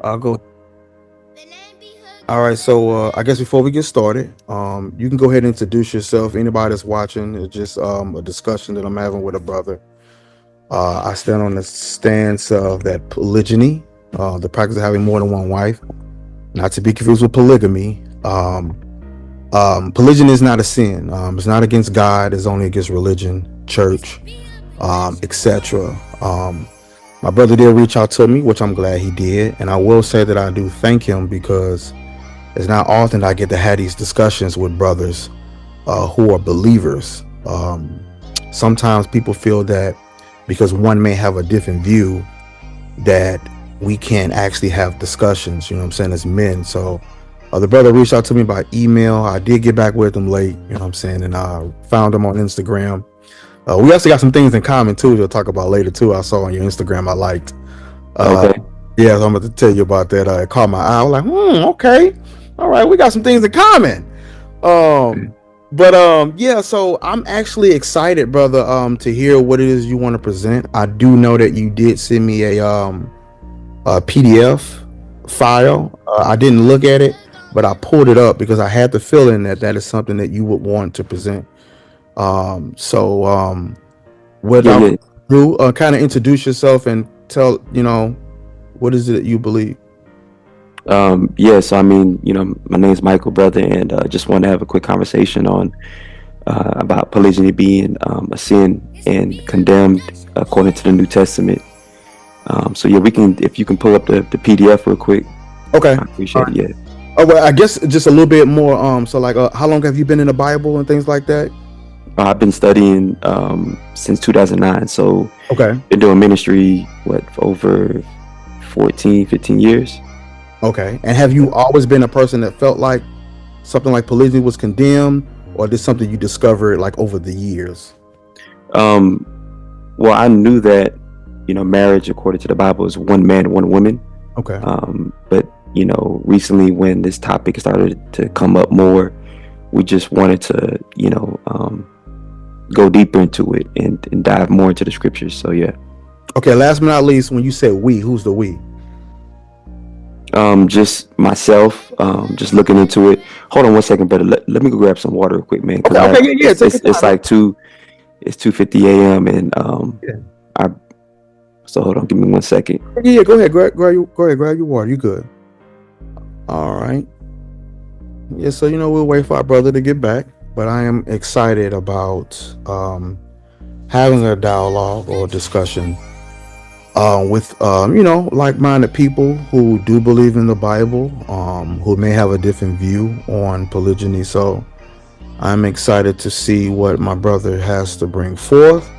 I'll go. All right, so I guess before we get started, you can go ahead and introduce yourself. Anybody that's watching, it's just a discussion that I'm having with a brother. I stand on the stance of that polygyny, the practice of having more than one wife, not to be confused with polygamy. Polygyny is not a sin. It's not against God. It's only against religion, church, etc. My brother did reach out to me, which I'm glad he did, and I will say that I do thank him because it's not often I get to have these discussions with brothers who are believers. Sometimes people feel that because one may have a different view, that we can't actually have discussions, you know what I'm saying, as men. So the brother reached out to me by email. I did get back with him late, you know what I'm saying, and I found him on Instagram. We also got some things in common too, we'll talk about later too. I saw on your Instagram I liked. Okay. Yeah, so I'm going to tell you about that. It caught my eye. I was like, okay. All right, we got some things in common. Yeah, so I'm actually excited, brother, to hear what it is you want to present. I do know that you did send me a PDF file. I didn't look at it, but I pulled it up because I had the feeling that that is something that you would want to present. What Yeah, I'll yeah. do, kind of introduce yourself and tell, what is it that you believe? Yeah, so I mean, my name's Michael, brother, and just wanted to have a quick conversation on about polygyny being a sin and condemned according to the New Testament. So yeah, if you can pull up the PDF real quick. Okay. I appreciate it. Yeah. Oh, well, I guess just a little bit more. So like, how long have you been in the Bible and things like that? I've been studying since 2009, so Okay. been doing ministry for over 14, 15 years. Okay. And have you always been a person that felt like something like polygyny was condemned, or this something you discovered like over the years? Well, I knew that marriage according to the Bible is one man, one woman. Okay. But recently when this topic started to come up more, we just wanted to go deeper into it and dive more into the scriptures. So yeah. Okay. Last but not least, when you say we, who's the we? Just myself, just looking into it. Hold on one second, brother. Let me go grab some water real quick, man. Okay. Yeah. It's like 2:50 a.m. and Yeah. so hold on, give me 1 second. Yeah. Go ahead. Grab your water. You good? All right. Yeah. So we'll wait for our brother to get back, but I am excited about having a dialogue or discussion with like-minded people who do believe in the Bible, who may have a different view on polygyny. So I'm excited to see what my brother has to bring forth.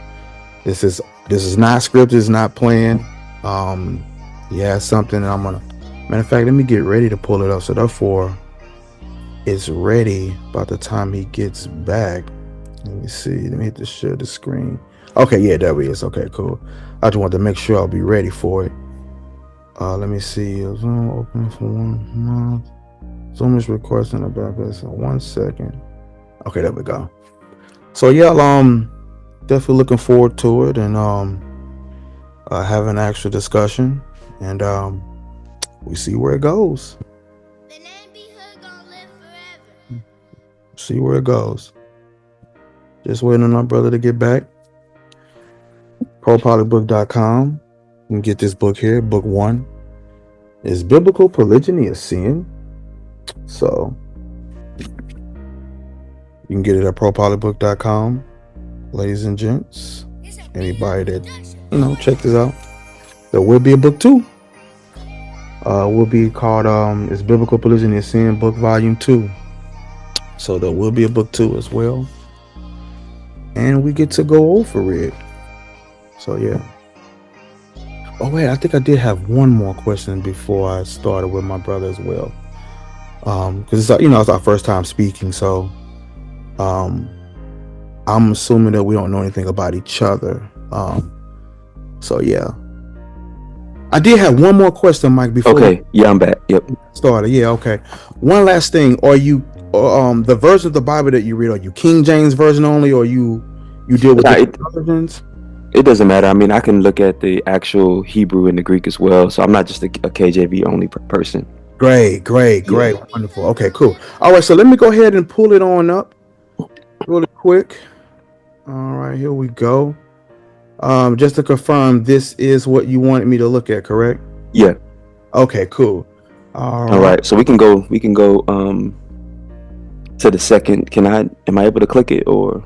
This is not scripted, it's not planned. Yeah, something that I'm gonna. Matter of fact, let me get ready to pull it up. So therefore, it's ready by the time he gets back. Let me see. Let me hit the share the screen. Okay, yeah, there he is. Okay, cool. I just wanted to make sure I'll be ready for it. Let me see. Zoom open for 1 month. Zoom is requesting a backup. 1 second. Okay, there we go. So yeah, definitely looking forward to it and having an actual discussion, and we see where it goes. See where it goes. Just waiting on my brother to get back. ProPolybook.com. You can get this book here. Book 1 is Biblical Polygyny a Sin? So you can get it at ProPolybook.com. Ladies and gents, anybody that check this out, there will be a book 2. Will be called it's Biblical Polygyny a Sin, book volume 2. So there will be a book 2 as well, and we get to go over it. So yeah. Oh wait, I think I did have one more question before I started with my brother as well. Because it's our first time speaking, so I'm assuming that we don't know anything about each other. So yeah. I did have one more question, Mike, before. Okay, yeah, I'm back. Yep. Started. Yeah, okay. One last thing. Are you the version of the Bible that you read, are you King James version only, or you deal with different versions? It doesn't matter. I mean, I can look at the actual Hebrew and the Greek as well. So I'm not just a KJV only person. Great, Yeah. wonderful. Okay, cool. All right, so let me go ahead and pull it on up really quick. All right, here we go. Just to confirm, this is what you wanted me to look at, correct? Yeah. Okay, cool. All right. So we can go to the second. Am I able to click it or?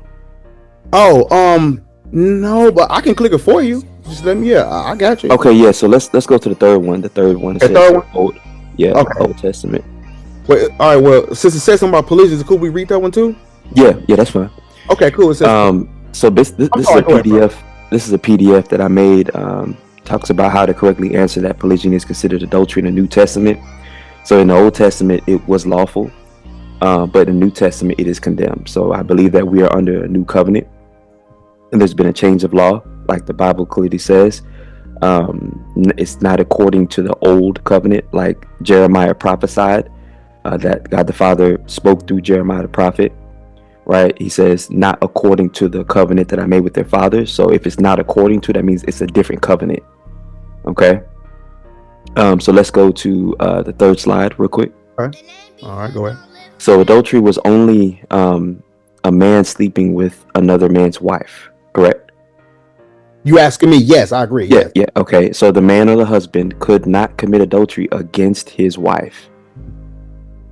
Oh, no, but I can click it for you. Just let me. Yeah, I got you. Okay, yeah. So let's go to the third one. The third one The says third one. Old. Yeah, Okay. Old Testament. Wait. All right. Well, since it says something about polygyny, could we read that one too? Yeah, that's fine. Okay, cool. It says. So this is sorry, a PDF. This is a PDF that I made. Talks about how to correctly answer that polygyny is considered adultery in the New Testament. So in the Old Testament, it was lawful, but in the New Testament, it is condemned. So I believe that we are under a new covenant, and there's been a change of law, like the Bible clearly says. It's not according to the old covenant, like Jeremiah prophesied, that God the Father spoke through Jeremiah the prophet. Right, he says, not according to the covenant that I made with their fathers. So if it's not according to, that means it's a different covenant. Okay. So let's go to the third slide real quick. Okay. All right, go ahead. So adultery was only a man sleeping with another man's wife, correct? You asking me? Yes, I agree. Yeah, Yes. yeah. Okay. So the man or the husband could not commit adultery against his wife.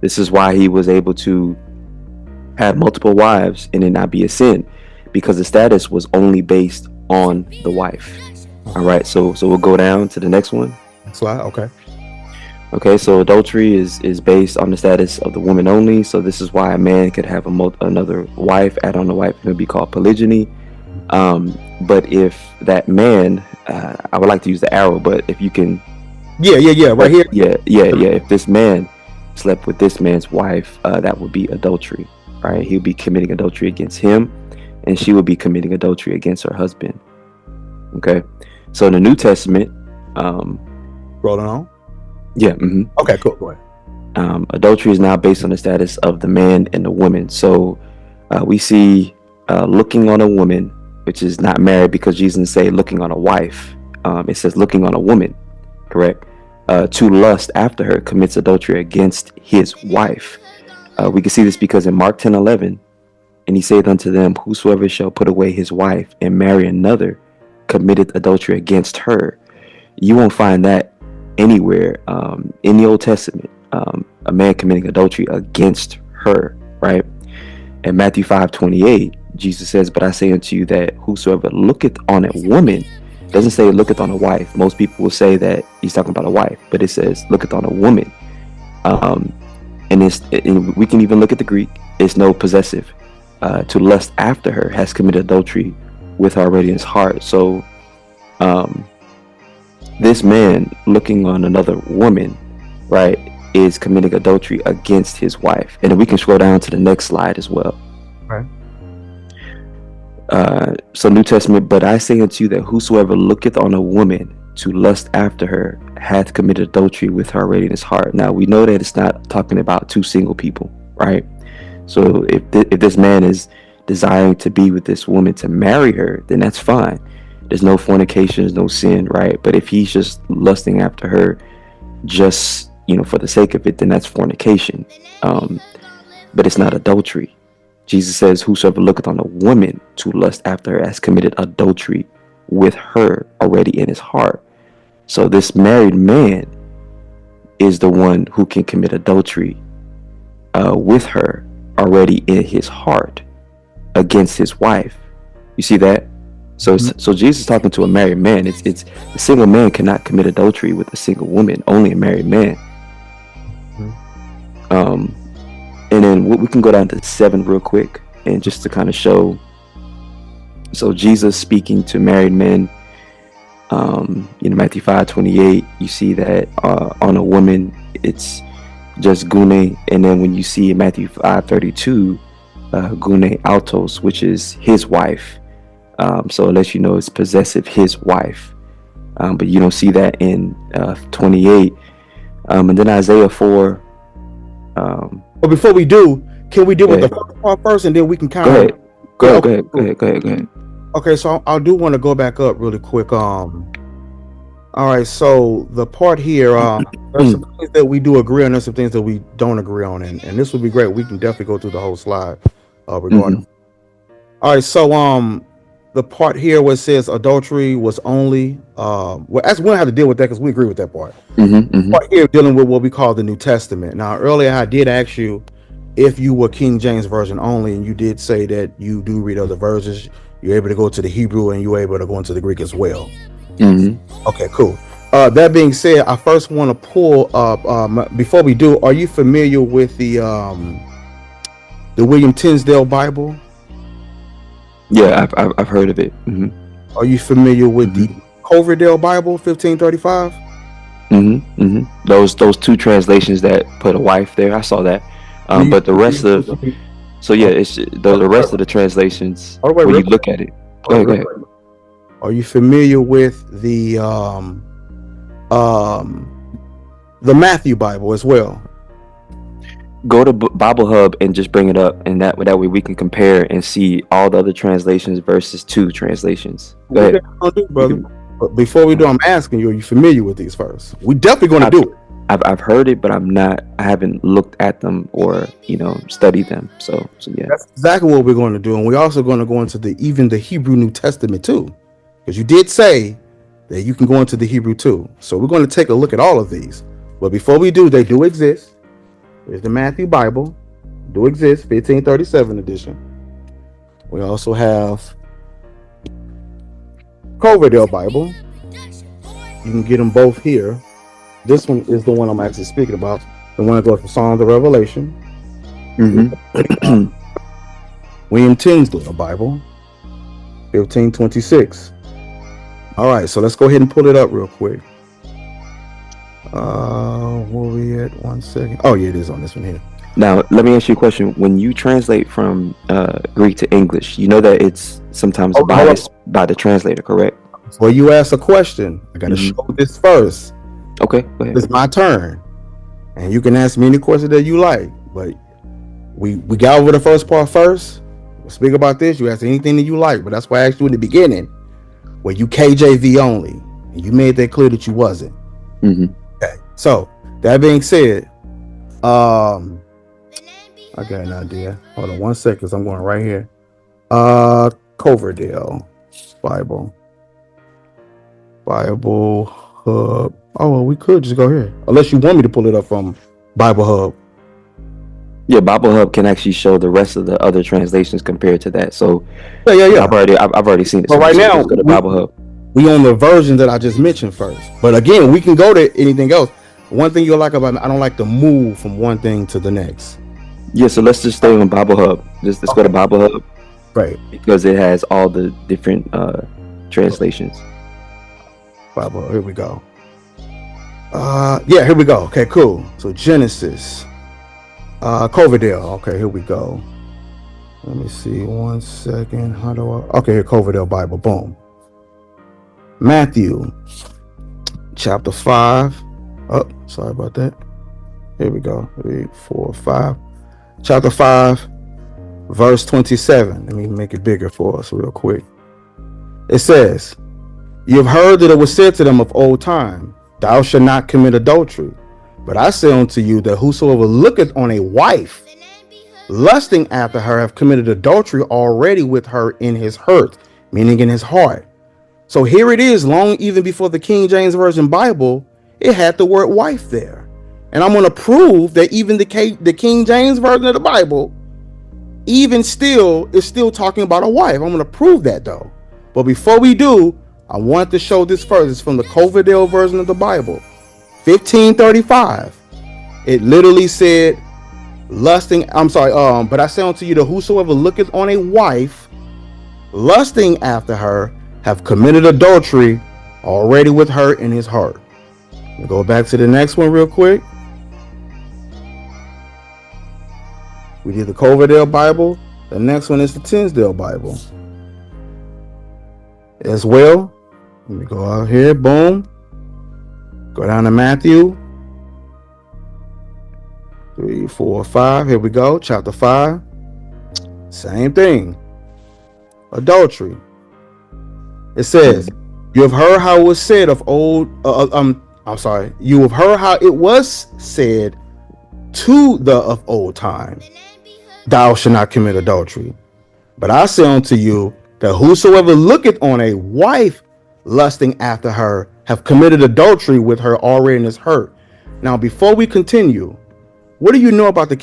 This is why he was able to have multiple wives and it not be a sin, because the status was only based on the wife. All right, so we'll go down to the next one. Slide. Okay. Okay, so adultery is based on the status of the woman only. So this is why a man could have another wife, add on a wife, it would be called polygyny. But if that man, I would like to use the arrow, but if you can, right here. Yeah. If this man slept with this man's wife, that would be adultery. Right, he'll be committing adultery against him, and she will be committing adultery against her husband. Okay, so in the New Testament, Rolling on. yeah, Okay, cool. Go ahead. Adultery is now based on the status of the man and the woman. So we see looking on a woman, which is not married, because Jesus say looking on a wife. It says looking on a woman, correct? To lust after her commits adultery against his wife. We can see this because in Mark 10:11, and he saith unto them, whosoever shall put away his wife and marry another committeth adultery against her. You won't find that anywhere in the Old Testament, a man committing adultery against her, right? In Matthew 5:28, Jesus says, but I say unto you that whosoever looketh on a woman, doesn't say looketh on a wife. Most people will say that he's talking about a wife, but it says looketh on a woman. And we can even look at the Greek. It's no possessive. To lust after her has committed adultery with her already in his heart. So this man looking on another woman, right, is committing adultery against his wife. And then we can scroll down to the next slide as well. Right. So New Testament, but I say unto you that whosoever looketh on a woman to lust after her hath committed adultery with her already in his heart. Now we know that it's not talking about two single people, right? So if this man is desiring to be with this woman to marry her, then that's fine. There's no fornication, there's no sin, right? But if he's just lusting after her just, for the sake of it, then that's fornication. But it's not adultery. Jesus says, whosoever looketh on a woman to lust after her has committed adultery with her already in his heart. So this married man is the one who can commit adultery with her already in his heart against his wife. You see that? So so Jesus is talking to a married man. It's a single man cannot commit adultery with a single woman, only a married man. And then we can go down to 7 real quick, and just to kind of show. So Jesus speaking to married men, Matthew 5:28, you see that on a woman it's just gune, and then when you see in Matthew 5:32, gune autos, which is his wife. So it lets you know it's possessive, his wife. But you don't see that in 28. And then Isaiah 4. But before we do, can we deal with the first part first, and then we can kind of Go ahead. Okay, so I do want to go back up really quick. All right, so the part here, there's some things that we do agree on, there's some things that we don't agree on, and this would be great. We can definitely go through the whole slide regarding. Mm-hmm. All right, so the part here where it says adultery was only well, as we don't have to deal with that because we agree with that part. Mm-hmm. Mm-hmm. Part here dealing with what we call the New Testament. Now, earlier I did ask you if you were King James version only, and you did say that you do read other versions. You're able to go to the Hebrew and you're able to go into the Greek as well. Mm-hmm. Okay, cool. That being said, I first want to pull up. Before we do, are you familiar with the William Tinsdale Bible? Yeah, I've heard of it. Mm-hmm. Are you familiar with Mm-hmm. the Coverdale Bible, 1535? Mm-hmm. Mm-hmm. Those two translations that put a wife there, I saw that. But the rest of, so yeah, it's the rest of the translations when you look at it. Go ahead. Are you familiar with the Matthew Bible as well? Go to Bible Hub and just bring it up, and that way we can compare and see all the other translations versus two translations. Go ahead. Brother. But before we do, I'm asking you, are you familiar with these first? We definitely going to do it. I've heard it, but I haven't looked at them or studied them. So yeah. That's exactly what we're going to do, and we're also going to go into even the Hebrew New Testament too, because you did say that you can go into the Hebrew too. So we're going to take a look at all of these. But before we do, they do exist. There's the Matthew Bible, do exist, 1537 edition. We also have Coverdale Bible. You can get them both here. This one is the one I'm actually speaking about. The one that goes from Psalms to Revelation. Mm-hmm. William Tinsdale Bible, 1526. All right, so let's go ahead and pull it up real quick. Where we at? 1 second. Oh yeah, it is on this one here. Now let me ask you a question. When you translate from Greek to English, you know that it's sometimes biased by the translator, correct? Well, you asked a question. I gotta show this first. Okay, go ahead. It's my turn, and you can ask me any question that you like. But we got over the first part first. We'll speak about this. You ask anything that you like, but that's why I asked you in the beginning, where you KJV only, and you made that clear that you wasn't. Mm-hmm. Okay. So that being said, I got an idea. Hold on 1 second. 'Cause I'm going right here. Coverdale Bible Hub. Oh, well, we could just go here, unless you want me to pull it up from Bible Hub. Yeah, Bible Hub can actually show the rest of the other translations compared to that. So yeah. I've already seen it. But right now, go to Bible Hub. We on the version that I just mentioned first. But again, we can go to anything else. One thing you'll like about me, I don't like to move from one thing to the next. Yeah, so let's just stay on Bible Hub. Let's go to Bible Hub. Right. Because it has all the different translations. Bible, here we go. Yeah, here we go. Okay, cool. So Genesis. Coverdale. Okay, here we go. Let me see 1 second. How do I? Okay, here, Coverdale Bible. Boom. Matthew chapter 5. Oh, sorry about that. Here we go. 3, 4, 5. Chapter 5, verse 27. Let me make it bigger for us real quick. It says, "You've heard that it was said to them of old time, Thou shalt not commit adultery. But I say unto you that whosoever looketh on a wife, lusting after her, have committed adultery already with her in his heart," meaning in his heart. So here it is, long even before the King James Version Bible, it had the word wife there. And I'm going to prove that even the King James Version of the Bible, even still, is still talking about a wife. I'm going to prove that though. But before we do, I want to show this first. It's from the Coverdale version of the Bible, 1535. It literally said, but I say unto you that whosoever looketh on a wife, lusting after her, have committed adultery already with her in his heart. We'll go back to the next one real quick. We did the Coverdale Bible. The next one is the Tinsdale Bible as well. Let me go out here. Boom. Go down to Matthew 3, 4, 5. Here we go. Chapter 5. Same thing. Adultery. It says, "You have heard how it was said of old." I'm sorry. You have heard how it was said to the of old time, "Thou shalt not commit adultery." But I say unto you that whosoever looketh on a wife lusting after her have committed adultery with her already in his heart. Now, before we continue, what do you know about the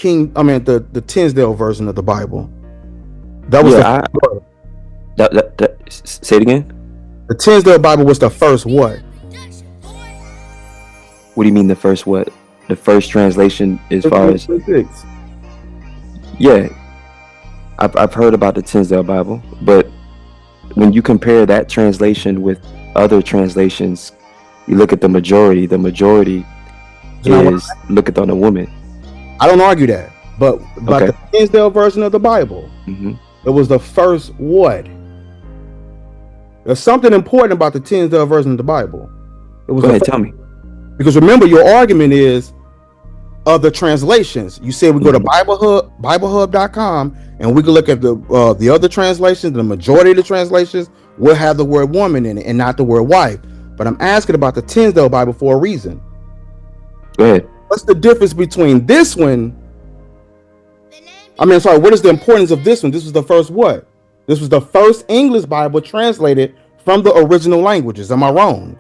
the Tinsdale version of the Bible? That was say it again. The Tinsdale Bible was the first what? What do you mean the first what? The first translation as far as? Yeah, I've heard about the Tinsdale Bible, but when you compare that translation with other translations, you look at the majority. The majority is looketh on a woman. I don't argue that, but the Tinsdale version of the Bible, it was the first what? There's something important about the Tinsdale version of the Bible. It was. Go ahead, tell me. Because remember, your argument is other translations. You said we go to BibleHub.com and we can look at the other translations. The majority of the translations will have the word woman in it and not the word wife. But I'm asking about the Tinsdale Bible for a reason. Go ahead. What's the difference between this one? What is the importance of this one? This was the first what? This was the first English Bible translated from the original languages. Am I wrong?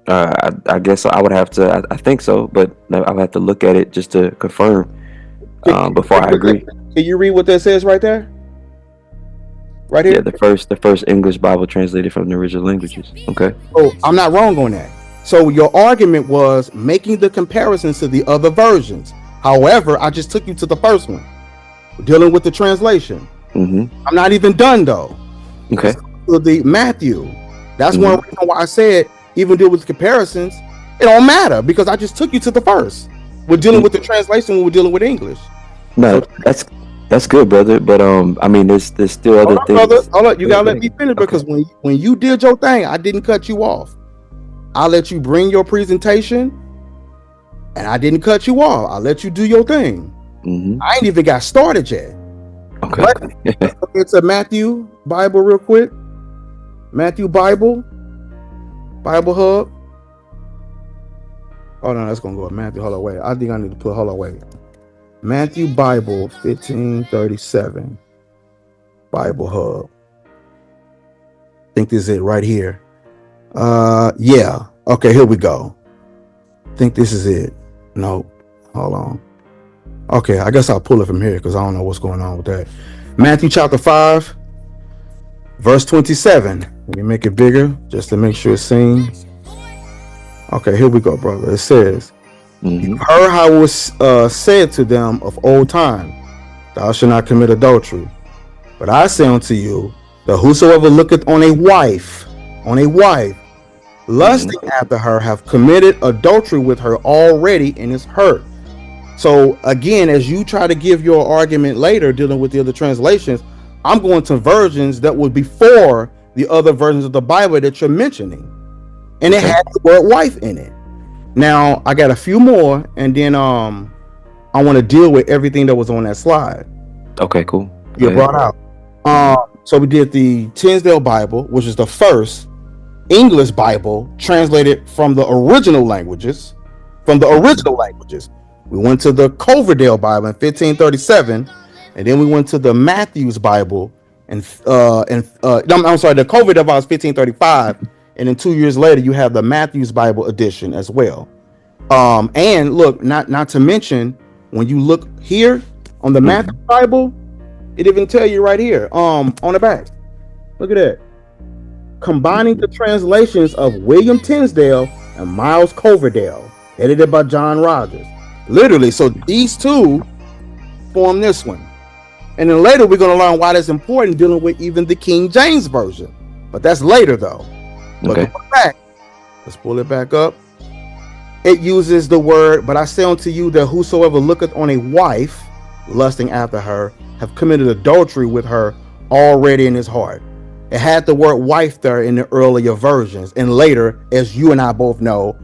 I guess I would have to. I think so, but I'll have to look at it just to confirm before I agree. Can you read what that says right there? Right here. Yeah, the first English Bible translated from the original languages. Okay. Oh, I'm not wrong on that. So your argument was making the comparisons to the other versions. However, I just took you to the first one, dealing with the translation. I'm not even done though. Okay. To the Matthew. That's one reason why I said even deal with comparisons. It don't matter because I just took you to the first. We're dealing with the translation when we're dealing with English. No, that's good, brother. But there's still other things. Brother, hold on, you gotta let me finish because when you did your thing, I didn't cut you off. I let you bring your presentation, and I didn't cut you off. I let you do your thing. I ain't even got started yet. Okay. It's a Matthew Bible real quick. Matthew Bible Hub. Oh no, that's gonna go with Matthew. Hold on, wait. I think I need to put. Hold on, wait. Matthew Bible 1537. Bible Hub. I think this is it right here. Yeah. Okay, here we go. I think this is it. No, hold on. Okay, I guess I'll pull it from here because I don't know what's going on with that. Matthew chapter 5, verse 27. Let me make it bigger just to make sure it's seen. Okay, here we go, brother. It says, "You heard how it was said to them of old time, Thou shalt not commit adultery. But I say unto you, that whosoever looketh on a wife, lusting after her, have committed adultery with her already in his heart." So again, as you try to give your argument later dealing with the other translations, I'm going to versions that were before the other versions of the Bible that you're mentioning. And it had the word wife in it. Now, I got a few more, and then I want to deal with everything that was on that slide. Okay, cool. You brought out. So we did the Tinsdale Bible, which is the first English Bible translated from the original languages. We went to the Coverdale Bible in 1537, and then we went to the Matthews Bible, the Coverdale Bible is 1535, and then 2 years later you have the Matthews Bible edition as well. And look, not to mention when you look here on the Matthews Bible, it even tell you right here, on the back. Look at that. Combining the translations of William Tinsdale and Miles Coverdale, edited by John Rogers. Literally, so these two form this one. And then later we're going to learn why that's important dealing with even the King James Version. But that's later though. But let's pull it back up. It uses the word, but I say unto you that whosoever looketh on a wife, lusting after her, have committed adultery with her already in his heart. It had the word wife there in the earlier versions. And later, as you and I both know,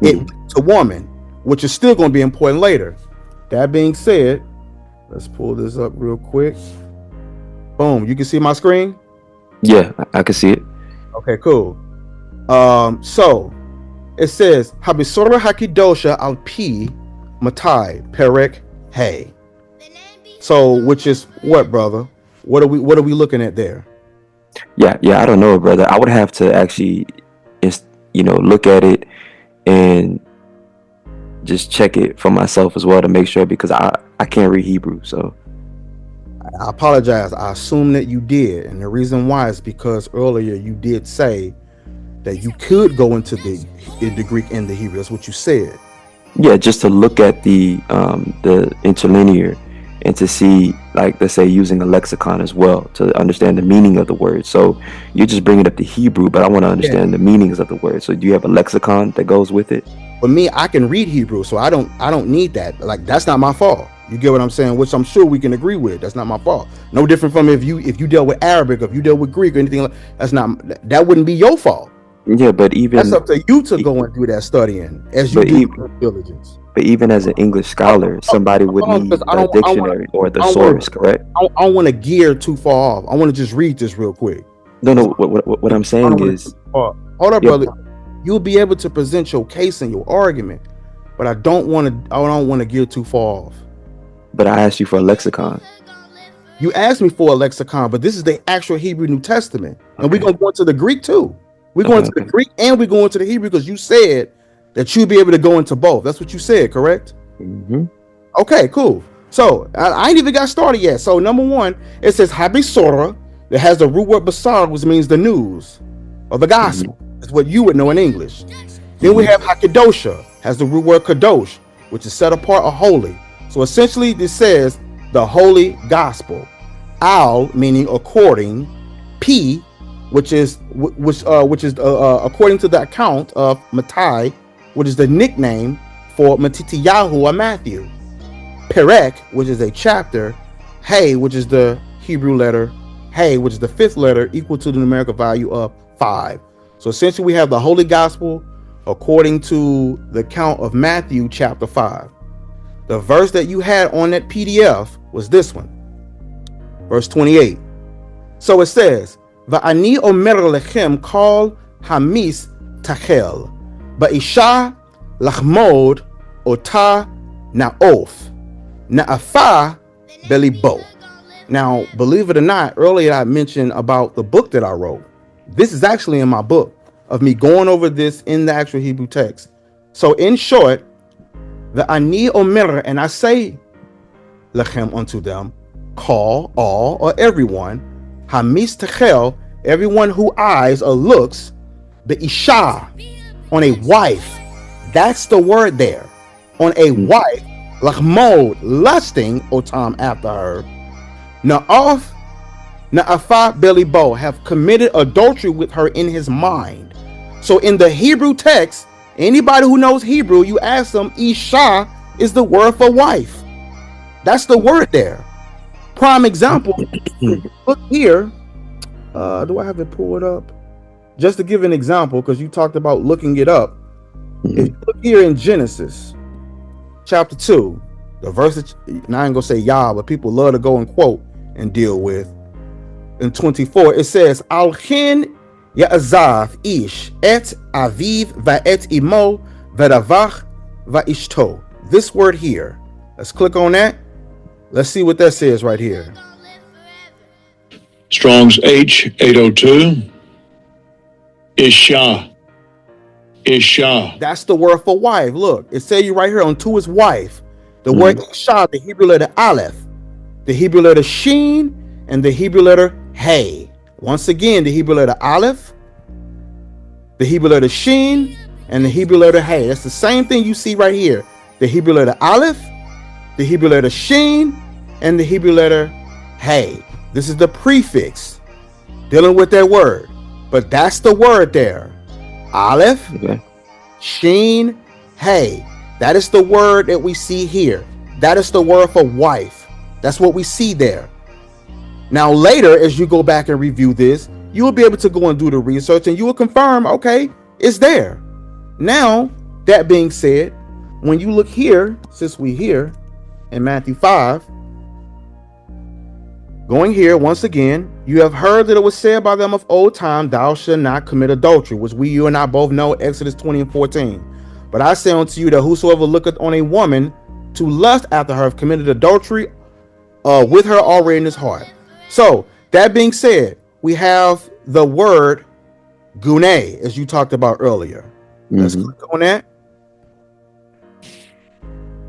it's a woman, which is still going to be important later. That being said, let's pull this up real quick. Boom. You can see my screen? Yeah, I can see it. Okay, cool. So it says Habisora Hakidosha al Pi Matai Perek Hey. So which is what, brother? What are we looking at there? Yeah, I don't know, brother. I would have to actually, look at it and just check it for myself as well to make sure, because I can't read Hebrew. So I apologize. I assume that you did, and the reason why is because earlier you did say that you could go into the Greek and the Hebrew. That's what you said. yeah, just to look at the interlinear and to see, like, let's say using a lexicon as well to understand the meaning of the word. So you're just bringing up the Hebrew, but I want to Yeah. understand the meanings of the word. So do you have a lexicon that goes with it? For me, I can read Hebrew, so I don't need that. Like, that's not my fault. You get what I'm saying? Which I'm sure we can agree with. That's not my fault. No different from if you dealt with Arabic, or if you dealt with Greek or anything like that wouldn't be your fault. Yeah, but That's even up to you to go and do that studying as you but do even your due diligence. but even as an English scholar, somebody would Hold on, need because I a don't dictionary or a I don't thesaurus, want correct? I don't want to gear too far off. I want to just read this real quick. No. What I'm I saying don't want to is, too far. Hold up, yeah, brother. You'll be able to present your case and your argument, but I don't want to gear too far off. but I asked you for a lexicon. You asked me for a lexicon, but this is the actual Hebrew New Testament, and we're Okay. gonna go into the Greek too. We're going Okay. to the Okay. Greek and we're going to the Hebrew because you said that you'd be able to go into both. That's what you said, correct? Mm-hmm. Okay, cool. So I ain't even got started yet. So number one, it says habisora, that has the root word basar, which means the news or the gospel. That's what you would know in English. Then we have hakidosha, has the root word kadosh, which is set apart or holy. So essentially, this says the holy gospel. Al meaning according, P, which is according to the account of Mattai, which is the nickname for Matityahu or Matthew. Perek, which is a chapter. Hey, which is the Hebrew letter. Hey, which is the fifth letter, equal to the numerical value of 5. So essentially, we have the Holy Gospel according to the account of Matthew chapter 5. The verse that you had on that PDF was this one, verse 28. So it says, "Va'ani omer lechem kol hamis tachel, ba'isha lachmod ota na'of." Na'afa belibo. Now, believe it or not, earlier I mentioned about the book that I wrote. This is actually in my book of me going over this in the actual Hebrew text. So in short, the ani omer, and I say lechem unto them, call all or everyone, hamis techel, everyone who eyes or looks, the isha, on a wife. That's the word there. On a wife, lachmod, lusting, otam, after her. Na'af, na'afa belibo, have committed adultery with her in his mind. So in the Hebrew text, anybody who knows Hebrew, you ask them, isha is the word for wife. That's the word there. Prime example, look here. Do I have it pulled up? Just to give an example, because you talked about looking it up. If you look here in Genesis chapter 2, the verse that, and I ain't gonna say Yah, but people love to go and quote and deal with. In 24, it says, Al-Chin Ya'azav Ish et Aviv Va'et Imo Vedavach Va'ishto. This word here. Let's click on that. Let's see what that says right here. Strong's H802. Isha. Isha. That's the word for wife. Look, it says you right here on to his wife. The word Isha, the Hebrew letter Aleph, the Hebrew letter Shin, and the Hebrew letter Hey. Once again, the Hebrew letter Aleph, the Hebrew letter Shin, and the Hebrew letter Hey. That's the same thing you see right here. The Hebrew letter Aleph, the Hebrew letter Shin, and the Hebrew letter Hey. This is the prefix dealing with that word. But that's the word there. Aleph, Shin, Hey. That is the word that we see here. That is the word for wife. That's what we see there. Now later, as you go back and review this, you will be able to go and do the research and you will confirm, okay, it's there. Now, that being said, when you look here, since we're here in Matthew 5, Going here, once again, you have heard that it was said by them of old time, thou shalt not commit adultery, which you and I both know, Exodus 20 and 14. But I say unto you that whosoever looketh on a woman to lust after her have committed adultery with her already in his heart. So, that being said, we have the word gune, as you talked about earlier. Let's click on that.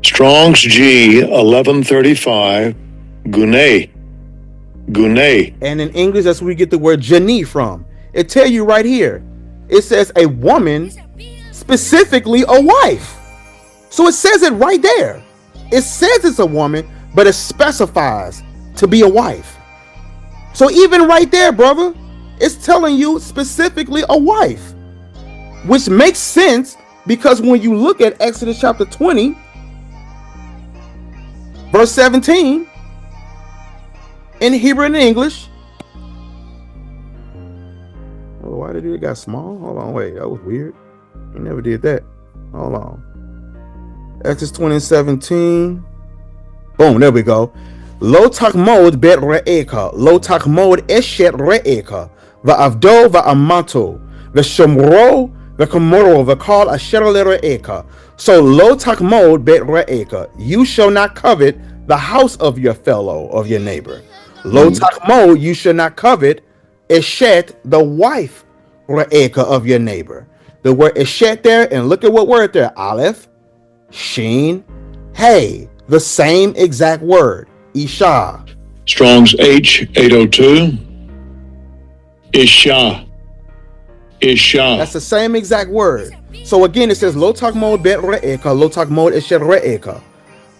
Strong's G 1135, gune. Gune. And in English, that's where we get the word jani from. It tell you right here. It says a woman, specifically a wife. So it says it right there. It says it's a woman, but it specifies to be a wife. So even right there, brother, it's telling you specifically a wife, which makes sense because when you look at Exodus chapter 20, verse 17, in Hebrew and English. Oh, why did it got small? Hold on, wait, that was weird. You never did that. Hold on. Exodus 20 and 17. Boom, there we go. Lo takmod bet re'eka, lo takmod eshet re'eka, va'avdo va'amato, v'shomro v'kamoro v'kal asher le're'eka. So lo takmod bet re'eka, you shall not covet the house of your fellow, of your neighbor. Lo takmo, you should not covet eshet, the wife re'eka of your neighbor. The word eshet there, and look at what word there, aleph, sheen, hey, the same exact word, isha. Strong's H 802, isha. Isha. That's the same exact word. So again, it says lo takmo bet re'eka, lo takmo eshet re'eka.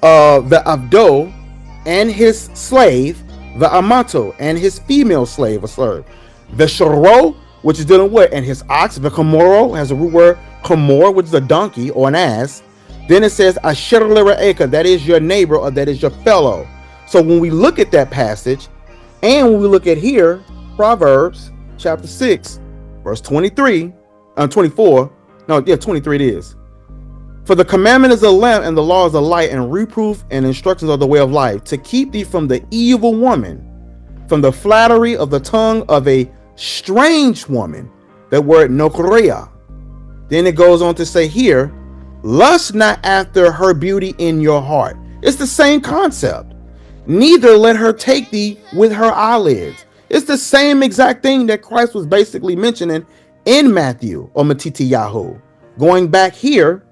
The avdo and his slave, the amato and his female slave or serve, the shoro, which is dealing with, and his ox, the komoro has a root word komor, which is a donkey or an ass. Then it says asher le're'eka, that is your neighbor or that is your fellow. So when we look at that passage, and when we look at here, Proverbs chapter 6, verse 23, 24, no, yeah, 23 it is. For the commandment is a lamp and the law is a light, and reproof and instructions are the way of life, to keep thee from the evil woman, from the flattery of the tongue of a strange woman. That word nokrea. Then it goes on to say here, lust not after her beauty in your heart. It's the same concept. Neither let her take thee with her eyelids. It's the same exact thing that Christ was basically mentioning in Matthew or Matitiyahu. Going back here,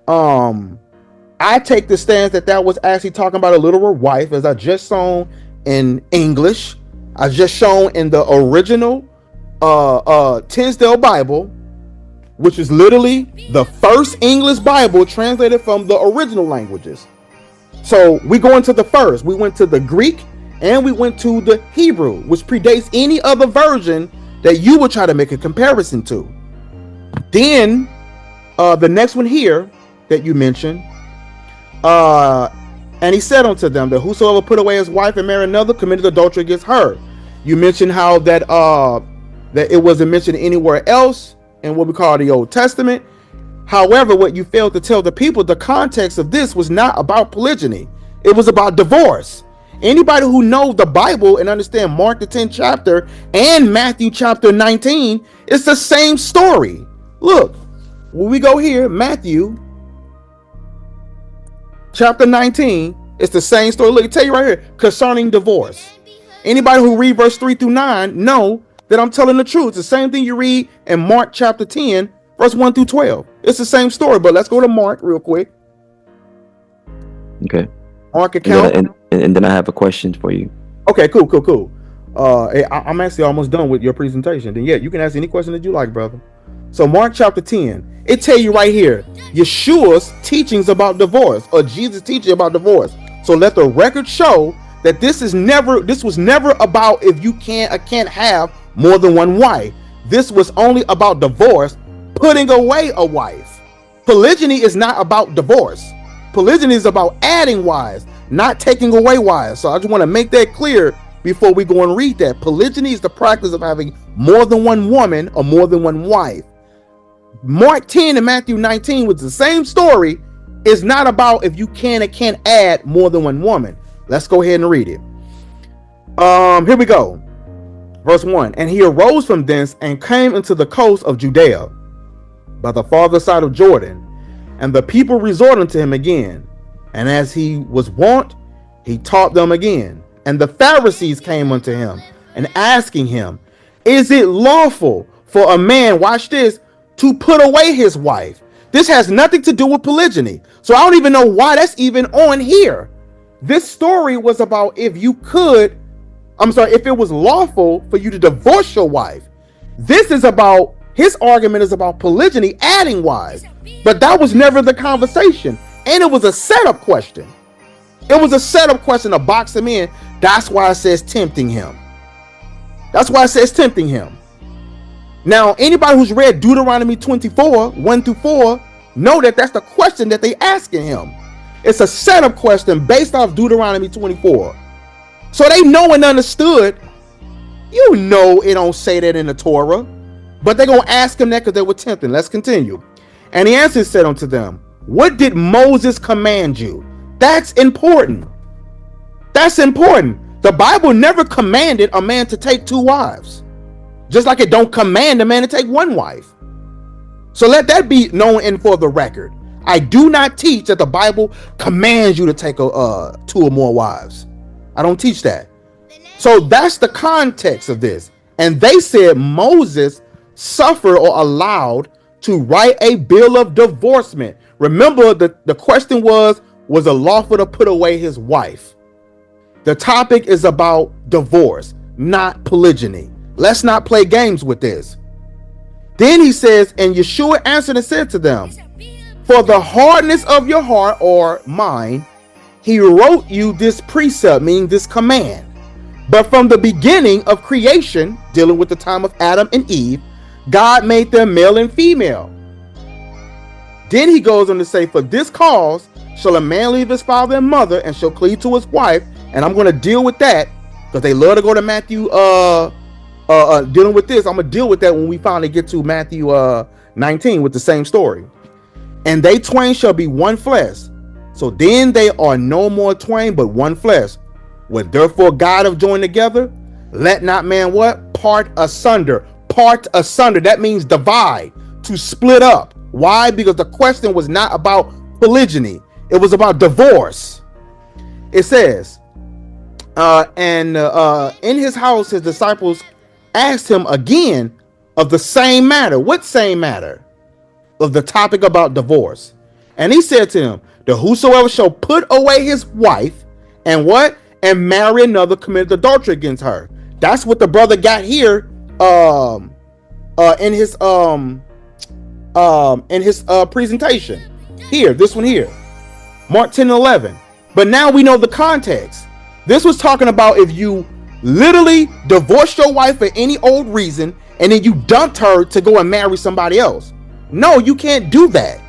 I take the stance that was actually talking about a literal wife, as I just shown in English. I just shown in the original Tinsdale Bible, which is literally the first English Bible translated from the original languages. So we go into the first. We went to the Greek and we went to the Hebrew, which predates any other version that you would try to make a comparison to. Then the next one here that you mentioned, and he said unto them that whosoever put away his wife and marry another committed adultery against her. You mentioned how that it wasn't mentioned anywhere else in what we call the Old Testament. However, what you failed to tell the people, the context of this was not about polygyny. It was about divorce. Anybody who knows the Bible and understand Mark the 10th chapter and Matthew chapter 19, it's the same story. Look, when we go here, Matthew chapter 19, it's the same story. Look, I tell you right here, concerning divorce. Anybody who read verse 3 through 9 know that I'm telling the truth. It's the same thing you read in Mark chapter 10, verse 1 through 12. It's the same story, but let's go to Mark real quick. Okay. Mark account. And then I have a question for you. Okay, cool. I'm actually almost done with your presentation. Then yeah, you can ask any question that you like, brother. So Mark chapter 10, it tell you right here, Yeshua's teachings about divorce, or Jesus' teaching about divorce. So let the record show that this was never about if you can or can't have more than one wife. This was only about divorce, putting away a wife. Polygyny is not about divorce. Polygyny is about adding wives, not taking away wives. So I just want to make that clear before we go and read that. Polygyny is the practice of having more than one woman or more than one wife. Mark 10 and Matthew 19 was the same story. It's not about if you can or can't add more than one woman. Let's go ahead and read it. Here we go. Verse 1. And he arose from thence and came into the coast of Judea by the farther side of Jordan, and the people resorted unto him again. And as he was wont, he taught them again. And the Pharisees came unto him and asking him, is it lawful for a man, watch this, to put away his wife? This has nothing to do with polygyny. So I don't even know why that's even on here. This story was about if it was lawful for you to divorce your wife. This is about, his argument is about polygyny, adding wives. But that was never the conversation. And it was a setup question. It was a setup question to box him in. That's why it says tempting him. That's why it says tempting him. Now, anybody who's read Deuteronomy 24, 1-4, know that that's the question that they asking him. It's a setup question based off Deuteronomy 24. So they know and understood, you know it don't say that in the Torah, but they're going to ask him that because they were tempting. Let's continue. And he answered, said unto them, what did Moses command you? That's important. That's important. The Bible never commanded a man to take 2 wives. Just like it don't command a man to take 1 wife. So let that be known and for the record. I do not teach that the Bible commands you to take 2 or more wives. I don't teach that. So that's the context of this. And they said Moses suffered or allowed to write a bill of divorcement. Remember, the question was it lawful to put away his wife? The topic is about divorce, not polygyny. Let's not play games with this. Then he says, and Yeshua answered and said to them, for the hardness of your heart or mind, he wrote you this precept, meaning this command. But from the beginning of creation, dealing with the time of Adam and Eve, God made them male and female. Then he goes on to say, for this cause shall a man leave his father and mother and shall cleave to his wife. And I'm going to deal with that because they love to go to Matthew dealing with this. I'm going to deal with that when we finally get to Matthew 19 with the same story. And they twain shall be one flesh. So then they are no more twain, but one flesh. What therefore God have joined together, let not man what? Part asunder. Part asunder. That means divide, to split up. Why? Because the question was not about polygyny. It was about divorce. It says, and in his house, his disciples asked him again of the same matter. What same matter? Of the topic about divorce. And he said to him, that whosoever shall put away his wife and what? And marry another committed adultery against her. That's what the brother got here in his presentation. Here, this one here. Mark 10:11. But now we know the context. This was talking about if you literally divorced your wife for any old reason and then you dumped her to go and marry somebody else. No, you can't do that.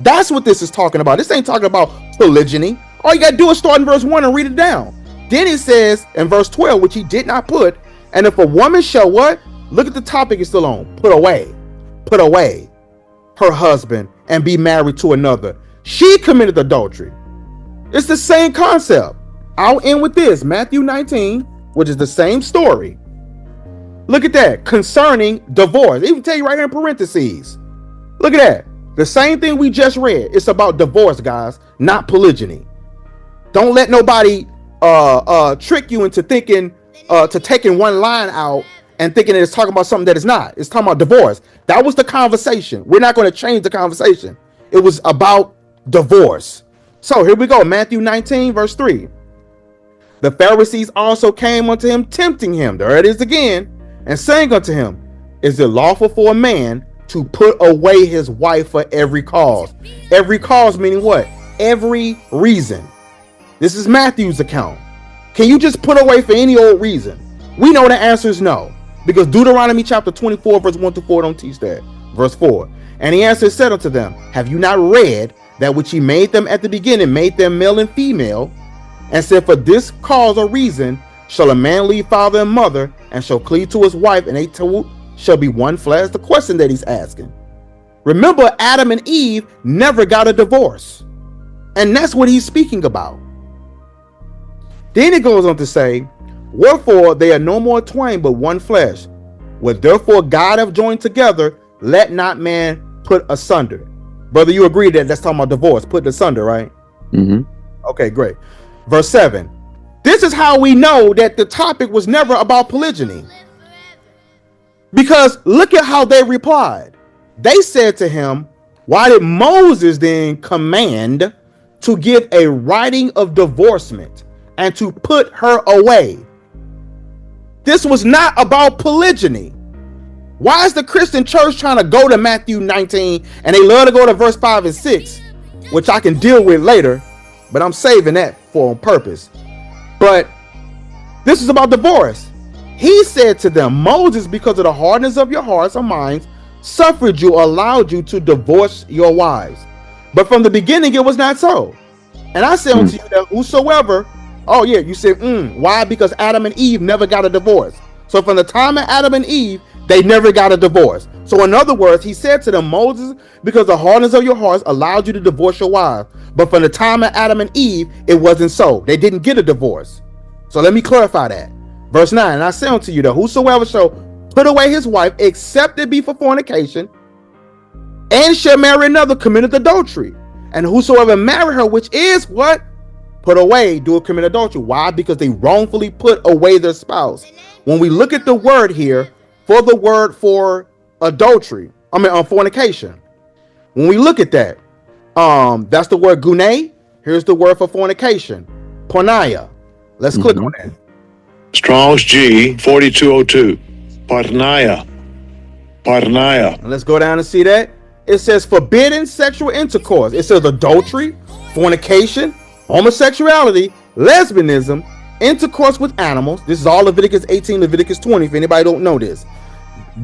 That's what this is talking about. This ain't talking about polygyny. All you gotta do is start in verse 1 and read it down. Then it says in verse 12, which he did not put, and if a woman shall what? Look at the topic it's still on. Put away her husband and be married to another. She committed adultery. It's the same concept. I'll end with this. Matthew 19, which is the same story. Look at that. Concerning divorce. They even tell you right here in parentheses. Look at that. The same thing we just read. It's about divorce, guys, not polygyny. Don't let nobody trick you into thinking, to taking one line out and thinking that it's talking about something that it's not. It's talking about divorce. That was the conversation. We're not going to change the conversation. It was about divorce. So here we go. Matthew 19, verse 3. The Pharisees also came unto him, tempting him. There it is again. And saying unto him, is it lawful for a man to put away his wife for every cause? Every cause meaning what? Every reason. This is Matthew's account. Can you just put away for any old reason? We know the answer is no, because Deuteronomy chapter 24 verse 1-4 don't teach that. Verse 4. And he answered, said unto them, have you not read that which he made them at the beginning, made them male and female, and said, for this cause or reason shall a man leave father and mother and shall cleave to his wife, and they two shall be one flesh? The question that he's asking. Remember, Adam and Eve never got a divorce, and that's what he's speaking about. Then it goes on to say, Wherefore they are no more twain, but one flesh. What therefore God hath joined together, let not man put asunder. Brother, you agree that that's talking about divorce, put asunder, right? Mm-hmm. Okay, great. Verse 7. This is how we know that the topic was never about polygyny. Because look at how they replied. They said to him, why did Moses then command to give a writing of divorcement and to put her away? This was not about polygyny. Why is the Christian church trying to go to Matthew 19 and they love to go to verse 5 and 6, which I can deal with later, but I'm saving that for on purpose. But this is about divorce. He said to them, Moses, because of the hardness of your hearts and minds, suffered you, allowed you to divorce your wives. But from the beginning, it was not so. And I say unto you that whosoever, oh yeah, you said, why? Because Adam and Eve never got a divorce. So from the time of Adam and Eve, they never got a divorce. So in other words, he said to them, Moses, because the hardness of your hearts allowed you to divorce your wives. But from the time of Adam and Eve, it wasn't so. They didn't get a divorce. So let me clarify that. Verse 9, and I say unto you that whosoever shall put away his wife, except it be for fornication, and shall marry another, committeth adultery. And whosoever marry her, which is what? Put away, do commit adultery. Why? Because they wrongfully put away their spouse. When we look at the word here, for the word for adultery, fornication. When we look at that, that's the word gune. Here's the word for fornication, porneia. Let's click on that. Strong's G 4202. Porneia. Porneia. And let's go down and see that. It says forbidden sexual intercourse. It says adultery, fornication, homosexuality, lesbianism, intercourse with animals. This is all Leviticus 18, Leviticus 20, if anybody don't know this.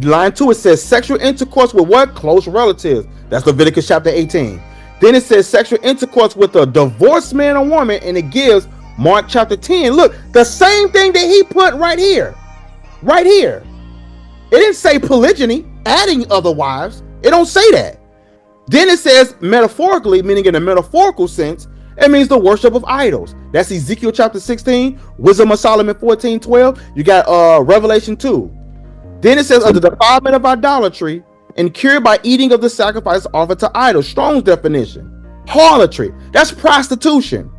Line 2, it says sexual intercourse with what? Close relatives. That's Leviticus chapter 18. Then it says sexual intercourse with a divorced man or woman, and it gives Mark chapter 10. Look, the same thing that he put right here. Right here. It didn't say polygyny, adding other wives. It don't say that. Then it says metaphorically, meaning in a metaphorical sense, it means the worship of idols. That's Ezekiel chapter 16, Wisdom of Solomon 14:12. You got Revelation 2. Then it says of the defilement of idolatry and cured by eating of the sacrifice offered to idols. Strong's definition. Harlotry. That's prostitution,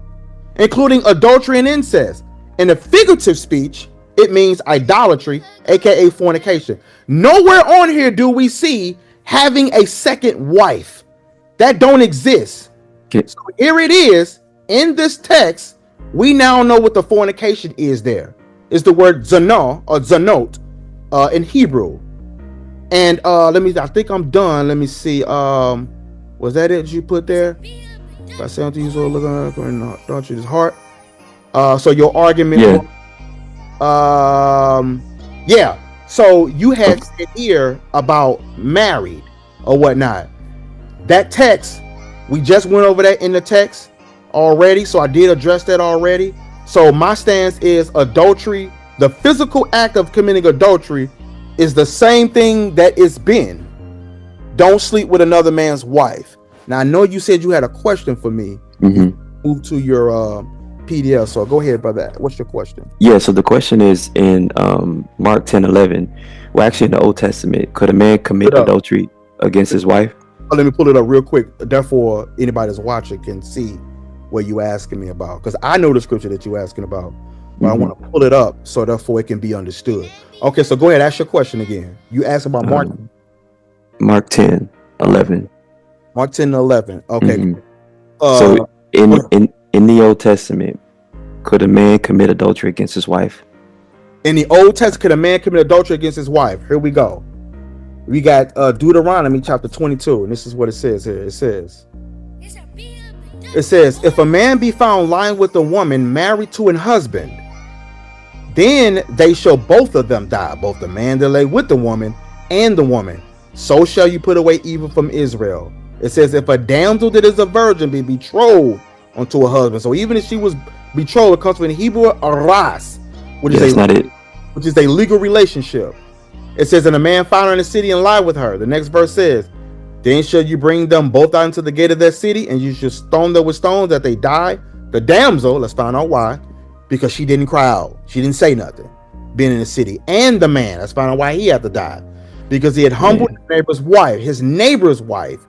including adultery and incest. In a figurative speech, it means idolatry, aka fornication. Nowhere on here do we see having a second wife. That don't exist. Okay. So here it is in this text. We now know what the fornication is. There is the word zana or zanot in Hebrew. And I think I'm done. Let me see. Was that it you put there? If I say unto you, so look at don't you his heart. So your argument. Yeah. So you had said here about married or whatnot. That text, we just went over that in the text already. So I did address that already. So my stance is adultery. The physical act of committing adultery is the same thing that it's been. Don't sleep with another man's wife. Now I know you said you had a question for me. Move to your PDF. So go ahead, brother. What's your question? Yeah, so the question is in Mark 10:11. Well, actually in the Old Testament, could a man commit adultery against his wife? Let me pull it up real quick. Therefore, anybody that's watching can see what you asking me about. Because I know the scripture that you're asking about. But I want to pull it up so therefore it can be understood. Okay, so go ahead. Ask your question again. You asked about Mark 10:11. Mark 10:11. Okay. So in the Old Testament, could a man commit adultery against his wife? In the Old Testament, could a man commit adultery against his wife? Here we go. We got Deuteronomy chapter 22, and this is what it says here. It says, if a man be found lying with a woman married to an husband, then they shall both of them die, both the man that lay with the woman and the woman. So shall you put away evil from Israel. It says, if a damsel that is a virgin be betrothed unto a husband. So even if she was betrothed, it comes from the Hebrew aras, which is a legal relationship. It says, and a man found her in the city and lie with her. The next verse says, then shall you bring them both out into the gate of that city, and you shall stone them with stones that they die. The damsel, let's find out why, because she didn't cry out. She didn't say nothing. Being in the city. And the man, that's finding why he had to die. Because he had humbled his neighbor's wife.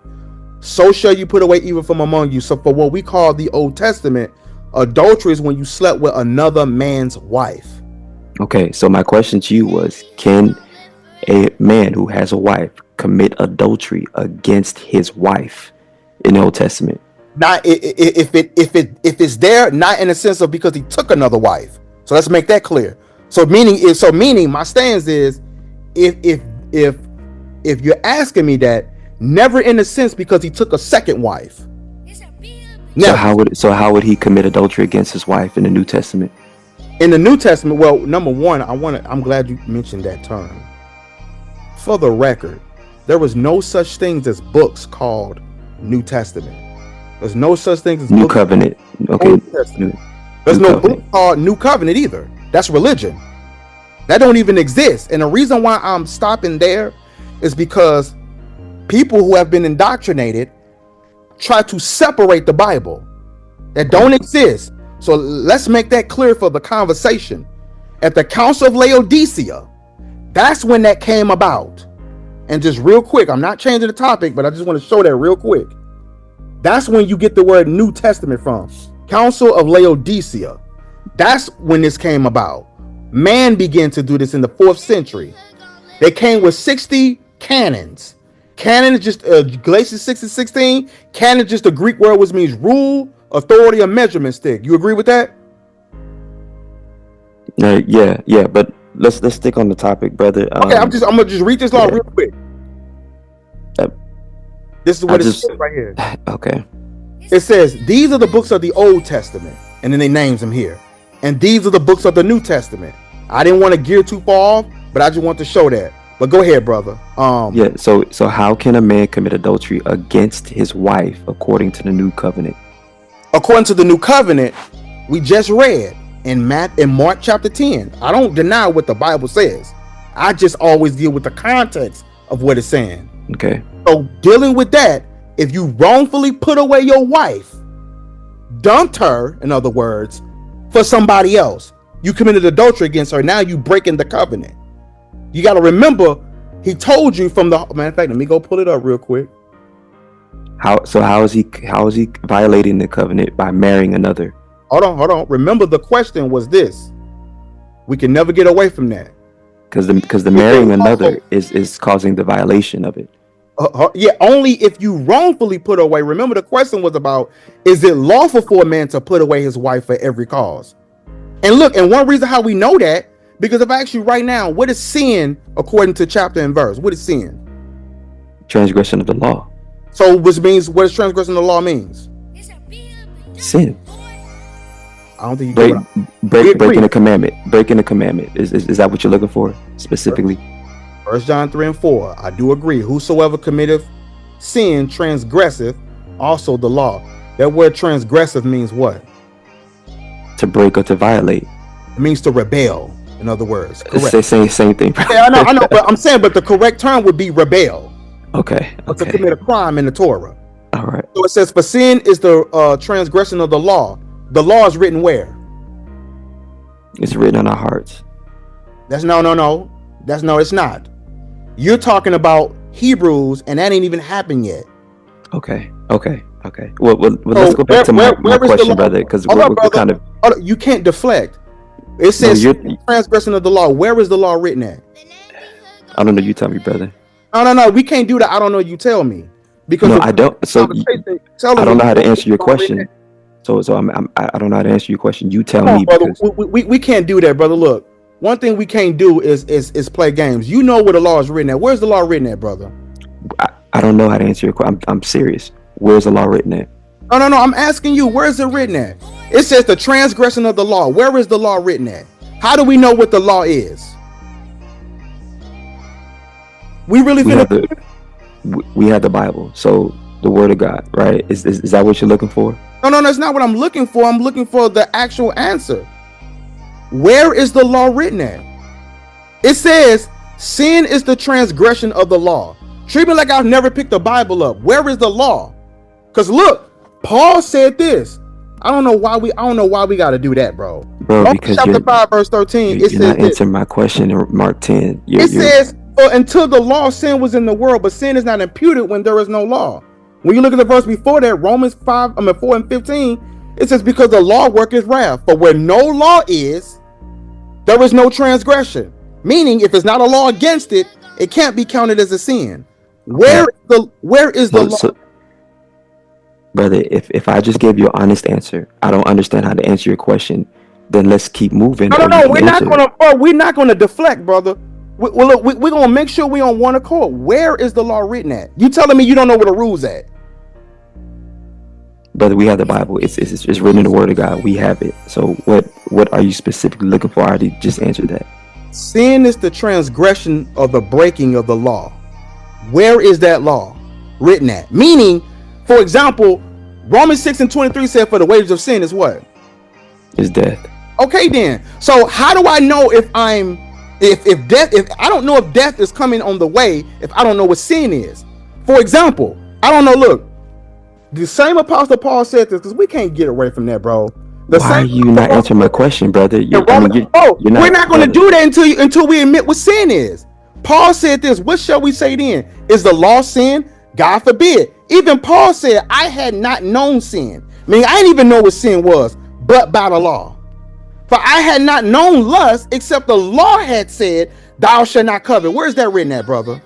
So shall you put away evil from among you. So for what we call the Old Testament, adultery is when you slept with another man's wife. Okay, so my question to you was, can a man who has a wife commit adultery against his wife in the Old Testament? Not if it's there, not in the sense of because he took another wife. So let's make that clear. So meaning my stance is, if you're asking me that, never in a sense because he took a second wife. Never. So how would he commit adultery against his wife in the New Testament? In the New Testament, well, number one, I'm glad you mentioned that term. For the record, there was no such things as books called New Testament. There's no such things as New Covenant. Okay. There's no book called New Covenant either. That's religion. That don't even exist. And the reason why I'm stopping there is because people who have been indoctrinated try to separate the Bible. That don't exist. So let's make that clear for the conversation. At the Council of Laodicea, that's when that came about. And just real quick, I'm not changing the topic, but I just want to show that real quick. That's when you get the word New Testament from. Council of Laodicea. That's when this came about. Man began to do this in the 4th century. They came with 60 canons. Canon is just Galatians 6:16. Canon is just a Greek word which means rule, authority, or measurement stick. You agree with that? Yeah, but let's stick on the topic, brother. Okay, I'm gonna just read this law real quick. This is what it says right here. Okay. It says, these are the books of the Old Testament, and then they names them here. And these are the books of the New Testament. I didn't want to gear too far off, but I just want to show that. But go ahead, brother. So how can a man commit adultery against his wife according to the New Covenant? According to the New Covenant, we just read in Mark chapter 10. I don't deny what the Bible says. I just always deal with the context of what it's saying. Okay. So dealing with that, if you wrongfully put away your wife, dumped her, in other words, for somebody else, you committed adultery against her. Now you breaking the covenant. You got to remember, he told you from the matter of fact. Let me go pull it up real quick. How is he violating the covenant by marrying another? Hold on. Remember, the question was this. We can never get away from that. Because the marrying another is causing the violation of it. Yeah, only if you wrongfully put away. Remember, the question was about, is it lawful for a man to put away his wife for every cause? And look, and one reason how we know that, because if I ask you right now, what is sin according to chapter and verse? What is sin? Transgression of the law. So which means, what does transgression of the law means? Sin. I don't think breaking a commandment. Breaking a commandment. Is that what you're looking for specifically? 1 John 3:4. I do agree. Whosoever committeth sin transgresseth also the law. That word transgressive means what? To break or to violate. It means to rebel. In other words, correct. It's the same thing. Yeah, I know, but I'm saying, but the correct term would be rebel. Okay. Or to commit a crime in the Torah. All right. So it says, for sin is the transgression of the law. The law is written where? It's written on our hearts. That's no. It's not. You're talking about Hebrews, and that ain't even happened yet. Okay. Well, let's go back to my question, brother, because we're kind of. You can't deflect. It says transgression of the law. Where is the law written at? I don't know. You tell me, brother. No. We can't do that. I don't know. You tell me. Because I don't. So I don't know how to answer your question. So I don't know how to answer your question. You tell me, brother. We can't do that, brother. Look, one thing we can't do is play games. You know where the law is written at. Where's the law written at, brother? I don't know how to answer your question. I'm serious. Where's the law written at? No. I'm asking you. Where is it written at? It says the transgression of the law. Where is the law written at? How do we know what the law is? We have the Bible, so the Word of God, right? Is that what you're looking for? No, that's not what I'm looking for. I'm looking for the actual answer. Where is the law written at? It says sin is the transgression of the law. Treat me like I've never picked the Bible up. Where is the law? Because look, Paul said this. I don't know why we got to do that, bro. Bro, Romans because chapter 5 verse 13. It you're says not answering my question in Mark 10. it says, "For until the law, sin was in the world, but sin is not imputed when there is no law." When you look at the verse before that, Romans 4 and 15, it says, "Because the law worketh wrath, for where no law is, there is no transgression." Meaning, if it's not a law against it, it can't be counted as a sin. Where is the law? So, brother, if I just gave you an honest answer, I don't understand how to answer your question. Then let's keep moving. No, we're not gonna deflect, brother. We're gonna make sure we on one accord. Where is the law written at? You telling me you don't know where the rules at? Brother, we have the Bible. It's written in the Word of God. We have it. So what are you specifically looking for? I already just answered that. Sin is the transgression of the breaking of the law. Where is that law written at? Meaning, for example, Romans 6 and 23 said, "For the wages of sin is what? Is death." Okay, then. So how do I know if I don't know if death is coming on the way if I don't know what sin is? For example, I don't know. Look, the same Apostle Paul said this, because we can't get away from that, bro. Why are you not answering my question, brother? We're not going to do that until we admit what sin is. Paul said this. What shall we say then? Is the law sin? God forbid. Even Paul said, "I had not known sin." I mean, I didn't even know what sin was, but by the law. For I had not known lust, except the law had said, "Thou shalt not covet." Where's that written at, brother?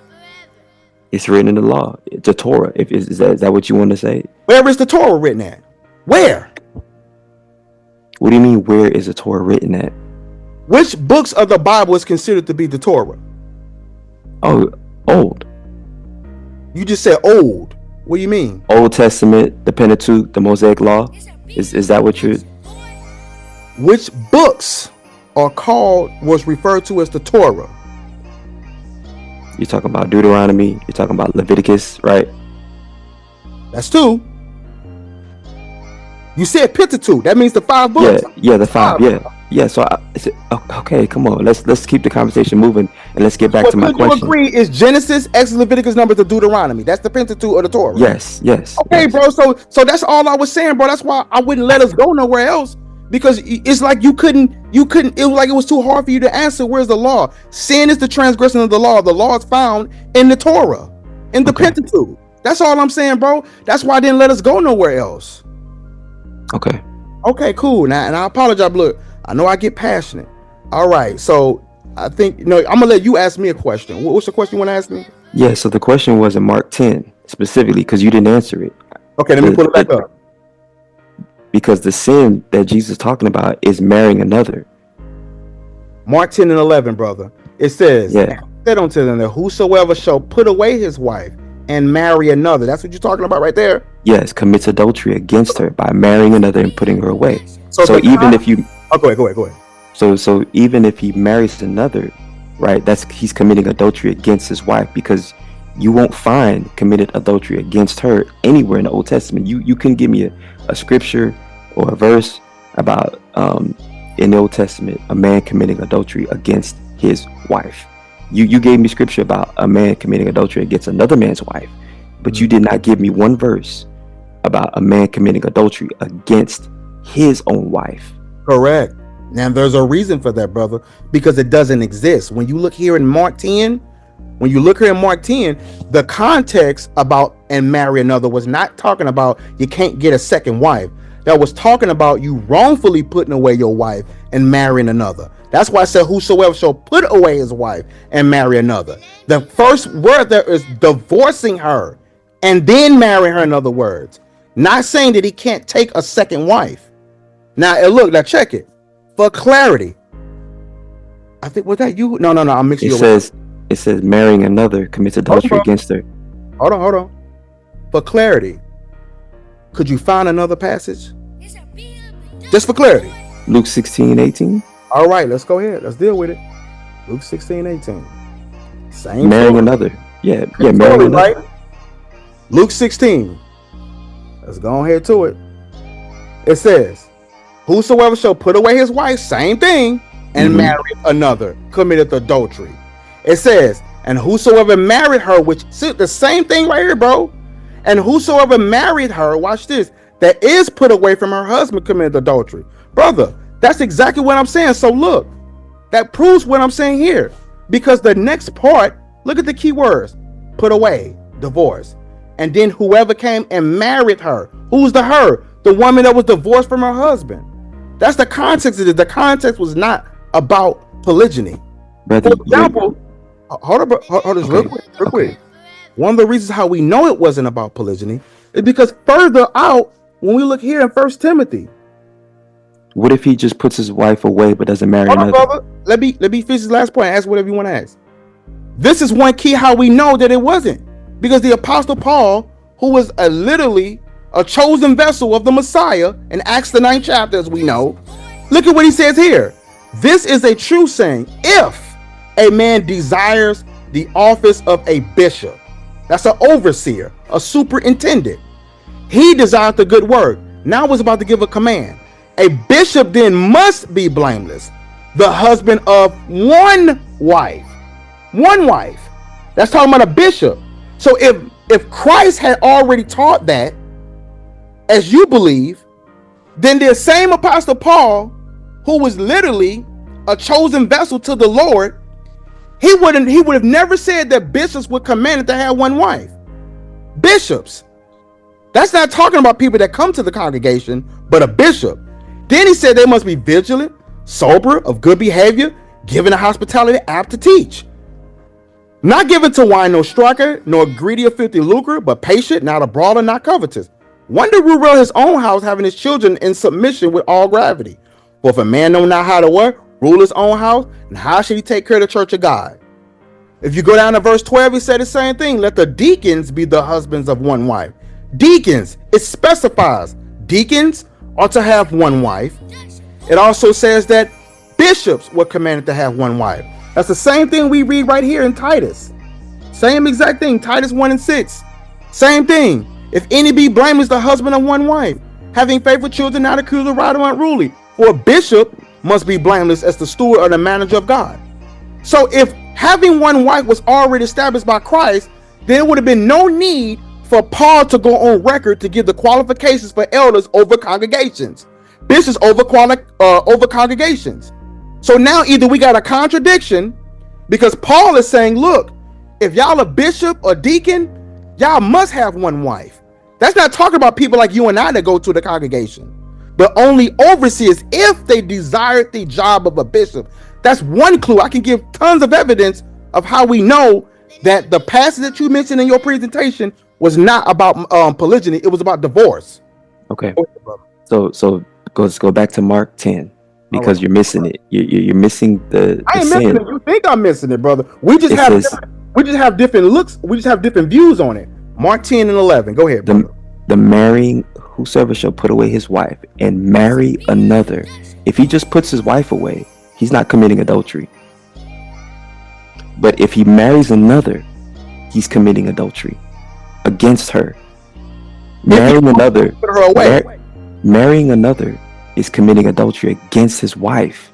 It's written in the law. It's the Torah. Is that what you want to say? Where is the Torah written at? Where? What do you mean, where is the Torah written at? Which books of the Bible is considered to be the Torah? Oh, old. You just said old. What do you mean? Old Testament, the Pentateuch, the Mosaic Law. Is that what you're... Which books was referred to as the Torah? You're talking about Deuteronomy. You're talking about Leviticus, right? That's two. You said Pentateuch. That means the 5 books. Yeah, the 5. Yeah. So, okay, come on. Let's keep the conversation moving and let's get back to my question. You agree is Genesis, Exodus, Leviticus, Numbers, to Deuteronomy. That's the Pentateuch or the Torah. Yes. Okay, bro. So that's all I was saying, bro. That's why I wouldn't let us go nowhere else, because it's like you couldn't. It was like it was too hard for you to answer. Where's the law? Sin is the transgression of the law. The law is found in the Torah, in the Pentateuch. That's all I'm saying, bro. That's why I didn't let us go nowhere else. Okay, cool. Now, and I apologize. Look, I know I get passionate. All right, so I think I'm gonna let you ask me a question. What's the question you want to ask me? Yeah. So the question was in Mark 10 specifically, because you didn't answer it. Okay, let me pull it back up. Because the sin that Jesus is talking about is marrying another. Mark 10 and 11, brother. It says, "Said unto them that whosoever shall put away his wife and marry another." That's what you're talking about right there. Yes, commits adultery against her by marrying another and putting her away. So even if you... Oh, go ahead. So even if he marries another, right, he's committing adultery against his wife, because you won't find committed adultery against her anywhere in the Old Testament. You can give me a scripture or a verse about in the Old Testament a man committing adultery against his wife. You gave me scripture about a man committing adultery against another man's wife, but you did not give me one verse about a man committing adultery against his own wife. Correct. Now there's a reason for that, brother, because it doesn't exist. When you look here in Mark 10, the context about "and marry another" was not talking about you can't get a second wife. That was talking about you wrongfully putting away your wife and marrying another. That's why I said whosoever shall put away his wife and marry another. The first word there is divorcing her and then marry her, in other words. Not saying that he can't take a second wife. Now check it. For clarity. I think, was that you? No, I'm mixing you up. It says marrying another commits adultery against her. Hold on. For clarity, could you find another passage? Just for clarity. Luke 16:18. All right, let's go ahead. Let's deal with it. Luke 16:18. Same marrying story. Another. Yeah, marrying another. Right? Luke 16. Let's go ahead to it. It says, "Whosoever shall put away his wife," same thing, "and marry another, committeth adultery." It says, "And whosoever married her," which the same thing right here, bro. "And whosoever married her," watch this, that is put away from her husband committed adultery. Brother, that's exactly what I'm saying. So look, that proves what I'm saying here. Because the next part, look at the key words. Put away, divorce. And then whoever came and married her. Who's the her? The woman that was divorced from her husband. That's the context of it. The context was not about polygyny. Brother, For example, hold on, real quick. One of the reasons how we know it wasn't about polygyny is because further out, when we look here in 1 Timothy. What if he just puts his wife away but doesn't marry another? Brother, let me finish this last point and ask whatever you want to ask. This is one key how we know that it wasn't. Because the Apostle Paul, who was literally a chosen vessel of the Messiah in Acts the 9th chapter, as we know, look at what he says here. This is a true saying. If a man desires the office of a bishop, that's an overseer, a superintendent, he desires the good work. Now it's about to give a command. A bishop then must be blameless, the husband of one wife. One wife. That's talking about a bishop. So if Christ had already taught that, as you believe, then the same Apostle Paul, who was literally a chosen vessel to the Lord, he would have never said that bishops were commanded to have one wife. Bishops. That's not talking about people that come to the congregation, but a bishop. Then he said they must be vigilant, sober, of good behavior, given to hospitality, apt to teach. Not given to wine, nor striker, nor greedy of filthy lucre, but patient, not a brawler, not covetous. One to rule well his own house, having his children in submission with all gravity. For if a man know not how to work, rule his own house, and how should he take care of the church of God? If you go down to verse 12, he said the same thing. Let the deacons be the husbands of one wife. Deacons, it specifies deacons are to have one wife. It also says that bishops were commanded to have one wife. That's the same thing we read right here in Titus. Same exact thing, Titus 1 and 6. Same thing. If any be blameless, the husband of one wife, having faithful children, not accused of right or unruly. For a bishop must be blameless as the steward or the manager of God. So if having one wife was already established by Christ, then it would have been no need for Paul to go on record to give the qualifications for elders over congregations, bishops over congregations. So now either we got a contradiction because Paul is saying, look, if y'all a bishop or deacon, y'all must have one wife. That's not talking about people like you and I that go to the congregation, but only overseers if they desired the job of a bishop. That's one clue. I can give tons of evidence of how we know that the passage that you mentioned in your presentation was not about polygyny. It was about divorce. Okay. So let's go back to Mark 10 because you're missing it. You're missing the I ain't sin. missing it. You think I'm missing it, brother? We just have different looks. We just have different views on it. Mark 10 and 11. Go ahead, brother. The marrying, whosoever shall put away his wife and marry another. If he just puts his wife away, he's not committing adultery. But if he marries another, he's committing adultery against her. Marrying another, put her away. Marrying another is committing adultery against his wife.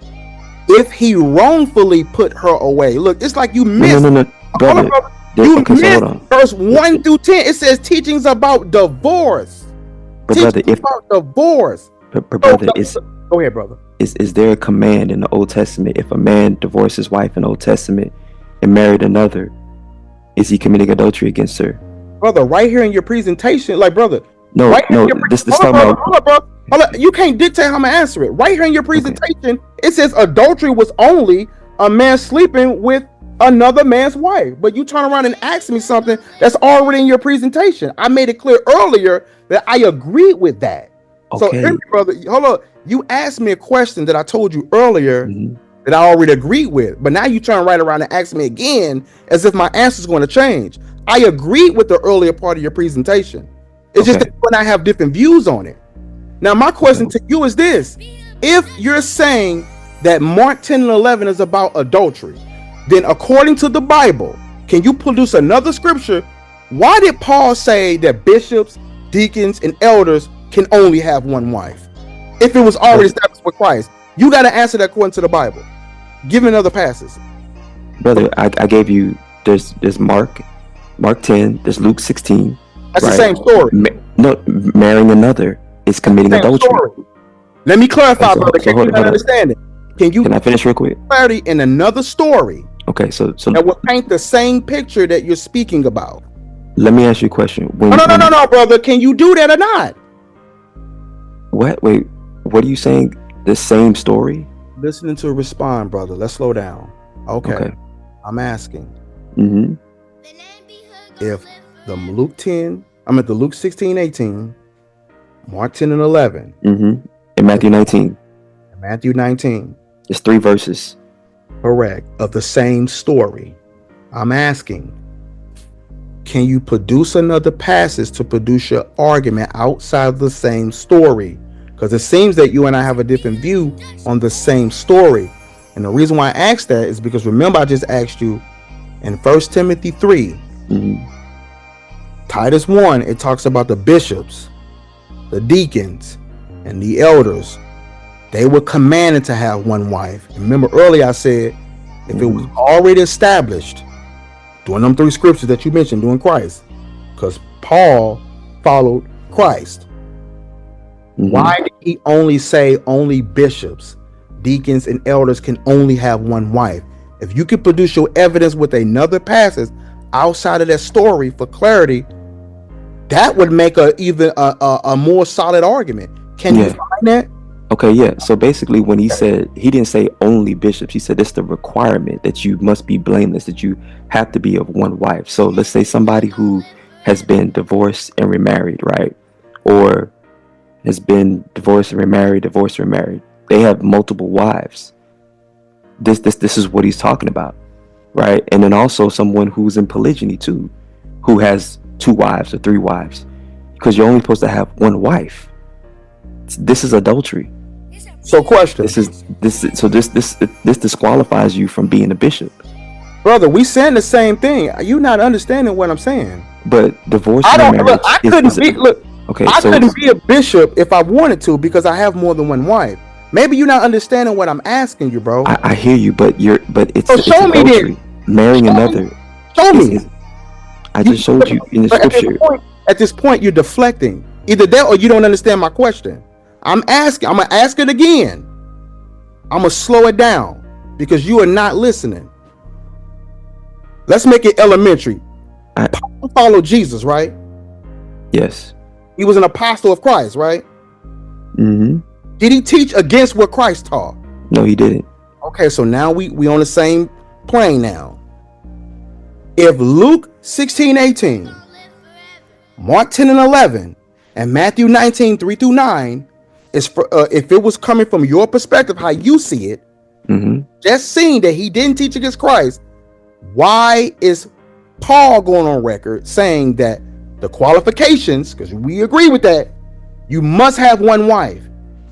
If he wrongfully put her away, look, it's like you missed. No, brother. You missed verse 1 through 10. It says teachings about divorce. But brother, about divorce. But brother, go ahead, brother. Is there a command in the Old Testament if a man divorced his wife in the Old Testament and married another, is he committing adultery against her? Brother, right here in your presentation, like brother. No, this time out. Hold up. You can't dictate how I'm gonna answer it. Right here in your presentation, it says adultery was only a man sleeping with another man's wife. But you turn around and ask me something that's already in your presentation. I made it clear earlier that I agreed with that. Okay. So, brother, hold up. You asked me a question that I told you earlier that I already agreed with, but now you turn right around and ask me again as if my answer is going to change. I agreed with the earlier part of your presentation. It's just that when I have different views on it. Now, my question to you is this. If you're saying that Mark 10 and 11 is about adultery, then according to the Bible, can you produce another scripture? Why did Paul say that bishops, deacons, and elders can only have one wife? If it was already established with Christ, you got to answer that according to the Bible. Give me another passage. Brother, I gave you, there's Mark 10, there's Luke 16. That's right? The same story. Marrying another is committing Same adultery. story. Let me clarify, brother. Can you hold not understand it? Can I finish real quick? Clarity in another story. Okay, so that will paint the same picture that you're speaking about. Let me ask you a question. No, brother. Can you do that or not? What? Wait, what are you saying? The same story? Listening to respond, brother. Let's slow down. Okay. I'm asking. Mm-hmm. If the Luke 16, 18, Mark 10 and 11. Mm-hmm. And Matthew 19. Matthew 19. It's 3 verses. Correct. Of the same story. I'm asking, can you produce another passage to produce your argument outside of the same story? Because it seems that you and I have a different view on the same story. And the reason why I asked that is because remember I just asked you in 1 Timothy 3, Titus 1, it talks about the bishops, the deacons, and the elders. They were commanded to have one wife. Remember earlier I said, if it was already established, doing them 3 scriptures that you mentioned, doing Christ, because Paul followed Christ. Why did he only say only bishops, deacons, and elders can only have one wife? If you could produce your evidence with another passage outside of that story for clarity, that would make a more solid argument. Can you find that? Okay, yeah. So basically when he said, he didn't say only bishops. He said it's the requirement that you must be blameless, that you have to be of one wife. So let's say somebody who has been divorced and remarried, right? Or has been divorced and remarried. They have multiple wives. This is what he's talking about, right? And then also someone who's in polygyny too, who has 2 wives or 3 wives, because you're only supposed to have one wife. This is adultery. So question. This disqualifies you from being a bishop. Brother, we saying the same thing. You're not understanding what I'm saying. But divorce I and marriage. I couldn't be a bishop if I wanted to because I have more than one wife. Maybe you're not understanding what I'm asking you, bro. I hear you, but it's show me adultery. Marrying another. Show me. I just showed you in the scripture. At this point, you're deflecting. Either that or you don't understand my question. I'm gonna ask it again. I'm gonna slow it down because you are not listening. Let's make it elementary. Paul followed Jesus, right? Yes. He was an apostle of Christ, right? Mm-hmm. Did he teach against what Christ taught? No, he didn't. Okay, so now we on the same plane now. If Luke 16, 18, Mark 10 and 11, and Matthew 19, 3 through 9, is for if it was coming from your perspective, how you see it, just seeing that he didn't teach against Christ, why is Paul going on record saying that the qualifications, because we agree with that, you must have one wife?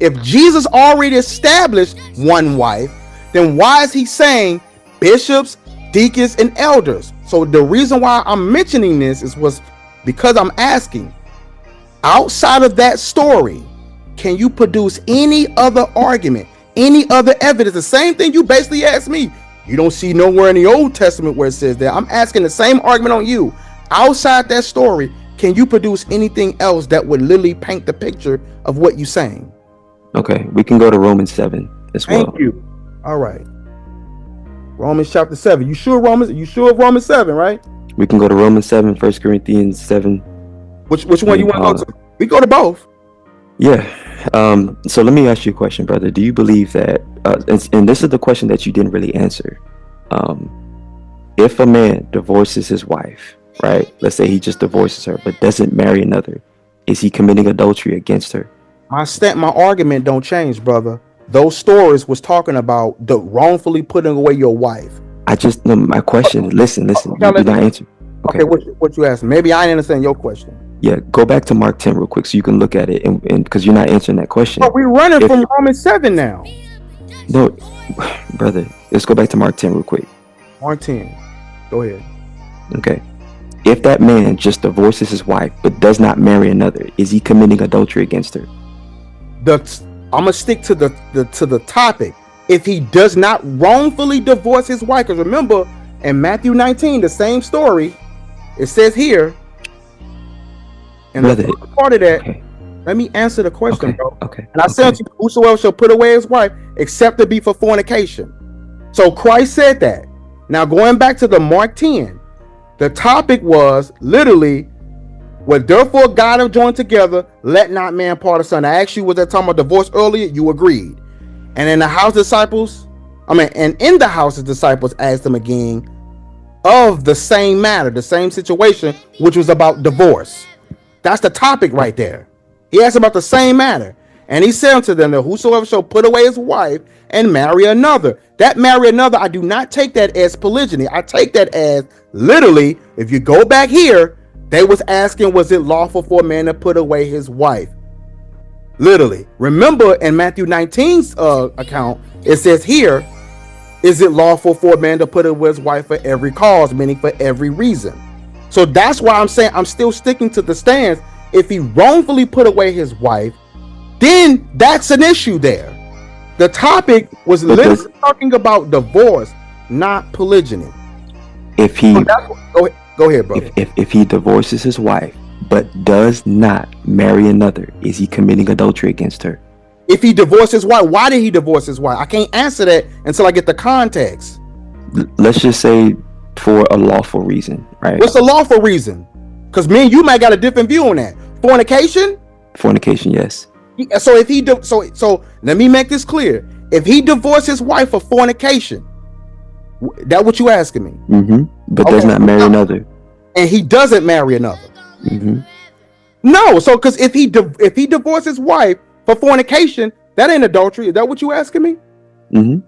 If Jesus already established one wife, then why is he saying bishops, deacons, and elders? So the reason why I'm mentioning this was because I'm asking, outside of that story, can you produce any other argument, any other evidence? The same thing you basically asked me. You don't see nowhere in the Old Testament where it says that. I'm asking the same argument on you. Outside that story, can you produce anything else that would literally paint the picture of what you're saying? Okay, we can go to Romans 7 as well. Thank you. All right. Romans chapter 7. You sure of Romans 7, right? We can go to Romans 7, 1 Corinthians 7. Which one you want to go to? We go to both. Yeah. So let me ask you a question, brother. Do you believe that, and this is the question that you didn't really answer. If a man divorces his wife, right? Let's say he just divorces her, but doesn't marry another. Is he committing adultery against her? My argument don't change, brother. Those stories was talking about the wrongfully putting away your wife. My question, listen, you're not answering. Okay, what you asking? Maybe I didn't understand your question. Yeah, go back to Mark 10 real quick so you can look at it, and because you're not answering that question. But we're running from Romans 7 now. No, brother, let's go back to Mark 10 real quick. Mark 10. Go ahead. Okay. If that man just divorces his wife but does not marry another, is he committing adultery against her? I'm gonna stick to the topic. If he does not wrongfully divorce his wife, because remember in Matthew 19, the same story, it says here, and the part of that, Let me answer the question, bro. Okay. And I said to you, whosoever shall put away his wife, except it be for fornication. So Christ said that. Now going back to the Mark 10, the topic was literally, what therefore God have joined together, let not man part asunder. I asked you, was that talking about divorce earlier? You agreed. And in the house disciples, and in the house the disciples asked him again of the same matter, the same situation, which was about divorce. That's the topic right there. He asked about the same matter. And he said unto them that whosoever shall put away his wife and marry another. That marry another, I do not take that as polygyny. I take that as literally, if you go back here, they was asking, was it lawful for a man to put away his wife? Literally. Remember in Matthew 19's account, it says here, is it lawful for a man to put away his wife for every cause, meaning for every reason? So that's why I'm saying I'm still sticking to the stance. If he wrongfully put away his wife, then that's an issue there. The topic was literally talking about divorce, not polygyny. If he go ahead, brother. If he divorces his wife but does not marry another, is he committing adultery against her? If he divorced his wife, why did he divorce his wife? I can't answer that until I get the context. Let's just say for a lawful reason, right? What's a lawful reason? Because me and you might got a different view on that. Fornication? Fornication, yes. So if he so let me make this clear. If he divorced his wife for fornication, that what you asking me? Mm-hmm. But does not marry another. And he doesn't marry another. Mm-hmm. No, so because if he divorced his wife for fornication, that ain't adultery. Is that what you asking me? Mm-hmm.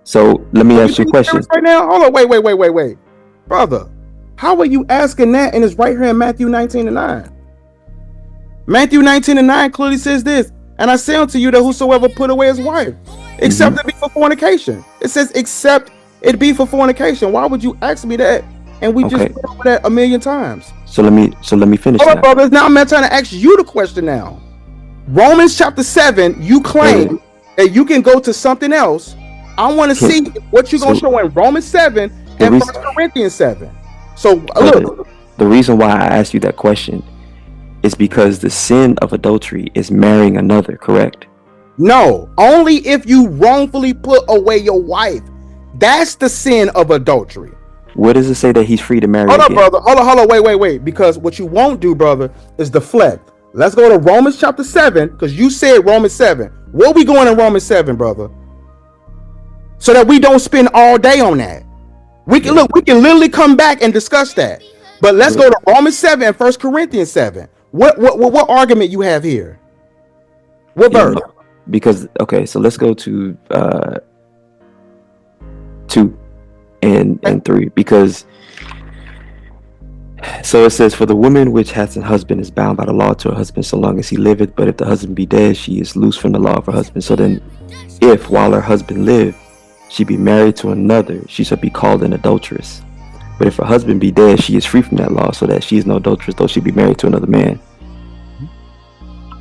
So let me ask you a question. Right now, hold on, wait, brother. How are you asking that? And it's right here in Matthew 19:9. Matthew 19:9 clearly says this, and I say unto you that whosoever put away his wife, except it be for fornication. It says, except it be for fornication. Why would you ask me that? And we just went over that a million times. So let me finish. Hold on, brothers. Now I'm not trying to ask you the question now. Romans chapter 7, you claim that you can go to something else. I want to see what you're going to show in Romans 7 and 1 Corinthians 7. So look. The reason why I asked you that question is because the sin of adultery is marrying another, correct? No, only if you wrongfully put away your wife. That's the sin of adultery. Where does it say that he's free to marry Hold again? on, brother. Hold on, wait. Because what you won't do, brother, is deflect. Let's go to Romans chapter 7, because you said Romans 7. Where we going in Romans 7, brother? So that we don't spend all day on that. We can we can literally come back and discuss that. But let's go to Romans 7 and 1 Corinthians 7. What argument you have here? What verse? Because so let's go to 2 and 3, because so it says, for the woman which hath a husband is bound by the law to her husband so long as he liveth, but if the husband be dead, she is loose from the law of her husband. So then if while her husband live she be married to another, she shall be called an adulteress. But if her husband be dead, she is free from that law, so that she is no adulteress, though she be married to another man.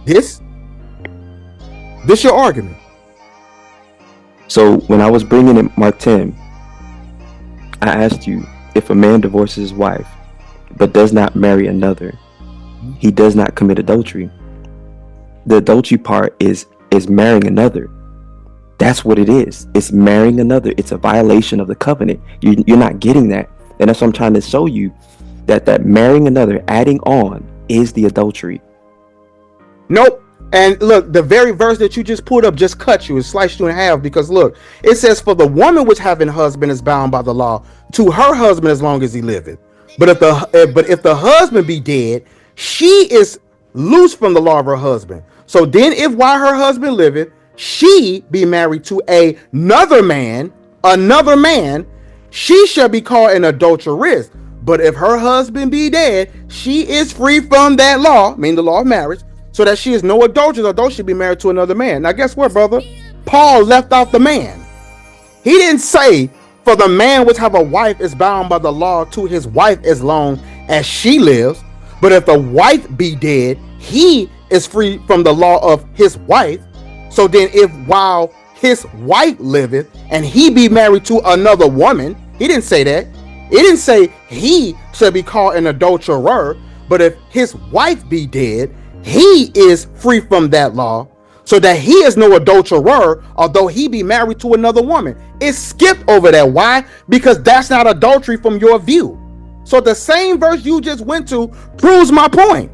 This your argument. So when I was bringing in Mark 10, I asked you, if a man divorces his wife but does not marry another, he does not commit adultery. The adultery part is marrying another. That's what it is. It's marrying another. It's a violation of the covenant. You're not getting that. And that's what I'm trying to show you, that marrying another, adding on, is the adultery. Nope. And look, the very verse that you just pulled up just cut you and sliced you in half, because look, it says, for the woman which having husband is bound by the law to her husband as long as he liveth. But if the husband be dead, she is loose from the law of her husband. So then if while her husband liveth, she be married to another man, she shall be called an adulteress. But if her husband be dead, she is free from that law, meaning the law of marriage, so that she is no adulteress, although she be married to another man. Now guess what, brother? Paul left out the man. He didn't say, for the man which have a wife is bound by the law to his wife as long as she lives. But if the wife be dead, he is free from the law of his wife. So then if while his wife liveth and he be married to another woman, he didn't say that. It didn't say he shall be called an adulterer, But if his wife be dead, he is free from that law, so that he is no adulterer, although he be married to another woman. It's skipped over that. Why? Because that's not adultery from your view. So the same verse you just went to proves my point.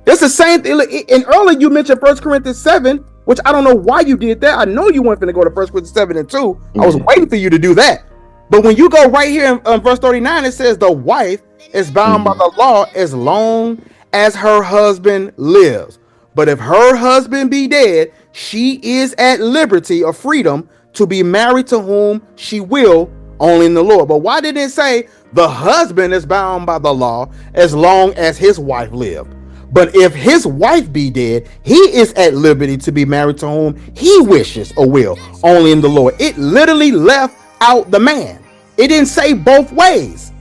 It's the same thing. And earlier you mentioned 1 Corinthians 7, which I don't know why you did that. I know you weren't going to go to 1 Corinthians 7 and 2. I was waiting for you to do that. But when you go right here in verse 39, it says the wife is bound by the law as long as her husband lives. But if her husband be dead, she is at liberty or freedom to be married to whom she will, only in the Lord. But why did it say the husband is bound by the law as long as his wife lived? But if his wife be dead, he is at liberty to be married to whom he wishes or will, only in the Lord. It literally left out the man. It didn't say both ways.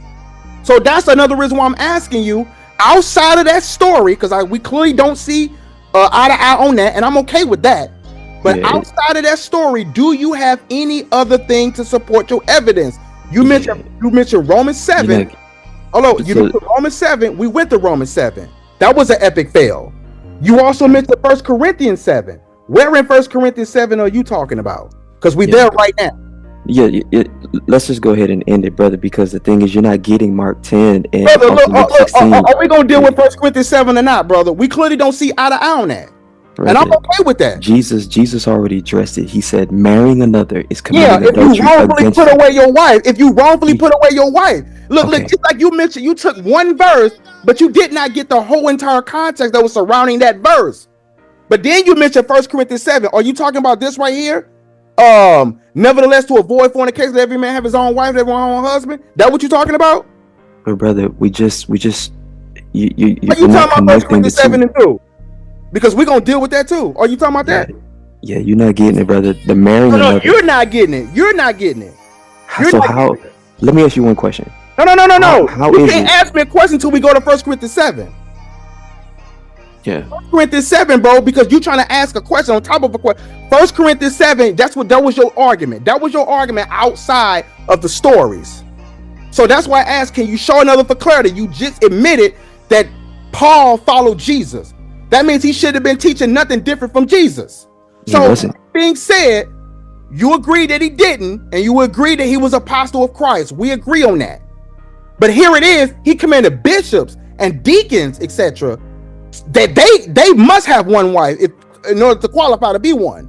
So that's another reason why I'm asking you, outside of that story, because we clearly don't see eye to eye on that, and I'm okay with that. But outside of that story, do you have any other thing to support your evidence? You mentioned Romans 7. You mentioned Romans 7. We went to Romans 7. That was an epic fail. You also mentioned 1 Corinthians 7. Where in 1 Corinthians 7 are you talking about? Because we're there right now. Let's just go ahead and end it, brother, because the thing is, you're not getting Mark 10 and brother, Luke 16. Are we going to deal with 1 Corinthians 7 or not, brother? We clearly don't see eye to eye on that. Brother, and I'm okay with that. Jesus already addressed it. He said marrying another is committing adultery. If you wrongfully put away your wife, look, just like you mentioned, you took one verse, but you did not get the whole entire context that was surrounding that verse. But then you mentioned 1 Corinthians 7. Are you talking about this right here? Nevertheless, to avoid fornication, let every man have his own wife, every own husband. That what you talking about? But brother, we just you talking about 1 Corinthians 7 and 2? Because we're gonna deal with that too. Are you talking about that? Yeah, you're not getting it, brother. The marrying. No, you're not getting it. You're not getting it. How? Let me ask you one question. No. How you is can't ask me a question until we go to 1 Corinthians 7. Yeah. 1 Corinthians 7, bro, because you're trying to ask a question on top of a question. 1 Corinthians 7, that was your argument. That was your argument outside of the stories. So that's why I asked, can you show another for clarity? You just admitted that Paul followed Jesus. That means he should have been teaching nothing different from Jesus. So being said, you agree that he didn't, and you agree that he was apostle of Christ. We agree on that. But here it is, he commanded bishops and deacons, etc., that they must have one wife in order to qualify to be one.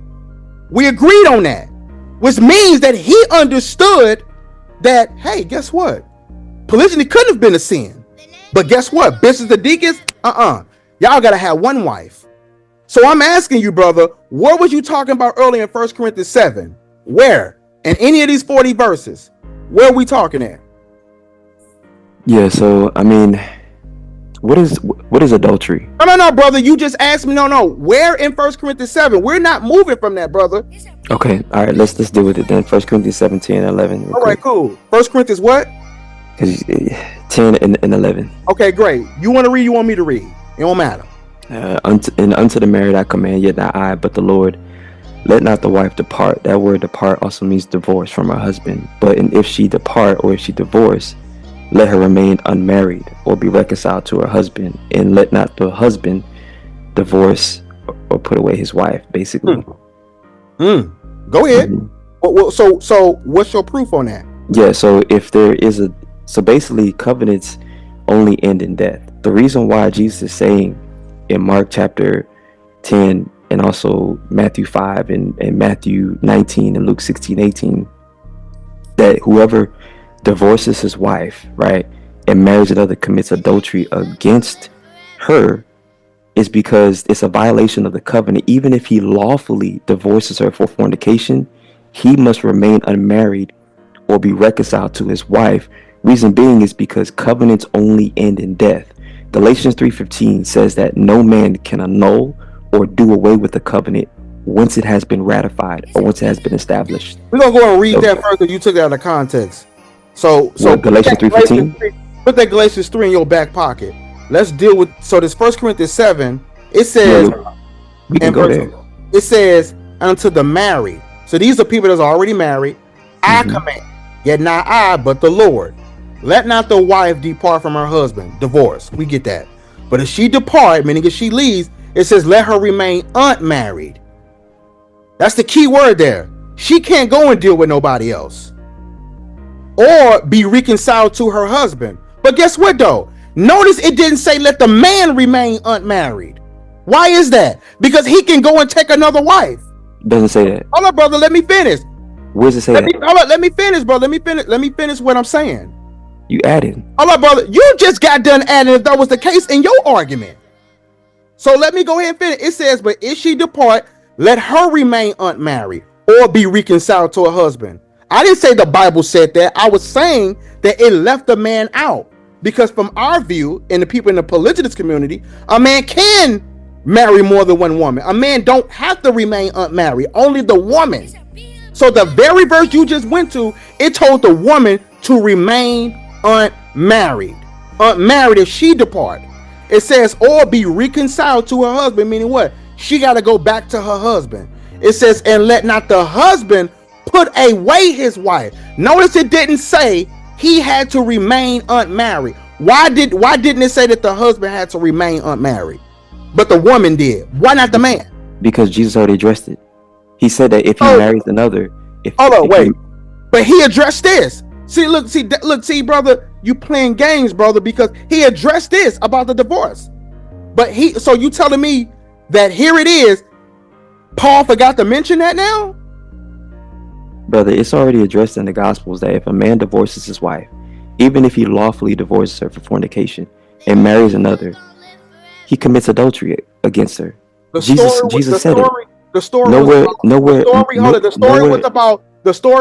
We agreed on that, which means that he understood that, hey, guess what? Polygyny couldn't have been a sin. But guess what? Bishops and deacons, y'all gotta have one wife. So I'm asking you, brother, what was you talking about earlier in 1 Corinthians 7? Where? In any of these 40 verses? Where are we talking at? Yeah, so I mean, what is adultery? No, brother. You just asked me. No. Where in 1 Corinthians 7? We're not moving from that, brother. Okay, all right. Let's deal with it then. 1 Corinthians 7, 10, and 11. All right, cool. 1 Corinthians what? 10 and 11. Okay, great. You want to read? You want me to read? It don't matter. Unto the married I command, yet not I, but the Lord. Let not the wife depart. That word depart also means divorce from her husband. But if she depart or if she divorce, let her remain unmarried or be reconciled to her husband, and let not the husband divorce or put away his wife, basically. Go ahead. So what's your proof on that? Yeah, so if there is so basically covenants only end in death. The reason why Jesus is saying in Mark chapter 10 and also Matthew 5 and Matthew 19 and Luke 16, 18, that whoever divorces his wife, right, and marries another, commits adultery against her, is because it's a violation of the covenant. Even if he lawfully divorces her for fornication, he must remain unmarried or be reconciled to his wife. Reason being is because covenants only end in death. Galatians 3:15 says that no man can annul or do away with the covenant once it has been ratified or once it has been established. We're gonna go and read that further. You took it out of context. So Galatians 3:15. Put that Galatians 3 in your back pocket. Let's deal with this 1 Corinthians 7. It says, we can go there. It says unto the married. So these are people that's already married. I command, yet not I, but the Lord. Let not the wife depart from her husband. Divorce. We get that. But if she depart, meaning if she leaves, it says let her remain unmarried. That's the key word there. She can't go and deal with nobody else or be reconciled to her husband. But guess what though? Notice it didn't say let the man remain unmarried. Why is that? Because he can go and take another wife. Doesn't say that. Hold up, brother. Let me finish. Where does it say that? Let me finish, bro. Let me finish what I'm saying. You added. Hold up, brother. You just got done adding if that was the case in your argument. So let me go ahead and finish. It says, but if she depart, let her remain unmarried or be reconciled to her husband. I didn't say the Bible said that. I was saying that it left the man out. Because from our view, and the people in the polygynous community, a man can marry more than one woman. A man don't have to remain unmarried, only the woman. So the very verse you just went to, it told the woman to remain unmarried. Unmarried if she depart. It says, or be reconciled to her husband, meaning what? She got to go back to her husband. It says, and let not the husband put away his wife. Notice it didn't say he had to remain unmarried. Why didn't it say that the husband had to remain unmarried, but the woman did? Why not the man? Because Jesus already addressed it. He said that if he marries another, but he addressed this. See, brother, you playing games, brother, because he addressed this about the divorce. But so you telling me that here it is, Paul forgot to mention that now? Brother, it's already addressed in the Gospels that if a man divorces his wife, even if he lawfully divorces her for fornication and marries another, he commits adultery against her. Jesus said it. The story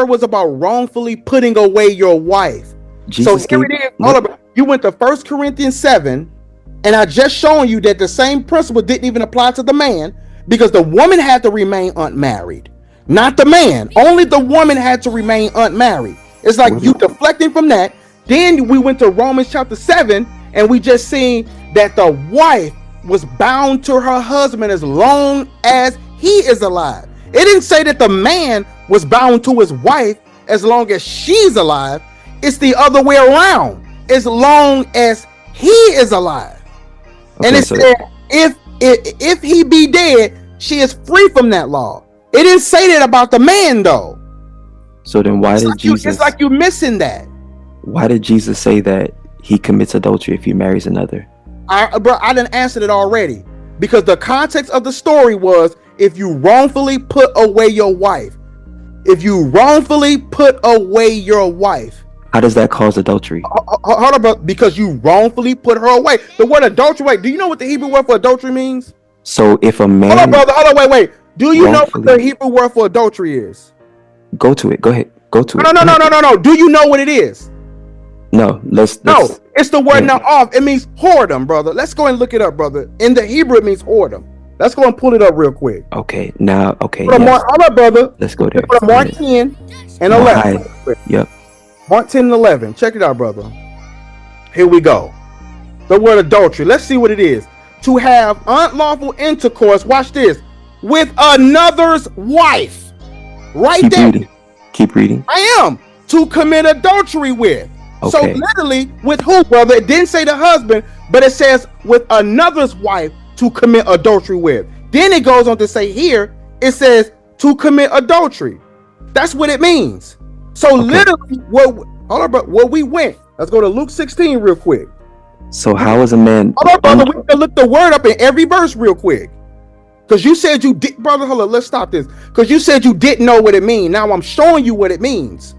was about wrongfully putting away your wife. Jesus so here it is. You went to 1 Corinthians 7, and I just shown you that the same principle didn't even apply to the man, because the woman had to remain unmarried. Not the man. Only the woman had to remain unmarried. It's like you deflecting from that. Then we went to Romans chapter 7, and we just seen that the wife was bound to her husband as long as he is alive. It didn't say that the man was bound to his wife as long as she's alive. It's the other way around. As long as he is alive. Okay, and it said if he be dead, she is free from that law. It didn't say that about the man though. So then why did Jesus... It's like you're missing that. Why did Jesus say that he commits adultery if he marries another? I didn't answer it already. Because the context of the story was, if you wrongfully put away your wife. If you wrongfully put away your wife. How does that cause adultery? Hold on, bro. Because you wrongfully put her away. The word adultery, do you know what the Hebrew word for adultery means? So if a man... Hold on, brother. Hold on, wait. Do you know what the Hebrew word for adultery is? Go to it. Go ahead. Go to it. No. Do you know what it is? No. Let's it's the word na'af. It means whoredom, brother. Let's go and look it up, brother. In the Hebrew, it means whoredom. Let's go and pull it up real quick. Okay. All right, brother. Let's go there. Mark 10 and 11. Yep. Mark 10 and 11. Check it out, brother. Here we go. The word adultery. Let's see what it is. To have unlawful intercourse, watch this, with another's wife. Keep reading. I am. To commit adultery with. Okay. So literally, with who, brother? It didn't say the husband, but it says with another's wife to commit adultery with. Then it goes on to say here, it says to commit adultery. That's what it means. So literally, where we went. Let's go to Luke 16 real quick. So how is a man... Hold on, brother. We can look the word up in every verse real quick. Because you said you did... Brother, hold on. Let's stop this. Because you said you didn't know what it means. Now I'm showing you what it means.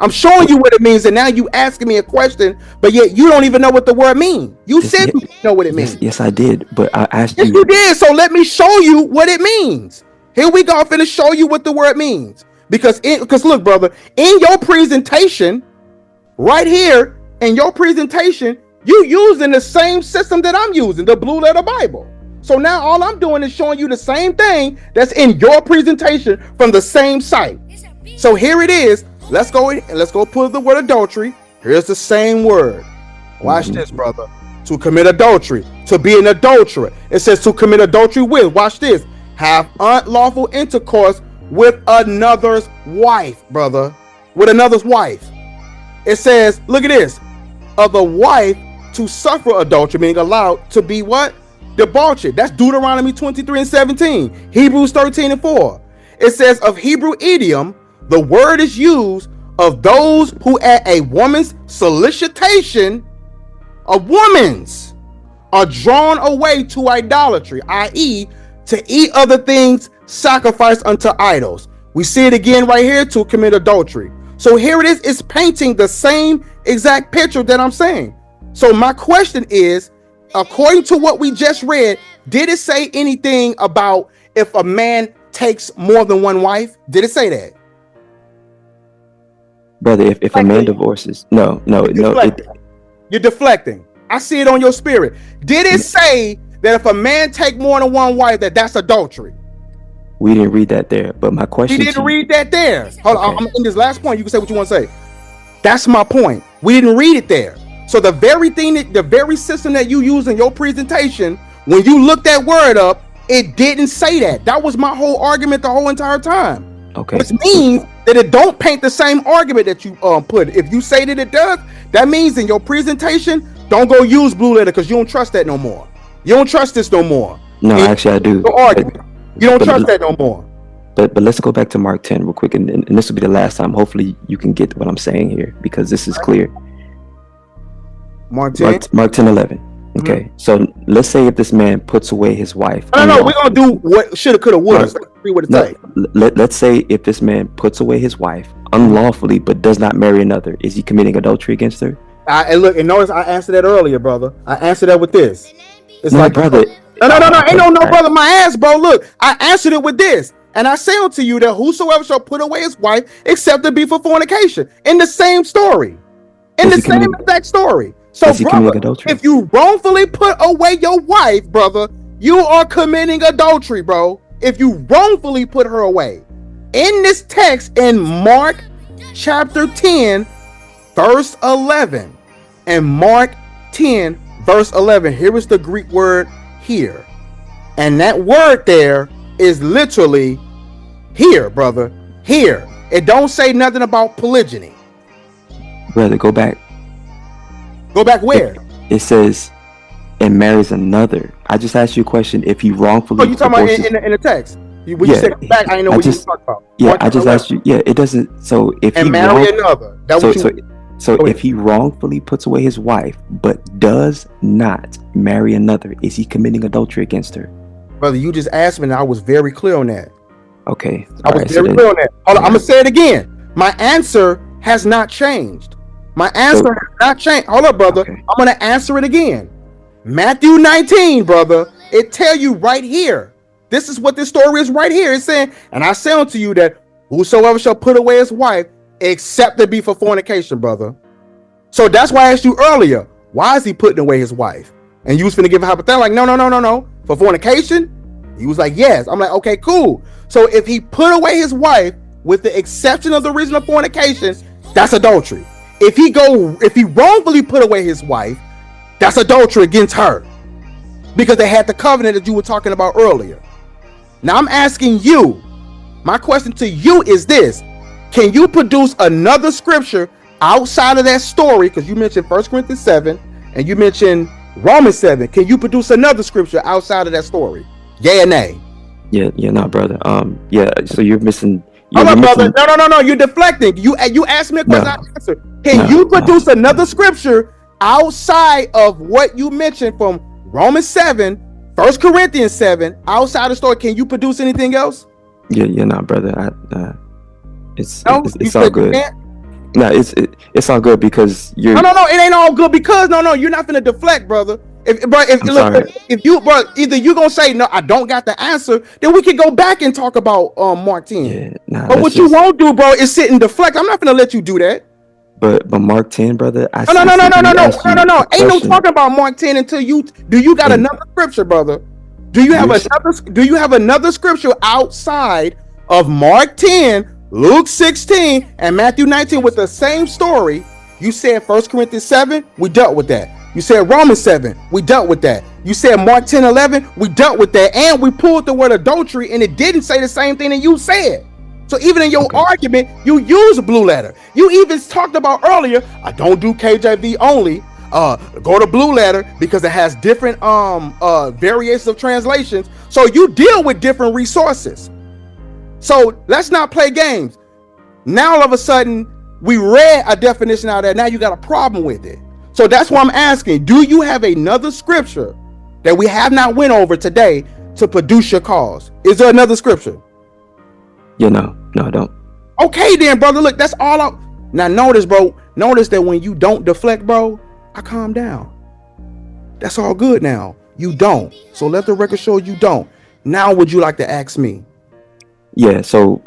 I'm showing you what it means, and now you asking me a question, but yet you don't even know what the word means. You said you didn't know what it means. Yes, I did, but I asked you. Yes, you did. So let me show you what it means. Here we go. I'm finna show you what the word means. Because look, brother, in your presentation, right here, in your presentation, you using the same system that I'm using, the Blue Letter Bible. So now all I'm doing is showing you the same thing that's in your presentation from the same site. So here it is. Let's go pull the word adultery. Here's the same word. Watch this, brother. To commit adultery, to be an adulterer. It says to commit adultery with, watch this, have unlawful intercourse with another's wife, brother. With another's wife. It says, look at this, of the wife to suffer adultery, meaning allowed to be what? Debauched. That's Deuteronomy 23 and 17. Hebrews 13 and 4. It says of Hebrew idiom, the word is used of those who at a woman's solicitation, are drawn away to idolatry, i.e., to eat other things sacrificed unto idols. We see it again right here, to commit adultery. So here it is, it's painting the same exact picture that I'm saying. So my question is, according to what we just read, did it say anything about if a man takes more than one wife? Did it say that? Brother, if a man divorces, no. You're deflecting. I see it on your spirit. Did it say that if a man take more than one wife, that's adultery? We didn't read that there, but my question. We didn't read that there. Hold on, I'm in this last point. You can say what you want to say. That's my point. We didn't read it there. So the very system that you use in your presentation, when you look that word up, it didn't say that. That was my whole argument the whole entire time. Okay. Which means that it don't paint the same argument that you put. If you say that it does, that means in your presentation, don't go use blue letter because you don't trust that no more. You don't trust this no more. No, actually I do. You don't trust that no more. But let's go back to Mark 10 real quick, and this will be the last time. Hopefully you can get what I'm saying here because this is clear. Mark 10? Mark 10, 11. Okay, so let's say if this man puts away his wife. No, we're gonna do what shoulda, coulda, woulda. Let's say if this man puts away his wife unlawfully but does not marry another, is he committing adultery against her? And notice I answered that earlier, brother. I answered that with this. It's no, like, brother. No, ain't no brother. My ass, bro. Look, I answered it with this, and I say unto you that whosoever shall put away his wife, except it be for fornication. In the same story, exact story. So, brother, if you wrongfully put away your wife, brother, you are committing adultery, bro. If you wrongfully put her away. In this text in Mark chapter 10, verse 11, and Mark 10, verse 11, here is the Greek word here. And that word there is literally here, brother. Here. It don't say nothing about polygyny. Brother, go back. Go back where? It says, and marries another. I just asked you a question. If he wrongfully. Oh, you talking about in the text? When you said back, I didn't know what you were talking about. Yeah, I just asked you. Yeah, it doesn't. So if and he marry another. So if he wrongfully puts away his wife but does not marry another, is he committing adultery against her? Brother, you just asked me, and I was very clear on that. Okay. I was very clear on that. Hold on, I'm gonna say it again. My answer has not changed. My answer has not changed. Hold up, brother. Okay. I'm gonna answer it again. Matthew 19, brother. It tell you right here. This is what this story is right here. It's saying, and I say unto you that whosoever shall put away his wife, except it be for fornication, brother. So that's why I asked you earlier, why is he putting away his wife? And you was finna give a hypothetical, like, no. For fornication? He was like, yes. I'm like, okay, cool. So if he put away his wife, with the exception of the reason of fornication, that's adultery. If he wrongfully put away his wife, that's adultery against her. Because they had the covenant that you were talking about earlier. Now I'm asking you, my question to you is this. Can you produce another scripture outside of that story? Because you mentioned 1 Corinthians 7 and you mentioned Romans 7. Can you produce another scripture outside of that story? Yay or nay? Yeah, no, brother. So you're missing. Brother. No. You're deflecting. You asked me a question, I answered. Can you produce another scripture outside of what you mentioned from Romans 7, 1 Corinthians 7, outside the story? Can you produce anything else? Yeah, no, brother. It's all good. No, it's all good because you're. No. It ain't all good because you're not gonna deflect, brother. If you either you gonna say no, I don't got the answer, then we can go back and talk about Mark 10. Yeah, but what you won't do, bro, is sit and deflect. I'm not gonna let you do that. But Mark 10, brother. No. Ain't no talking about Mark 10 until you got another scripture, brother. Do you have another scripture outside of Mark 10, Luke 16, and Matthew 19 with the same story? You said 1 Corinthians 7, we dealt with that. You said Romans 7, we dealt with that. You said Mark 10, 11, we dealt with that. And we pulled the word adultery, and it didn't say the same thing that you said. So even in your argument, you use a blue letter. You even talked about earlier, I don't do KJV only. Go to Blue Letter because it has different variations of translations. So you deal with different resources. So let's not play games. Now all of a sudden we read a definition out there. Now you got a problem with it. So that's why I'm asking, do you have another scripture that we have not went over today to produce your cause? Is there another scripture? Yeah, no, I don't. Okay then, brother. Look, that's all I... Now notice, bro. Notice that when you don't deflect, bro, I calm down. That's all good now. You don't. So let the record show you don't. Now would you like to ask me? Yeah, so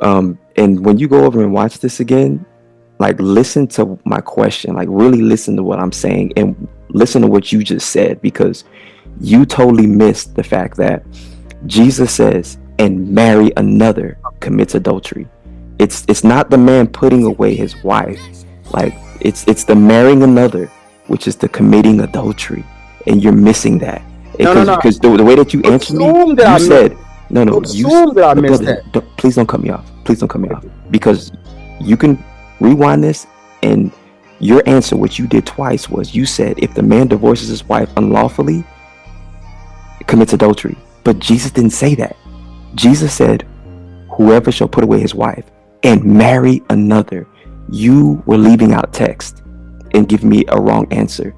and when you go over and watch this again, like listen to my question, like really listen to what I'm saying and listen to what you just said, because you totally missed the fact that Jesus says, and marry another commits adultery. It's not the man putting away his wife. Like it's the marrying another, which is the committing adultery. And you're missing that. Because the way that you answered me, you said, please don't cut me off. Please don't cut me off. Because you can rewind this, and your answer, what you did twice, was you said if the man divorces his wife unlawfully, commits adultery. But Jesus didn't say that. Jesus said, whoever shall put away his wife and marry another. You were leaving out text and giving me a wrong answer.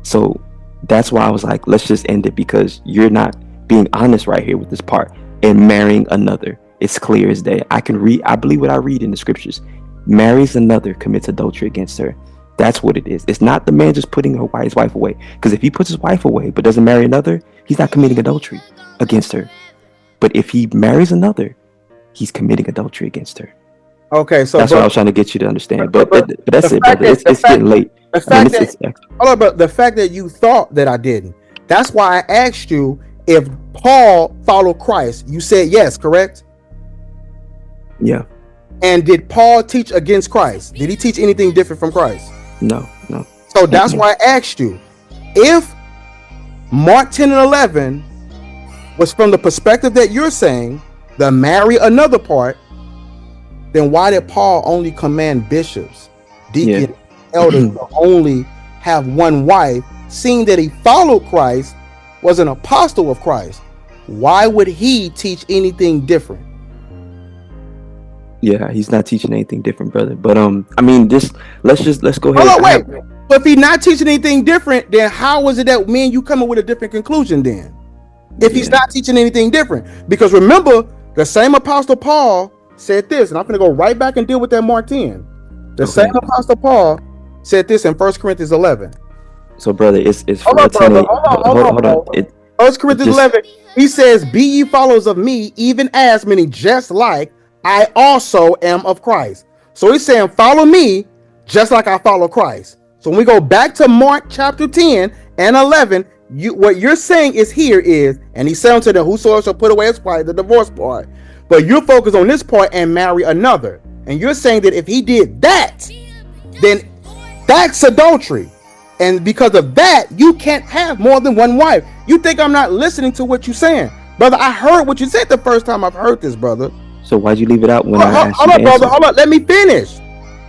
So that's why I was like, let's just end it, because you're not being honest right here with this part. And marrying another, it's clear as day. I believe what I read in the scriptures. Marries another, commits adultery against her. That's what it is. It's not the man just putting his wife away. Because if he puts his wife away but doesn't marry another, he's not committing adultery against her. But if he marries another, he's committing adultery against her. Okay, so that's what I was trying to get you to understand. But that's it, brother. It's getting late. The fact that you thought that I didn't. That's why I asked you if Paul followed Christ. You said yes, correct? Yeah. And did Paul teach against Christ? Did he teach anything different from Christ? No. So that's why I asked you. If Mark 10 and 11 was from the perspective that you're saying, the marry another part, then why did Paul only command bishops, deacons, elders to only have one wife, seeing that he followed Christ, was an apostle of Christ? Why would he teach anything different? Yeah, he's not teaching anything different, brother. But I mean, let's go ahead. Hold on, wait. But if he's not teaching anything different, then how is it that me and you coming with a different conclusion then? If he's not teaching anything different, because remember, the same apostle Paul said this, and I'm going to go right back and deal with that Mark 10. The same apostle Paul said this in 1 Corinthians 11. So, brother, it's hold on. 1 Corinthians 11, he says, be ye followers of me, even as many, just like I also am of Christ. So he's saying, follow me, just like I follow Christ. So when we go back to Mark chapter 10 and 11, what you're saying is here is, and he said unto them, whosoever shall put away his wife, the divorce part. But you're focused on this part, and marry another. And you're saying that if he did that, then that's adultery. And because of that, you can't have more than one wife. You think I'm not listening to what you're saying? Brother, I heard what you said the first time I've heard this, brother. So why'd you leave it out when I asked you to answer? Brother, hold on, let me finish.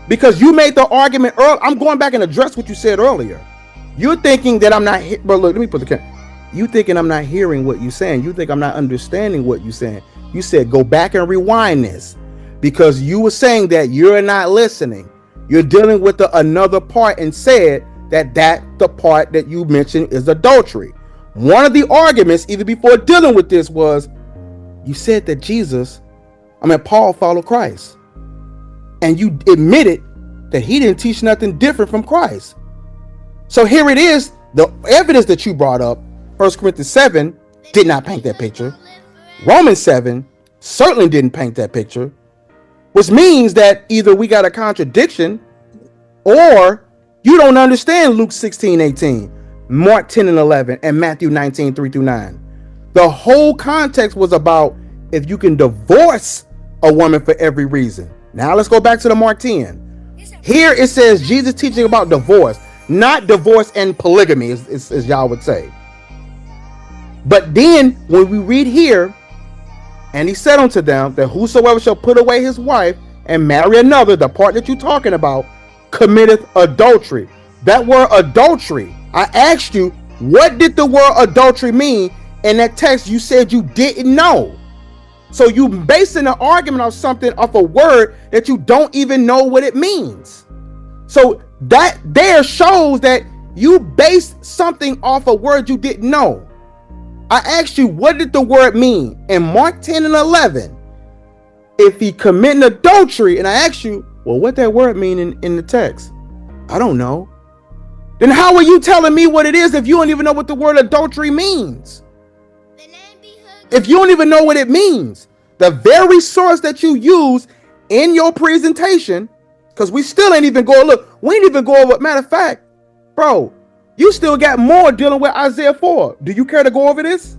Because you made the argument earlier. I'm going back and address what you said earlier. You're thinking that I'm not, bro, look, let me put the camera. You thinking I'm not hearing what you're saying. You think I'm not understanding what you're saying. You said, go back and rewind this, because you were saying that you're not listening. You're dealing with another part, and said that the part that you mentioned is adultery. One of the arguments, even before dealing with this, was you said that Paul followed Christ. And you admitted that he didn't teach nothing different from Christ. So here it is. The evidence that you brought up, 1 Corinthians 7, did not paint that picture. Romans 7 certainly didn't paint that picture, which means that either we got a contradiction, or you don't understand Luke 16:18, Mark 10 and 11, and Matthew 19:3-9. The whole context was about if you can divorce a woman for every reason. Now let's go back to the Mark 10. Here it says Jesus teaching about divorce, not divorce and polygamy, as y'all would say. But then when we read here, and he said unto them that whosoever shall put away his wife and marry another, the part that you're talking about, committeth adultery. That word adultery I asked you, what did the word adultery mean? In that text, you said you didn't know. So you basing an argument on something off a word that you don't even know what it means. So that there shows that you based something off a word you didn't know. I asked you, what did the word mean? In Mark 10 and 11, if he committing adultery, and I asked you, well, what that word mean in the text? I don't know. Then how are you telling me what it is if you don't even know what the word adultery means? If you don't even know what it means, the very source that you use in your presentation, because we still ain't even go, look, we ain't even go over, matter of fact, bro, you still got more dealing with Isaiah 4. Do you care to go over this?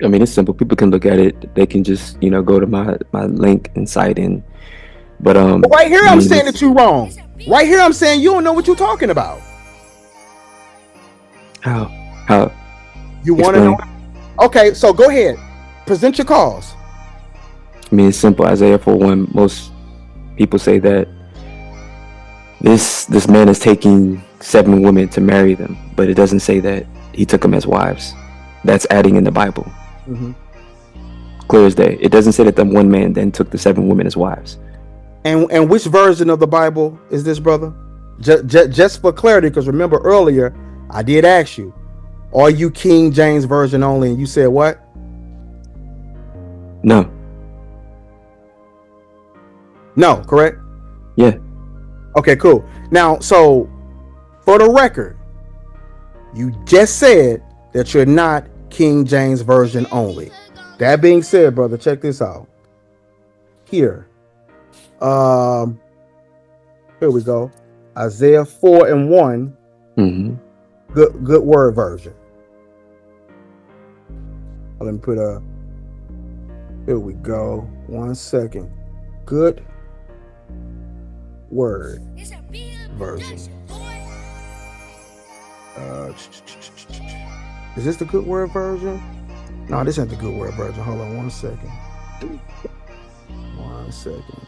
I mean, it's simple. People can look at it. They can just, go to my link and cite in. But right here, I'm saying that you're wrong. Right here, I'm saying you don't know what you're talking about. How? You want to know? Okay, so go ahead. Present your cause. I mean, it's simple. Isaiah 4:1. Most people say that this man is taking 7 women to marry them, but it doesn't say that he took them as wives. That's adding in the Bible. Mm-hmm. Clear as day. It doesn't say that the one man then took the 7 women as wives. And which version of the Bible is this, brother? Just for clarity, because remember earlier, I did ask you, are you King James Version only? And you said what? No. No, correct? Yeah. Okay, cool. Now, so for the record, you just said that you're not King James Version only. That being said, brother, check this out. Here we go. Isaiah 4:1. Mm-hmm. Good word version. Let me put here we go. 1 second. Good word version. Is this the good word version? No, this ain't the good word version. Hold on 1 second. 1 second.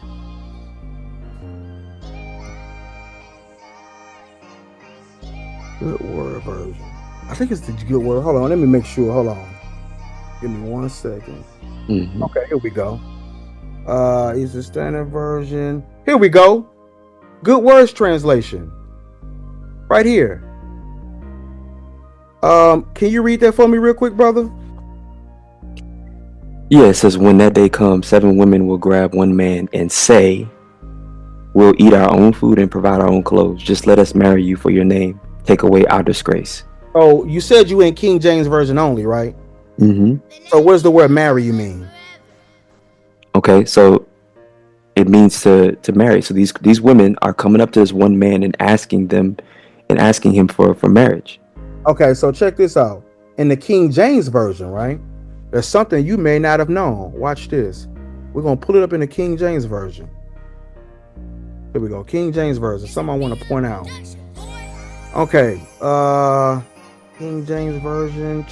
Good word version. I think it's the good word. Hold on, let me make sure. Hold on. Give me 1 second. Mm-hmm. Okay, here we go. Is the standard version. Here we go. Good words translation. Right here. Can you read that for me real quick, brother? Yeah, it says, when that day comes, 7 women will grab one man and say, we'll eat our own food and provide our own clothes. Just let us marry you for your name. Take away our disgrace. Oh, you said you in King James Version only, right? Mm-hmm. So what does the word marry you mean? Okay, so it means to marry. So these women are coming up to this one man and asking him for marriage. Okay, so check this out. In the King James Version, right? There's something you may not have known. Watch this. We're going to pull it up in the King James Version. Here we go. King James Version. Something I want to point out. Okay. King James Version.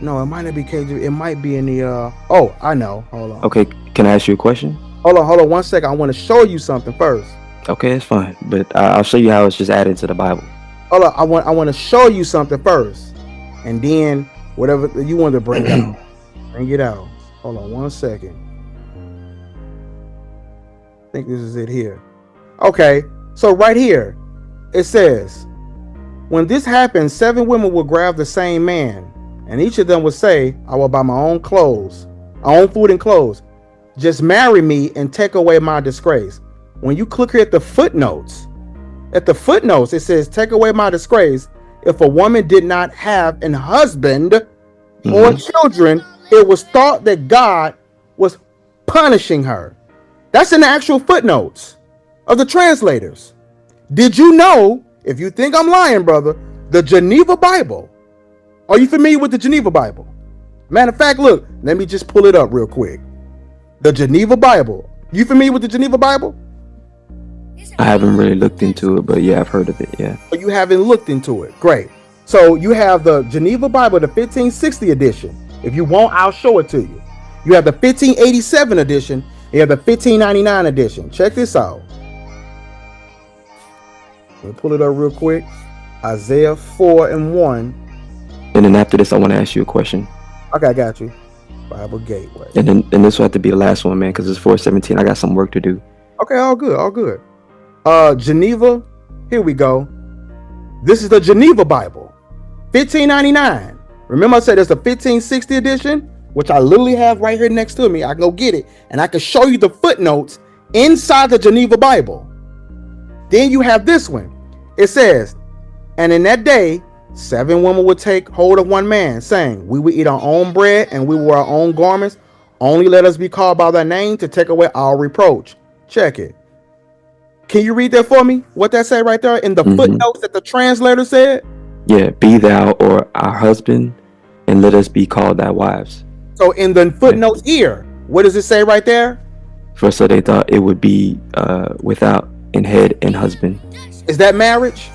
No, it might not be KJVA. It might be in the oh, I know. Hold on. Okay, can I ask you a question? Hold on 1 second. I want to show you something first. Okay, it's fine. But I'll show you how it's just added to the Bible. Hold on. I want to show you something first. And then whatever you want to bring out. Bring it out. Hold on 1 second. I think this is it here. Okay. So right here, it says, when this happens, 7 women will grab the same man, and each of them will say, I will buy my own clothes, my own food and clothes. Just marry me and take away my disgrace. When you click here at the footnotes, it says, take away my disgrace. If a woman did not have an husband or children, it was thought that God was punishing her. That's in the actual footnotes of the translators. Did you know, if you think I'm lying, brother, the Geneva Bible, are you familiar with the Geneva Bible? Matter of fact, look, let me just pull it up real quick. The Geneva Bible. You familiar with the Geneva Bible? I haven't really looked into it, but yeah, I've heard of it, yeah. You haven't looked into it. Great. So you have the Geneva Bible, the 1560 edition. If you want, I'll show it to you. You have the 1587 edition. You have the 1599 edition. Check this out. Let me pull it up real quick. Isaiah 4 and 1. And then after this, I want to ask you a question. Okay, I got you. Bible Gateway. And then this will have to be the last one, man, because it's 4:17. I got some work to do. Okay, all good, all good. Geneva, here we go. This is the Geneva Bible, $15.99. Remember I said it's the 1560 edition, which I literally have right here next to me. I can go get it, and I can show you the footnotes inside the Geneva Bible. Then you have this one. It says, and in that day, 7 women would take hold of one man, saying, we will eat our own bread, and we will wear our own garments. Only let us be called by thy name to take away our reproach. Check it. Can you read that for me? What that say right there in the footnotes that the translator said? Yeah, be thou or our husband, and let us be called thy wives. So in the footnotes here, what does it say right there? First, so they thought it would be without and head and husband. Is that marriage?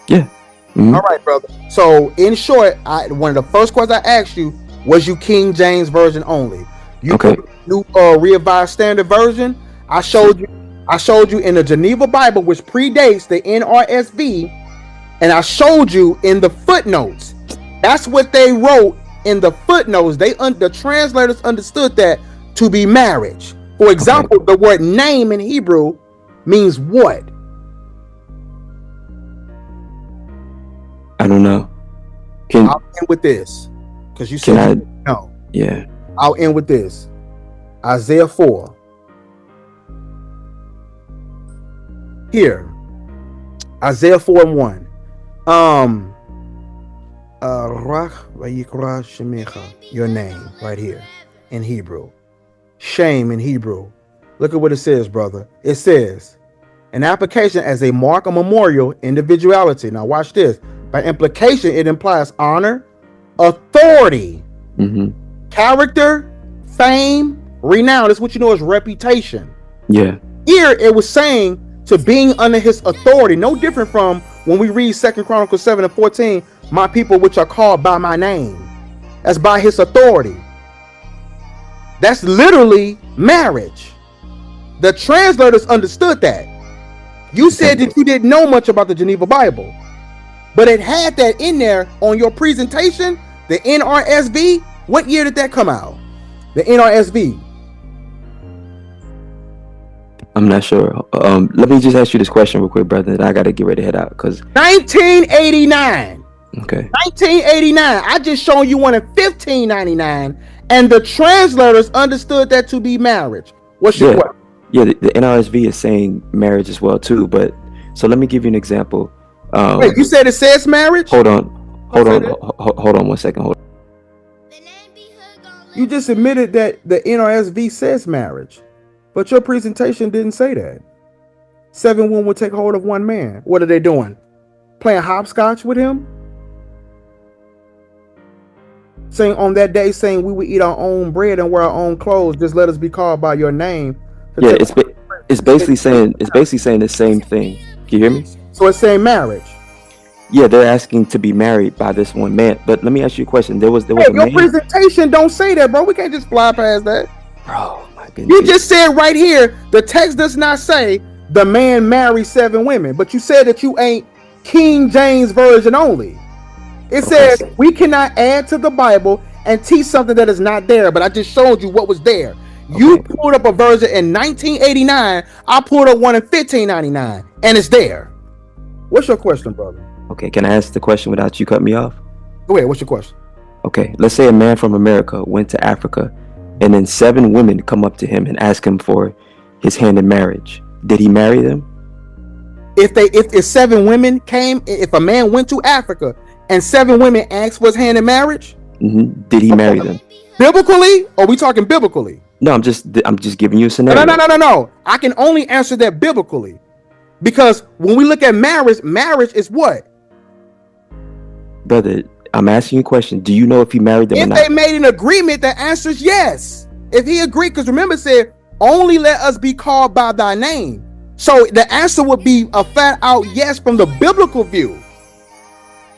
Yeah. All right, brother. So in short, one of the first questions I asked you was you King James version only. You okay. New Revised Standard Version. I showed you in the Geneva Bible, which predates the NRSV, and I showed you in the footnotes. That's what they wrote in the footnotes. The translators understood that to be marriage. For example, the word name in Hebrew means what? I don't know. I'll end with this, because you said no. Yeah. I'll end with this. Isaiah 4. Here, Isaiah 4 and 1. Your name right here in Hebrew. Shame in Hebrew. Look at what it says, brother. It says, an application as a mark of memorial individuality. Now watch this. By implication, it implies honor, authority, character, fame, renown. That's what you know as reputation. Yeah. Here it was saying to being under his authority, no different from when we read 2 Chronicles 7 and 14, my people which are called by my name. That's by his authority. That's literally marriage. The translators understood that. You said that you didn't know much about the Geneva Bible, but it had that in there on your presentation, the NRSV. What year did that come out? The NRSV. I'm not sure. Let me just ask you this question real quick, brother. I got to get ready to head out because 1989. Okay. 1989. I just shown you one in 1599, and the translators understood that to be marriage. What's your question? Yeah, the NRSV is saying marriage as well too. But so let me give you an example. Wait, you said it says marriage? Hold on 1 second. Hold on. You just admitted that the NRSV says marriage, but your presentation didn't say that. 7 women would take hold of one man. What are they doing? Playing hopscotch with him? Saying on that day, saying we would eat our own bread and wear our own clothes. Just let us be called by your name. Yeah, it's basically saying the same thing. Can you hear me? So it's saying marriage. Yeah, they're asking to be married by this one man. But let me ask you a question. There was a your man. presentation don't say that, bro. We can't just fly past that. Bro, my goodness. You just said right here, the text does not say the man married 7 women, but you said that you ain't King James version only. It says we cannot add to the Bible and teach something that is not there, but I just showed you what was there. You pulled up a version in 1989. I pulled up one in 1599, and it's there. What's your question, brother? Okay, can I ask the question without you cutting me off? Go ahead. What's your question? Okay, let's say a man from America went to Africa, and then 7 women come up to him and ask him for his hand in marriage. Did he marry them? If 7 women came, if a man went to Africa and 7 women asked for his hand in marriage, did he marry them? Biblically? Or are we talking biblically? No, I'm just giving you a scenario. No. I can only answer that biblically, because when we look at marriage is what? Brother, I'm asking you a question. Do you know if he married them or not? If they made an agreement, the answer is yes. If he agreed, because remember it said, only let us be called by thy name. So the answer would be a flat out yes from the biblical view.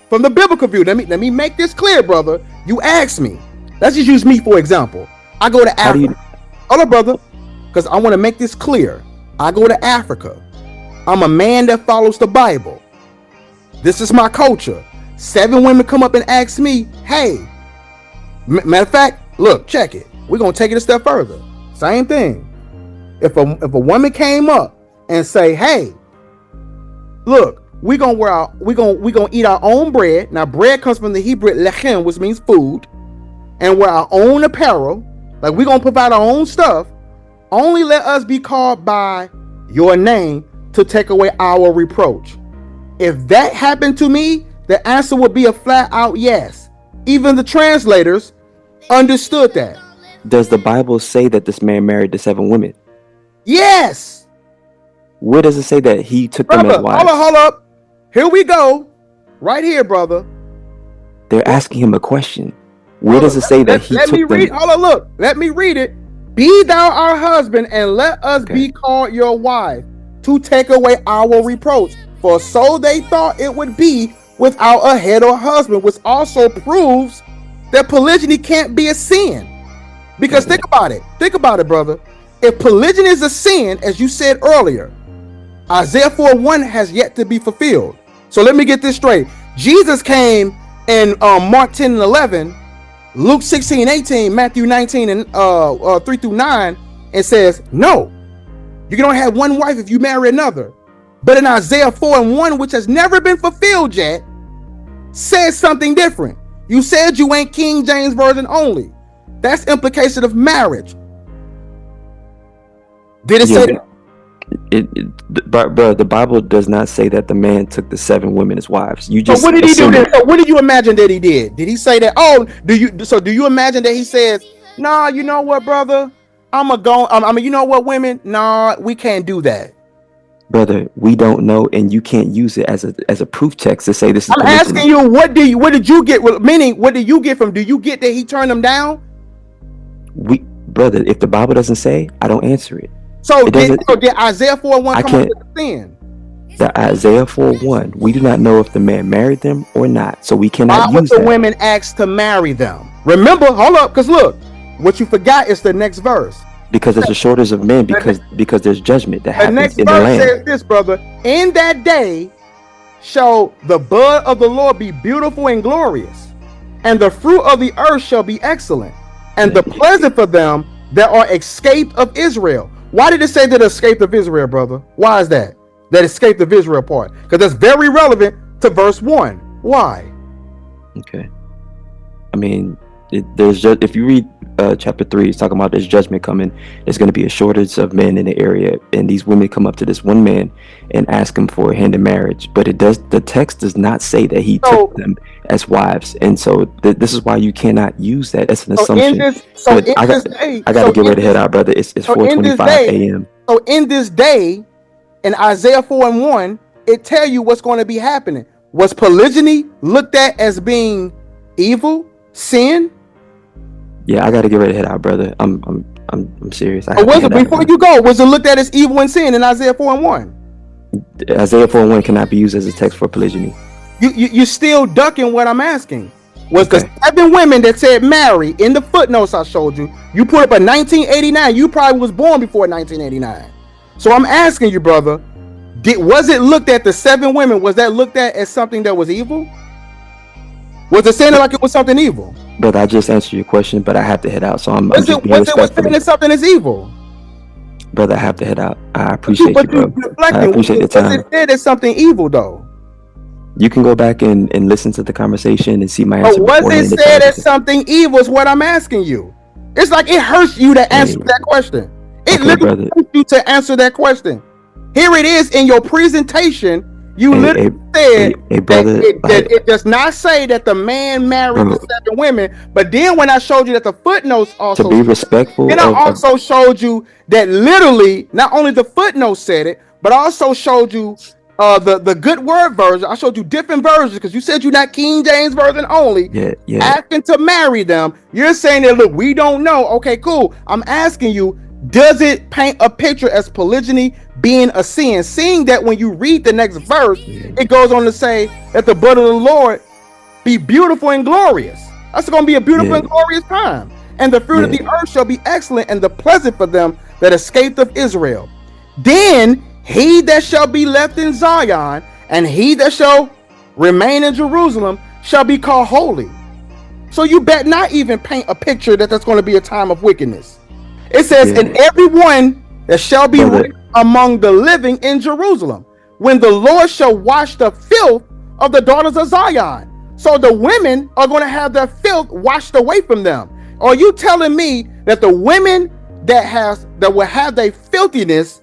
From the biblical view, let me make this clear, brother. You asked me. Let's just use me for example. I go to Africa. Hold on, brother, because I want to make this clear. I go to Africa. I'm a man that follows the Bible. This is my culture. 7 women come up and ask me, hey, matter of fact, look, check it. We're going to take it a step further. Same thing. If a woman came up and say, hey, look, we're gonna eat our own bread. Now, bread comes from the Hebrew lechem, which means food, and wear our own apparel. Like, we're gonna provide our own stuff. Only let us be called by your name to take away our reproach. If that happened to me, the answer would be a flat out yes. Even the translators understood that. Does the Bible say that this man married the 7 women? Yes. Where does it say that he took them as wives? Hold up. Here we go. Right here, brother. They're asking him a question. Where does it say that he took them? Hold on, look. Let me read it. Be thou our husband, and let us be called your wife, to take away our reproach. For so they thought it would be without a head or husband, which also proves that polygyny can't be a sin. Because think about it, brother. If polygyny is a sin, as you said earlier, Isaiah 4:1 has yet to be fulfilled. So let me get this straight. Jesus came in Mark 10 and 11, Luke 16:18, Matthew 19 and 3 through 9, and says, no, you can only have one wife if you marry another. But in Isaiah 4:1, which has never been fulfilled yet, says something different. You said you ain't King James Version only. That's implication of marriage. Did it say that? Bro, the Bible does not say that the man took the 7 women as wives. You just. So what did he do then? So what did you imagine that he did? Did he say that? Oh, do you imagine that he says, nah, you know what, brother? You know what, women? Nah, we can't do that. Brother, we don't know, and you can't use it as a proof text to say this is. I'm asking you, what did you get? Meaning, what did you get from? Do you get that he turned them down? Brother, if the Bible doesn't say, I don't answer it. So did Isaiah 4:1 come up with the sin? The Isaiah 4:1, we do not know if the man married them or not, so we cannot use that. Why would the women ask to marry them? Remember, hold up, because look, what you forgot is the next verse. Because there's a shortage of men, because there's judgment that happens in the land. The next verse says this, brother. In that day shall the bud of the Lord be beautiful and glorious, and the fruit of the earth shall be excellent, and the pleasant for them that are escaped of Israel. Why did it say that escaped of Israel, brother? Why is that? That escaped of Israel part? Because that's very relevant to verse 1. Why? Okay. I mean, if you read chapter 3, it's talking about there's judgment coming. There's going to be a shortage of men in the area, and these women come up to this one man and ask him for a hand in marriage. But the text does not say that he took them as wives, and so this is why you cannot use that. That's an assumption. I got to get ready to head out, brother. It's 4:25 a.m. So in this day, in Isaiah 4:1, it tell you what's going to be happening. Was polygyny looked at as being evil, sin? Yeah, I got to get ready to head out, brother. I'm serious. Before you go, was it looked at as evil and sin in Isaiah 4:1? Isaiah 4:1 cannot be used as a text for polygyny. You still ducking what I'm asking. Was the 7 women that said marry in the footnotes I showed you? You put up a 1989. You probably was born before 1989. So I'm asking you, brother, was it looked at the 7 women? Was that looked at as something that was evil? Was it saying like it was something evil? Brother, I just answered your question, but I have to head out. So I'm just being respectful. Was it something is evil? Brother, I have to head out. I appreciate you, bro. I appreciate the time. Was it said it's something evil, though? You can go back and listen to the conversation and see my answer. But was it said as something evil is what I'm asking you. It's like it hurts you to answer that question. It literally hurts you to answer that question. Here it is in your presentation. You literally said that it does not say that the man married the 7 women, but then when I showed you that the footnotes also to be respectful, then I also showed you that literally not only the footnotes said it, but I also showed you the good word version. I showed you different versions because you said you're not King James Version only. Yeah. Asking to marry them, you're saying that look, we don't know. Okay, cool. I'm asking you, does it paint a picture as polygyny being a sin? Seeing that when you read the next verse, it goes on to say that the blood of the Lord be beautiful and glorious. That's going to be a beautiful and glorious time. And the fruit of the earth shall be excellent and the pleasant for them that escaped of Israel. Then he that shall be left in Zion, and he that shall remain in Jerusalem shall be called holy. So you bet not even paint a picture that that's going to be a time of wickedness. It says, Yeah. and everyone that shall be Brother. written among the living in Jerusalem, when the Lord shall wash the filth of the daughters of Zion. So the women are going to have their filth washed away from them. Are you telling me that the women that will have their filthiness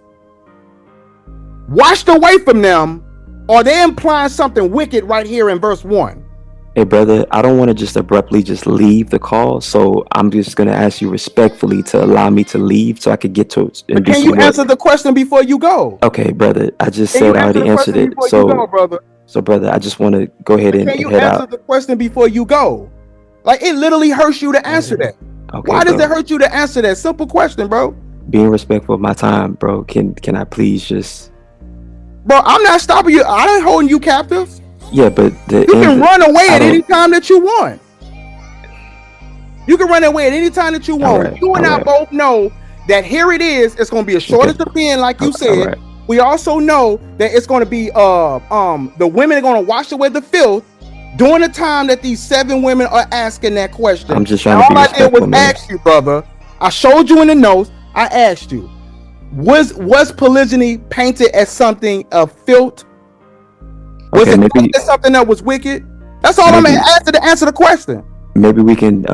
washed away from them, are they implying something wicked right here in verse 1? Hey, brother, I don't want to just abruptly just leave the call, so I'm just going to ask you respectfully to allow me to leave so I could get to it. But can you answer the question before you go? Okay, brother, I just Can said you I answer already the answered question it. before you go, brother? So, brother, I just want to go ahead and Can you head answer out. the question before you go? Like, it literally hurts you to answer that. Okay, Why does bro. it hurt you to answer that simple question, bro? Being respectful of my time, bro. Can I please just? Bro, I'm not stopping you. I ain't holding you captive. Yeah, but You can run away at any time that you want. You can run away at any time that you want. Right, You and I both know that here it is. It's going to be a shortage of men, like you said. Right. We also know that it's going to be the women are going to wash away the filth during the time that these 7 women are asking that question. I'm just trying to be respectful, all I did was man. ask you, brother. I showed you in the notes. I asked you, was polygyny painted as something of filth? Was it painted as something that was wicked? That's all I'm going to answer the question. Maybe we can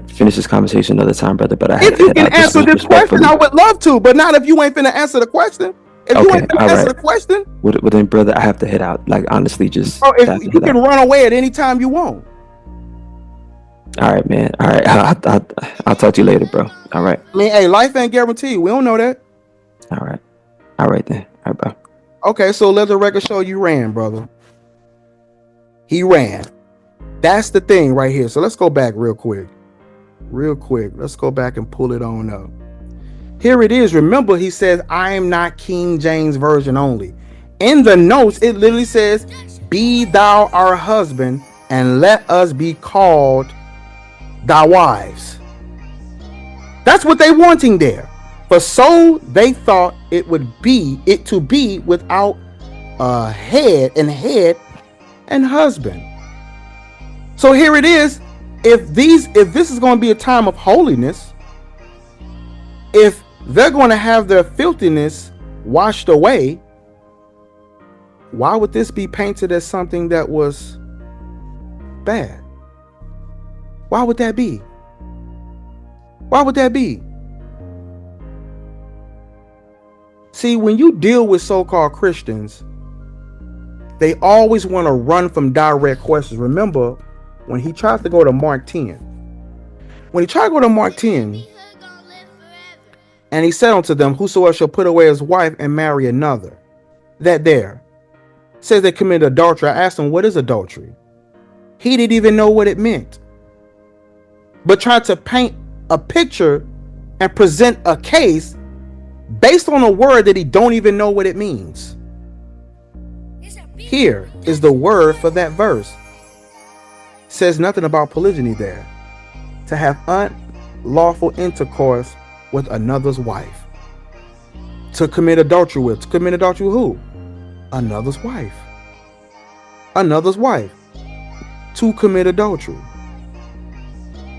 finish this conversation another time, brother. But if you can answer this question, I would love to, but not if you ain't finna answer the question. If you ain't finna answer the question, well then, brother, I have to head out. Like, honestly, just you can run away at any time you want. All right, man. All right, I'll talk to you later, bro. All right. I mean, hey, life ain't guaranteed. We don't know that. All right then. All right, bro. Okay, so let the record show you ran, brother. He ran. That's the thing right here. So let's go back real quick. Let's go back and pull it on up. Here it is. Remember, he says, I am not King James Version only. In the notes, it literally says, be thou our husband, and let us be called thy wives. That's what they wanting there. For so they thought it to be without head and husband. So here it is. If this is going to be a time of holiness, if they're going to have their filthiness washed away, why would this be painted as something that was bad? Why would that be? See, when you deal with so-called Christians, they always want to run from direct questions. Remember, when he tries to go to Mark 10, and he said unto them, whosoever shall put away his wife and marry another, that there says they committed adultery. I asked him, what is adultery? He didn't even know what it meant, but tried to paint a picture and present a case based on a word that he don't even know what it means. Here is the word for that verse. Says nothing about polygyny there. To have unlawful intercourse with another's wife. To commit adultery with. To commit adultery with who? Another's wife. Another's wife. To commit adultery.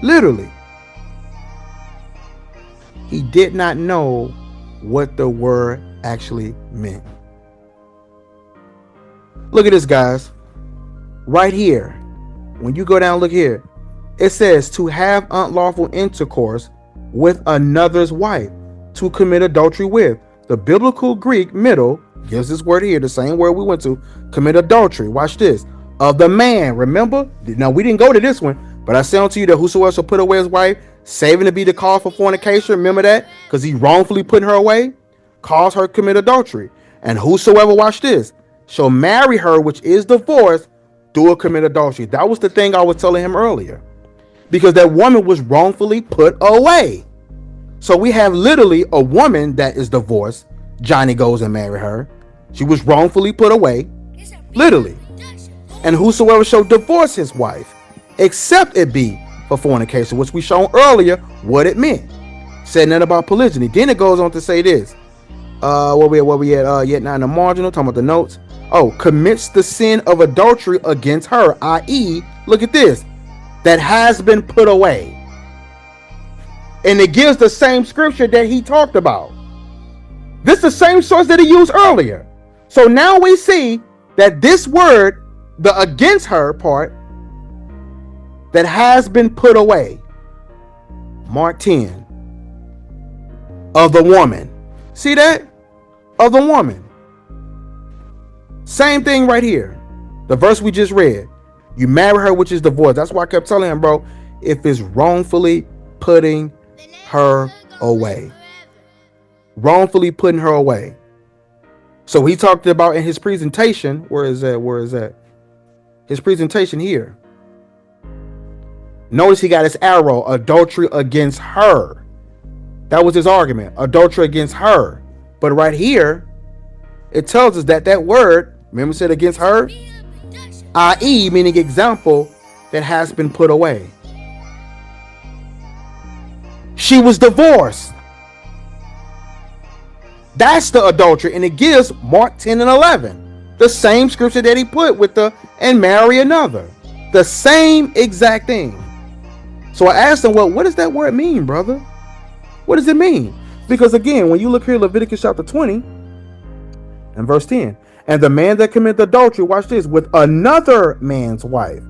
Literally. He did not know what the word actually meant. Look at this, guys. Right here. When you go down, look here. It says to have unlawful intercourse with another's wife. To commit adultery with. The biblical Greek middle gives this word here, the same word we went to. Commit adultery. Watch this. Of the man. Remember? Now, we didn't go to this one, but I say unto you that whosoever shall put away his wife, saving to be the cause for fornication. Remember that? Because he wrongfully put her away. Cause her commit adultery. And whosoever, watch this, shall marry her, which is divorced, do a commit adultery. That was the thing I was telling him earlier. Because that woman was wrongfully put away. So we have literally a woman that is divorced. Johnny goes and marry her. She was wrongfully put away. Literally. And whosoever shall divorce his wife, except it be for fornication, which we shown earlier what it meant. Said nothing about polygyny. Then it goes on to say this. Where we at? Yet not in the marginal, talking about the notes. commits the sin of adultery against her, i.e., look at this, that has been put away. And it gives the same scripture that he talked about. This is the same source that he used earlier. So now we see that this word, the against her part, that has been put away. Mark 10. Of the woman. See that? Of the woman. Same thing right here. The verse we just read. You marry her, which is divorce. That's why I kept telling him, bro, if it's wrongfully putting her away. Wrongfully putting her away. So he talked about in his presentation. Where is that? His presentation here. Notice he got his arrow. Adultery against her. That was his argument. Adultery against her. But right here, it tells us that that word, remember, said against her, i.e., meaning example, that has been put away. She was divorced. That's the adultery, and it gives Mark 10 and 11, the same scripture that he put with the and marry another, the same exact thing. So I asked him, well, what does that word mean, brother? What does it mean? Because again, when you look here, Leviticus chapter 20 and verse 10, and the man that committed adultery, watch this, with another man's wife,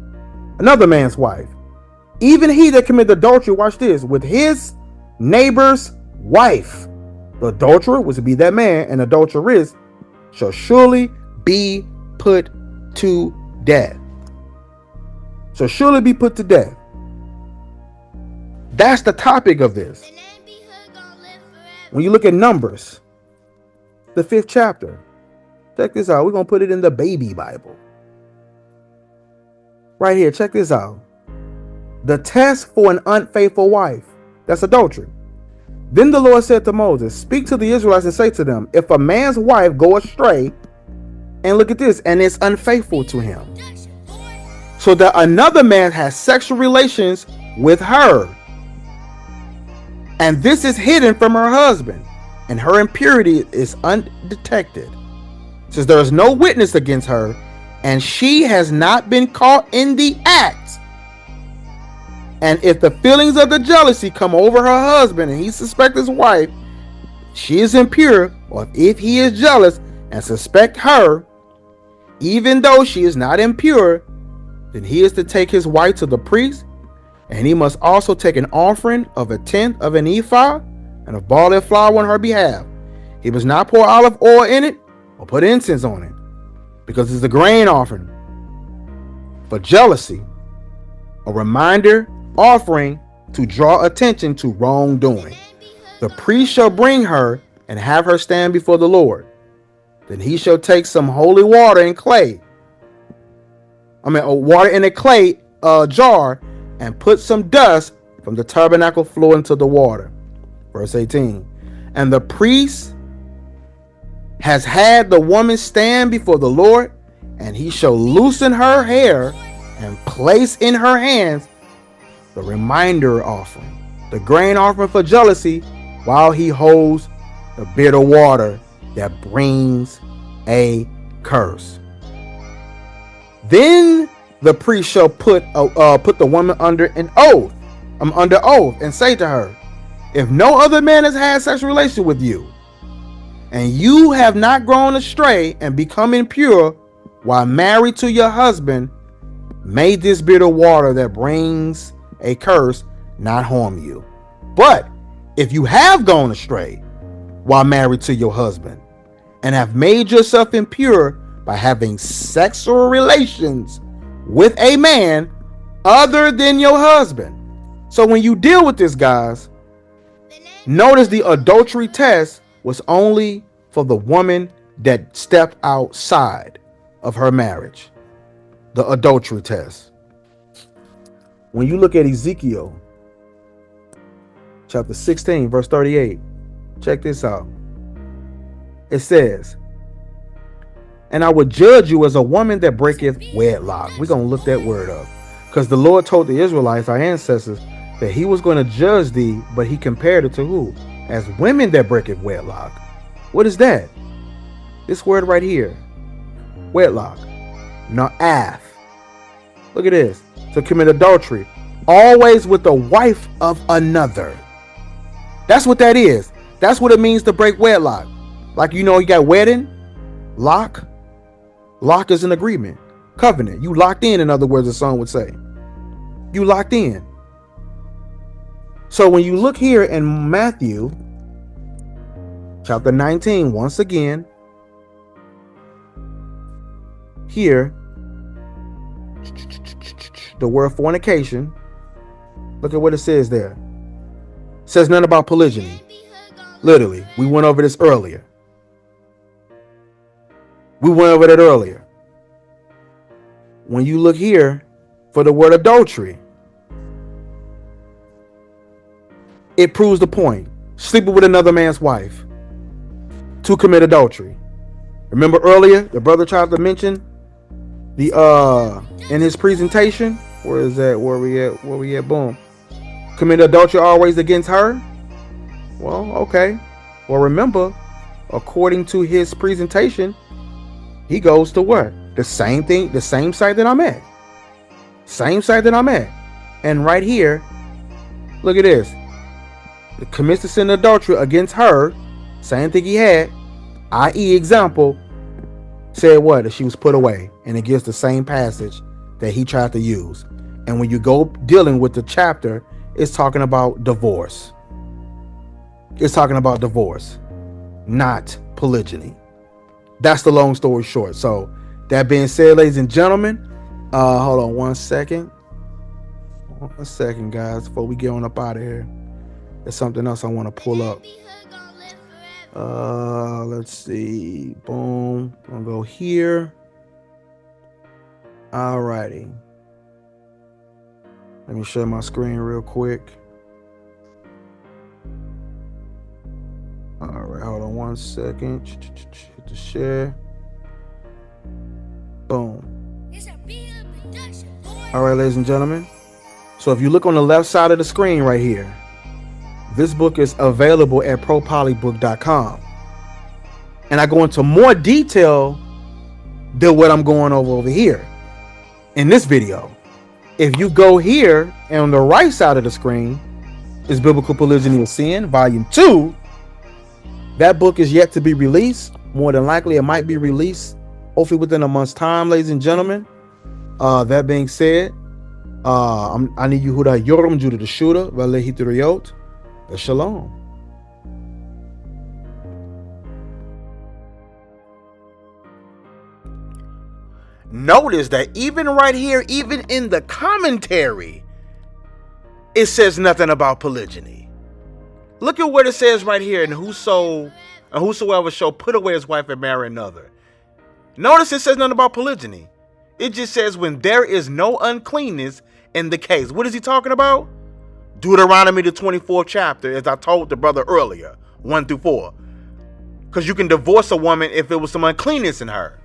even he that committed adultery, watch this, with his neighbor's wife, the adulterer, which would be that man, and adulteress, shall surely be put to death. Shall surely be put to death. That's the topic of this. When you look at Numbers, the 5th chapter, check this out. We're going to put it in the baby Bible. Right here, check this out. The test for an unfaithful wife. That's adultery. Then the Lord said to Moses, speak to the Israelites and say to them, if a man's wife go astray, and look at this, and is unfaithful to him, so that another man has sexual relations with her, and this is hidden from her husband, and her impurity is undetected, since there is no witness against her, and she has not been caught in the act. And if the feelings of the jealousy come over her husband and he suspects his wife, she is impure, or if he is jealous and suspect her, even though she is not impure, then he is to take his wife to the priest, and he must also take an offering of 1/10 of an ephah and a ball of flour on her behalf. He must not pour olive oil in it or put incense on it, because it's a grain offering for jealousy, a reminder offering to draw attention to wrongdoing. The priest shall bring her and have her stand before the Lord. Then he shall take some holy water in water in a clay jar, and put some dust from the tabernacle floor into the water. Verse 18. And the priest has had the woman stand before the Lord, and he shall loosen her hair and place in her hands the reminder offering, the grain offering for jealousy, while he holds the bitter water that brings a curse. Then the priest shall put the woman under oath, and say to her, if no other man has had sexual relation with you, and you have not gone astray and become impure while married to your husband, may this bitter water that brings a curse not harm you. But if you have gone astray while married to your husband and have made yourself impure by having sexual relations with a man other than your husband. So when you deal with this, guys, notice the adultery test was only for the woman that stepped outside of her marriage. The adultery test. When you look at Ezekiel chapter 16, verse 38, check this out. It says, and I will judge you as a woman that breaketh wedlock. We're going to look that word up, because the Lord told the Israelites, our ancestors, that he was going to judge thee, but he compared it to who? As women that breaketh wedlock. What is that? This word right here. wedlock. Na'ath. Look at this. To commit adultery. Always with the wife of another. That's what that is. That's what it means to break wedlock. Like, you know, you got wedding, lock. Lock is an agreement. Covenant. You locked in other words, the song would say. You locked in. So when you look here in Matthew chapter 19, once again, here, the word fornication, look at what it says there. It says nothing about polygyny. Literally, we went over this earlier. We went over that earlier. When you look here for the word adultery, it proves the point. Sleeping with another man's wife to commit adultery. Remember earlier, the brother tried to mention the in his presentation. Where is that? Where we at? Boom. Commit adultery always against her. Well, okay. Well, remember, according to his presentation, he goes to what? The same thing, the same site that I'm at. Same site that I'm at. And right here, look at this. It commits the sin of adultery against her. Same thing he had. I.e. example, said what? That she was put away. And it gives the same passage that he tried to use. And when you go dealing with the chapter, it's talking about divorce. It's talking about divorce, not polygyny. That's the long story short. So that being said, ladies and gentlemen, hold on one second. One second, guys, before we get on up out of here. There's something else I want to pull up. Let's see. Boom. I'm gonna go here. Alrighty. Let me share my screen real quick. All right, hold on one second. Hit the share. Boom. All right, ladies and gentlemen. So if you look on the left side of the screen right here, this book is available at propolybook.com. And I go into more detail than what I'm going over here in this video. If you go here and on the right side of the screen is Biblical Polygyny of Sin, Volume 2. That book is yet to be released. More than likely, it might be released hopefully within a month's time, ladies and gentlemen. That being said, I need Yehuda Yoram Judah the Shootah, Valehi Tiriyot, Shalom. Notice that even right here, even in the commentary, it says nothing about polygyny. Look at what it says right here. And whosoever shall put away his wife and marry another. Notice it says nothing about polygyny. It just says when there is no uncleanness in the case. What is he talking about? Deuteronomy the 24th chapter, as I told the brother earlier, 1-4. Because you can divorce a woman if there was some uncleanness in her.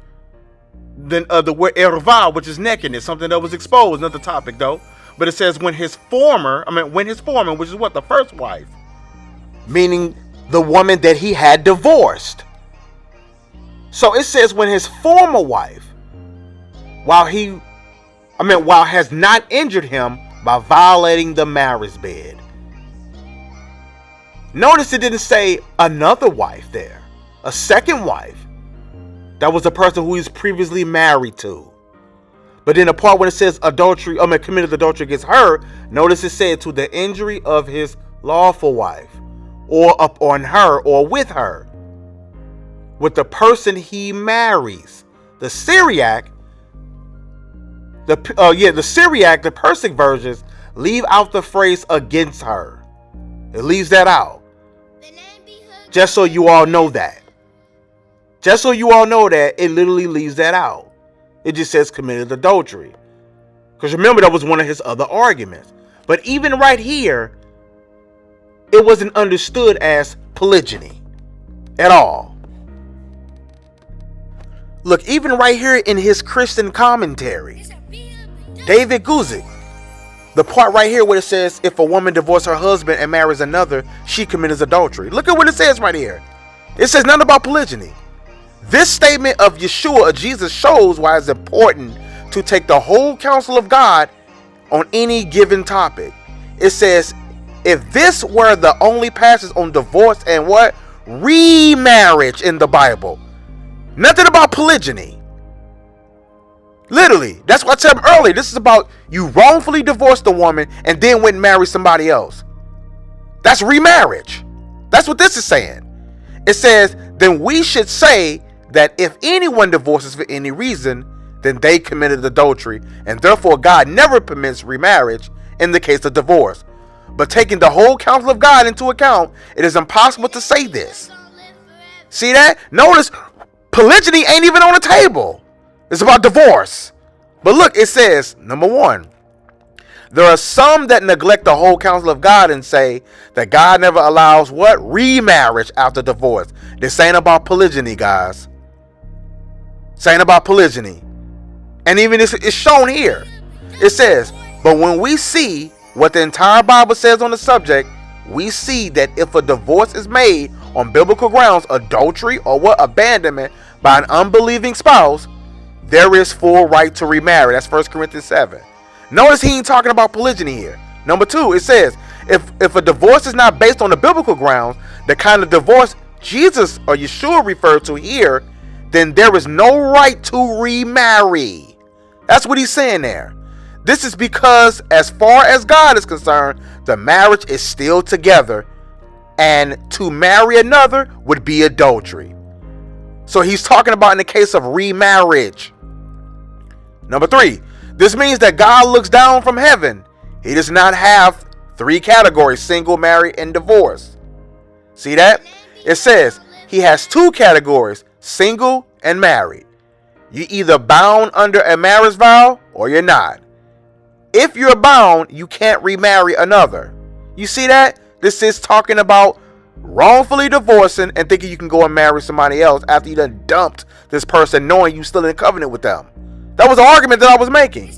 Then the word erva, which is nakedness, something that was exposed, another topic though. But it says when his former, which is what, the first wife, meaning the woman that he had divorced. So it says when his former wife, while has not injured him by violating the marriage bed. Notice it didn't say another wife there, a second wife. That was the person who he's previously married to. But in the part when it says adultery, committed adultery against her, notice it said to the injury of his lawful wife, or upon her, or with her, with the person he marries. The Syriac, the Persic versions leave out the phrase against her. It leaves that out. Just so you all know that. Just so you all know that it literally leaves that out. It just says committed adultery. Because remember, that was one of his other arguments. But even right here, it wasn't understood as polygyny at all. Look, even right here in his Christian commentary, David Guzik, the part right here where it says, if a woman divorces her husband and marries another, she commits adultery. Look at what it says right here. It says nothing about polygyny. This statement of Yeshua, of Jesus, shows why it's important to take the whole counsel of God on any given topic. It says, if this were the only passage on divorce and what? Remarriage in the Bible. Nothing about polygyny. Literally, that's what I said earlier. This is about you wrongfully divorced a woman and then went and married somebody else. That's remarriage. That's what this is saying. It says, then we should say that if anyone divorces for any reason, then they committed adultery, and therefore God never permits remarriage in the case of divorce. But taking the whole counsel of God into account, it is impossible to say this. See that? Notice, polygyny ain't even on the table. It's about divorce. But look, it says, number one, there are some that neglect the whole counsel of God and say that God never allows what? Remarriage after divorce. This ain't about polygyny, guys. This ain't about polygyny. And even it's shown here. It says, but when we see what the entire Bible says on the subject, we see that if a divorce is made on biblical grounds, adultery or what? Abandonment by an unbelieving spouse, there is full right to remarry. That's 1 Corinthians 7. Notice he ain't talking about polygyny here. Number two, it says, if a divorce is not based on the biblical grounds, the kind of divorce Jesus or Yeshua referred to here, then there is no right to remarry. That's what he's saying there. This is because as far as God is concerned, the marriage is still together, and to marry another would be adultery. So he's talking about in the case of remarriage. Number three, this means that God looks down from heaven. He does not have three categories: single, married, and divorce. See that? It says he has two categories: single and married. You either bound under a marriage vow or you're not. If you're bound, you can't remarry another. You see that? This is talking about wrongfully divorcing and thinking you can go and marry somebody else after you done dumped this person knowing you still in covenant with them. That was the argument that I was making.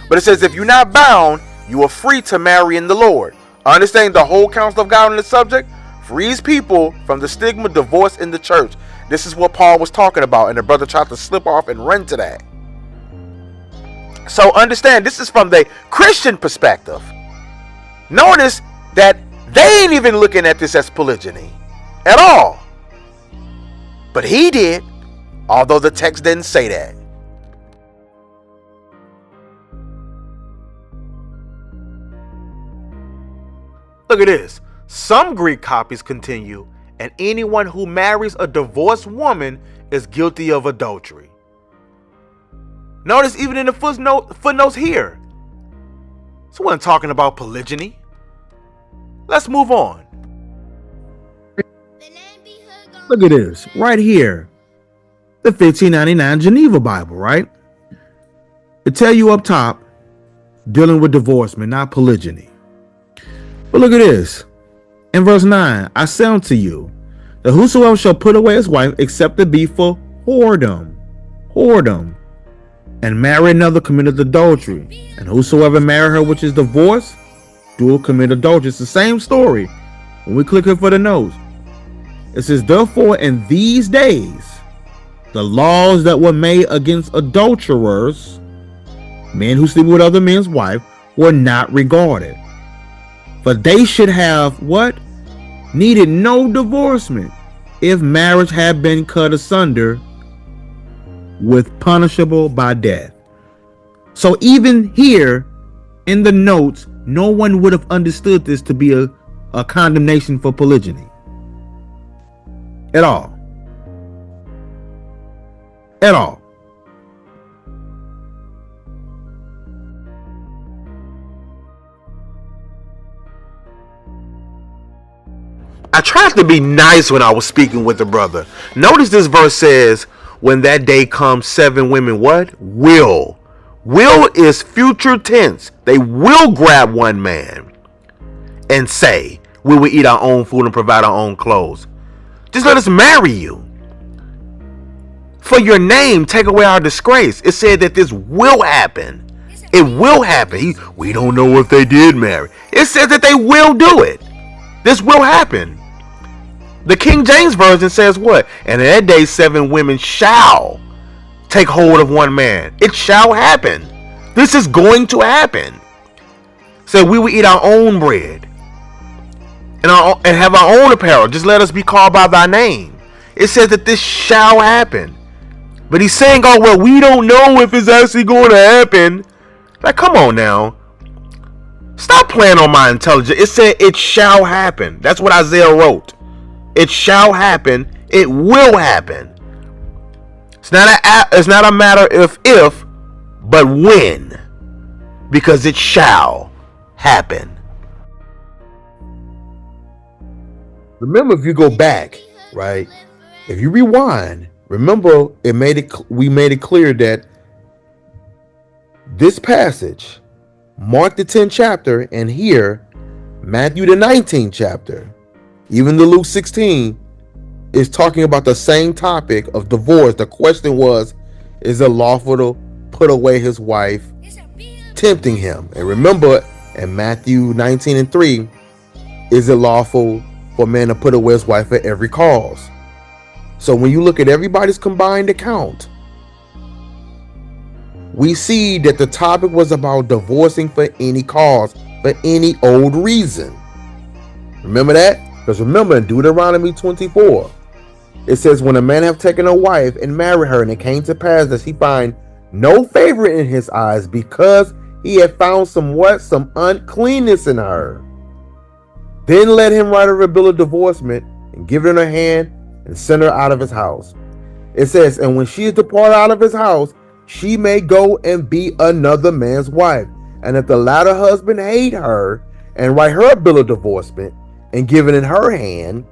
But it says if you're not bound, you are free to marry in the Lord. Understanding the whole counsel of God on this subject frees people from the stigma of divorce in the church. This is what Paul was talking about, and the brother tried to slip off and run to that. So understand, this is from the Christian perspective. Notice that they ain't even looking at this as polygyny at all. But he did, although the text didn't say that. Look at this. Some Greek copies continue, and anyone who marries a divorced woman is guilty of adultery. Notice even in the footnotes here. So we're not talking about polygyny. Let's move on. Look at this right here. The 1599 Geneva Bible, right? It tell you up top, dealing with divorcement, not polygyny. But look at this. In verse 9, I say unto you, that whosoever shall put away his wife, except it be for whoredom, and marry another, committeth adultery. And whosoever marry her which is divorced, do commit adultery. It's the same story. When we click here for the notes, it says, therefore in these days, the laws that were made against adulterers, men who sleep with other men's wife, were not regarded. For they should have what? Needed no divorcement if marriage had been cut asunder with punishable by death. So even here in the notes, no one would have understood this to be a condemnation for polygyny at all. At all. I tried to be nice when I was speaking with the brother. Notice this verse says, when that day comes, 7 women what? Will is future tense. They will grab one man and say, we will eat our own food and provide our own clothes. Just let us marry you. For your name, take away our disgrace. It said that this will happen. It will happen. We don't know if they did marry. It says that they will do it. This will happen. The King James Version says what? And in that day 7 women shall take hold of one man. It shall happen. This is going to happen. So we will eat our own bread and have our own apparel. Just let us be called by thy name. It says that this shall happen. But he's saying, oh, well, we don't know if it's actually going to happen. Like, come on now. Stop playing on my intelligence. It said it shall happen. That's what Isaiah wrote. It shall happen. It will happen. It's not a matter of if, but when. Because it shall happen. Remember, if you go back, right? If you rewind, remember we made it clear that this passage, Mark the 10th chapter, and here, Matthew the 19th chapter, even the Luke 16, is talking about the same topic of divorce. The question was, is it lawful to put away his wife, tempting him? And remember, in Matthew 19:3, is it lawful for a man to put away his wife at every cause? So when you look at everybody's combined account, we see that the topic was about divorcing for any cause, for any old reason. Remember that? Because remember, in Deuteronomy 24, it says, when a man have taken a wife and married her, and it came to pass that he find no favor in his eyes, because he had found some uncleanness in her, then let him write her a bill of divorcement and give it in her hand and send her out of his house. It says, and when she is departed out of his house, she may go and be another man's wife. And if the latter husband hate her, and write her a bill of divorcement and give it in her hand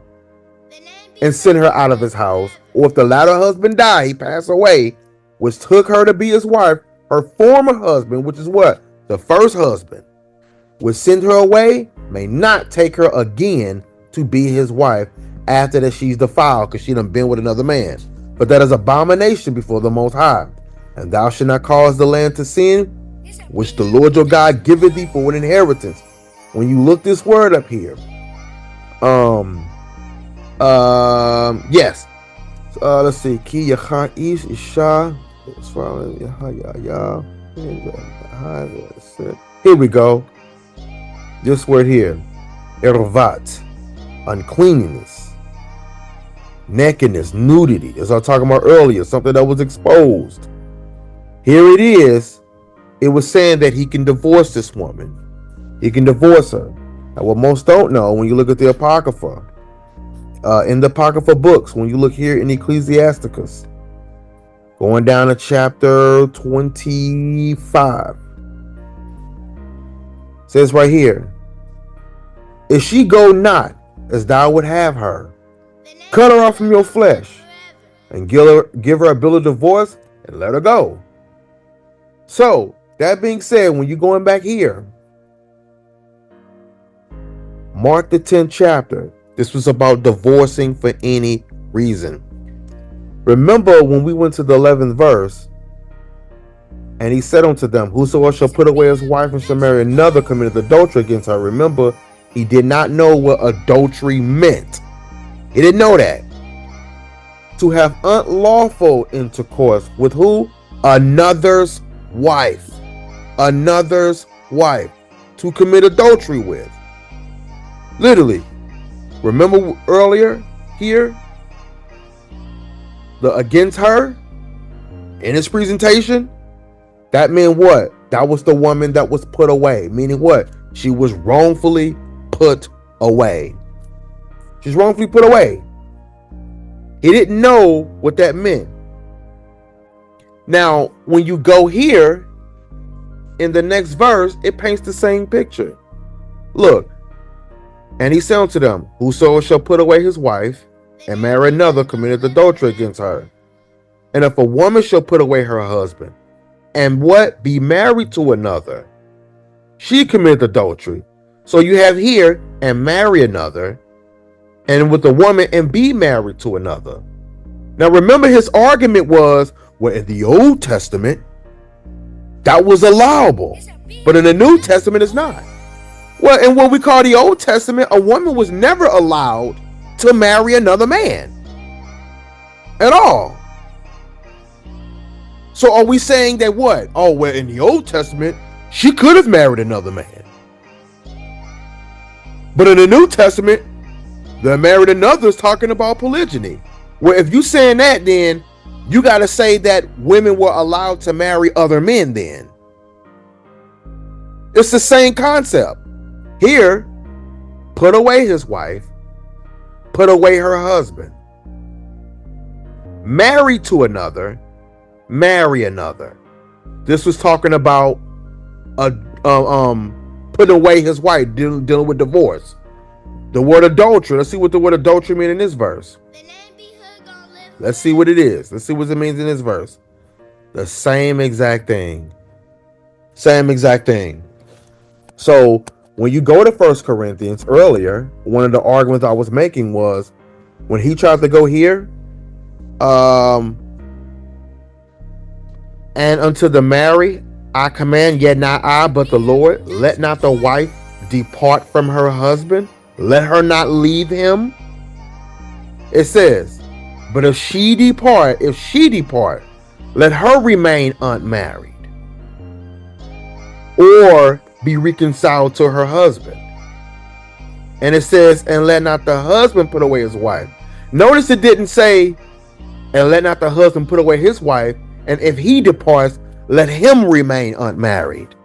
and send her out of his house, or if the latter husband die, he pass away, which took her to be his wife, her former husband, which is what? The first husband, would send her away, may not take her again to be his wife after that she's defiled, because she done been with another man. But that is abomination before the Most High. And thou shalt not cause the land to sin, which the Lord your God giveth thee for an inheritance. When you look this word up here, yes. Let's see. Ki yacha ish isha. Here we go. This word here, ervat, uncleanness, nakedness, nudity, as I was talking about earlier, something that was exposed. Here it is. It was saying that he can divorce this woman. He can divorce her. Now, what most don't know, when you look at the Apocrypha, in the Apocrypha books, when you look here in Ecclesiasticus, going down to chapter 25, says right here, if she go not as thou would have her, cut her off from your flesh, and give her a bill of divorce and let her go. So, that being said, when you're going back here, Mark the 10th chapter, this was about divorcing for any reason. Remember when we went to the 11th verse, and he said unto them, whosoever shall put away his wife and shall marry another committeth adultery against her. Remember, he did not know what adultery meant. He didn't know that. To have unlawful intercourse with who? Another's wife. Another's wife. To commit adultery with. Literally. Remember earlier here? The against her in his presentation? That meant what? That was the woman that was put away. Meaning what? She was wrongfully put away. She's wrongfully put away. He didn't know what that meant. Now, when you go here, in the next verse, it paints the same picture. Look. And he said unto them, whosoever shall put away his wife, and marry another, committeth adultery against her. And if a woman shall put away her husband, and what? Be married to another, she committeth adultery. So you have here, and marry another, and with a woman, and be married to another. Now remember, his argument was, well, in the Old Testament, that was allowable, but in the New Testament, it's not. Well, in what we call the Old Testament, a woman was never allowed to marry another man at all. So are we saying that what? Oh, well, in the Old Testament, she could have married another man. But in the New Testament, the married another is talking about polygyny. Well, if you saying that, then you got to say that women were allowed to marry other men then. It's the same concept. Here, put away his wife, put away her husband. Married to another, marry another. This was talking about putting away his wife, dealing with divorce. The word adultery. Let's see what the word adultery means in this verse. Let's see what it is. Let's see what it means in this verse. The same exact thing. Same exact thing. So when you go to 1 Corinthians earlier, one of the arguments I was making was when he tried to go here, and unto the married I command, yet not I, but the Lord, let not the wife depart from her husband, let her not leave him. It says, but if she depart, let her remain unmarried, or be reconciled to her husband. And it says, and let not the husband put away his wife. Notice it didn't say, and let not the husband put away his wife, and if he departs, let him remain unmarried.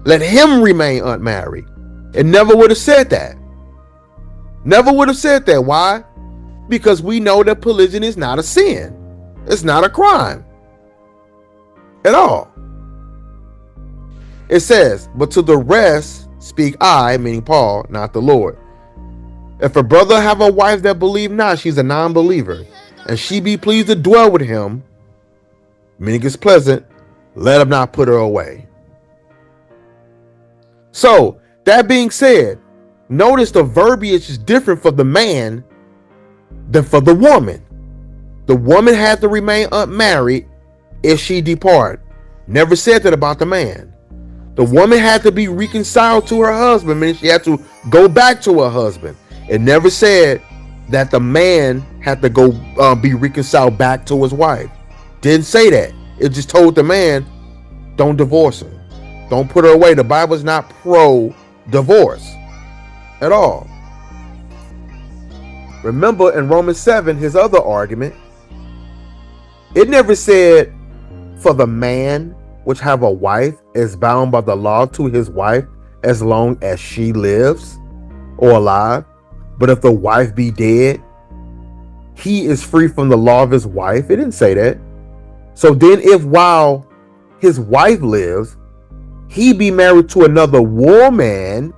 Let him remain unmarried. It never would have said that. Never would have said that. Why? Because we know that polygyny is not a sin. It's not a crime at all. It says, but to the rest speak I, meaning Paul, not the Lord. If a brother have a wife that believe not, she's a non-believer, and she be pleased to dwell with him, meaning it's pleasant, let him not put her away. So, that being said, notice the verbiage is different for the man than for the woman. The woman had to remain unmarried if she depart. Never said that about the man. The woman had to be reconciled to her husband, meaning she had to go back to her husband. It never said that the man had to go be reconciled back to his wife. Didn't say that. It just told the man, don't divorce her. Don't put her away. The Bible is not pro-divorce at all. Remember in Romans 7, his other argument, it never said for the man which have a wife is bound by the law to his wife as long as she lives or alive. But if the wife be dead, he is free from the law of his wife. It didn't say that. So then if while his wife lives, he be married to another woman,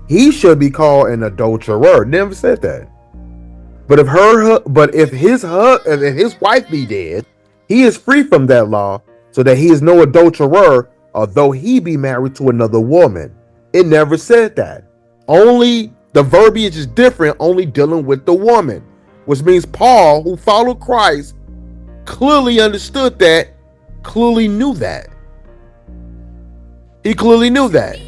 he should be called an adulterer. Never said that. But if his wife be dead, he is free from that law, so that he is no adulterer, although he be married to another woman. It never said that. Only the verbiage is different, only dealing with the woman, which means Paul, who followed Christ, clearly understood that, clearly knew that. He clearly knew that.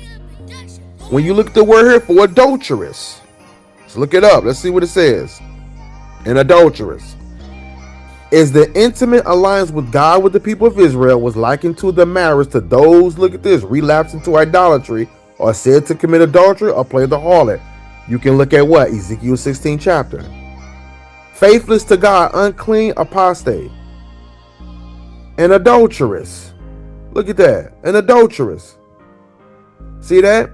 When you look at the word here for adulteress, let's look it up. Let's see what it says. An adulteress is the intimate alliance with God with the people of Israel was likened to the marriage to those, look at this, relapse into idolatry or said to commit adultery or play the harlot. You can look at what? Ezekiel 16 chapter. Faithless to God, unclean, apostate. An adulteress. Look at that. An adulteress. See that?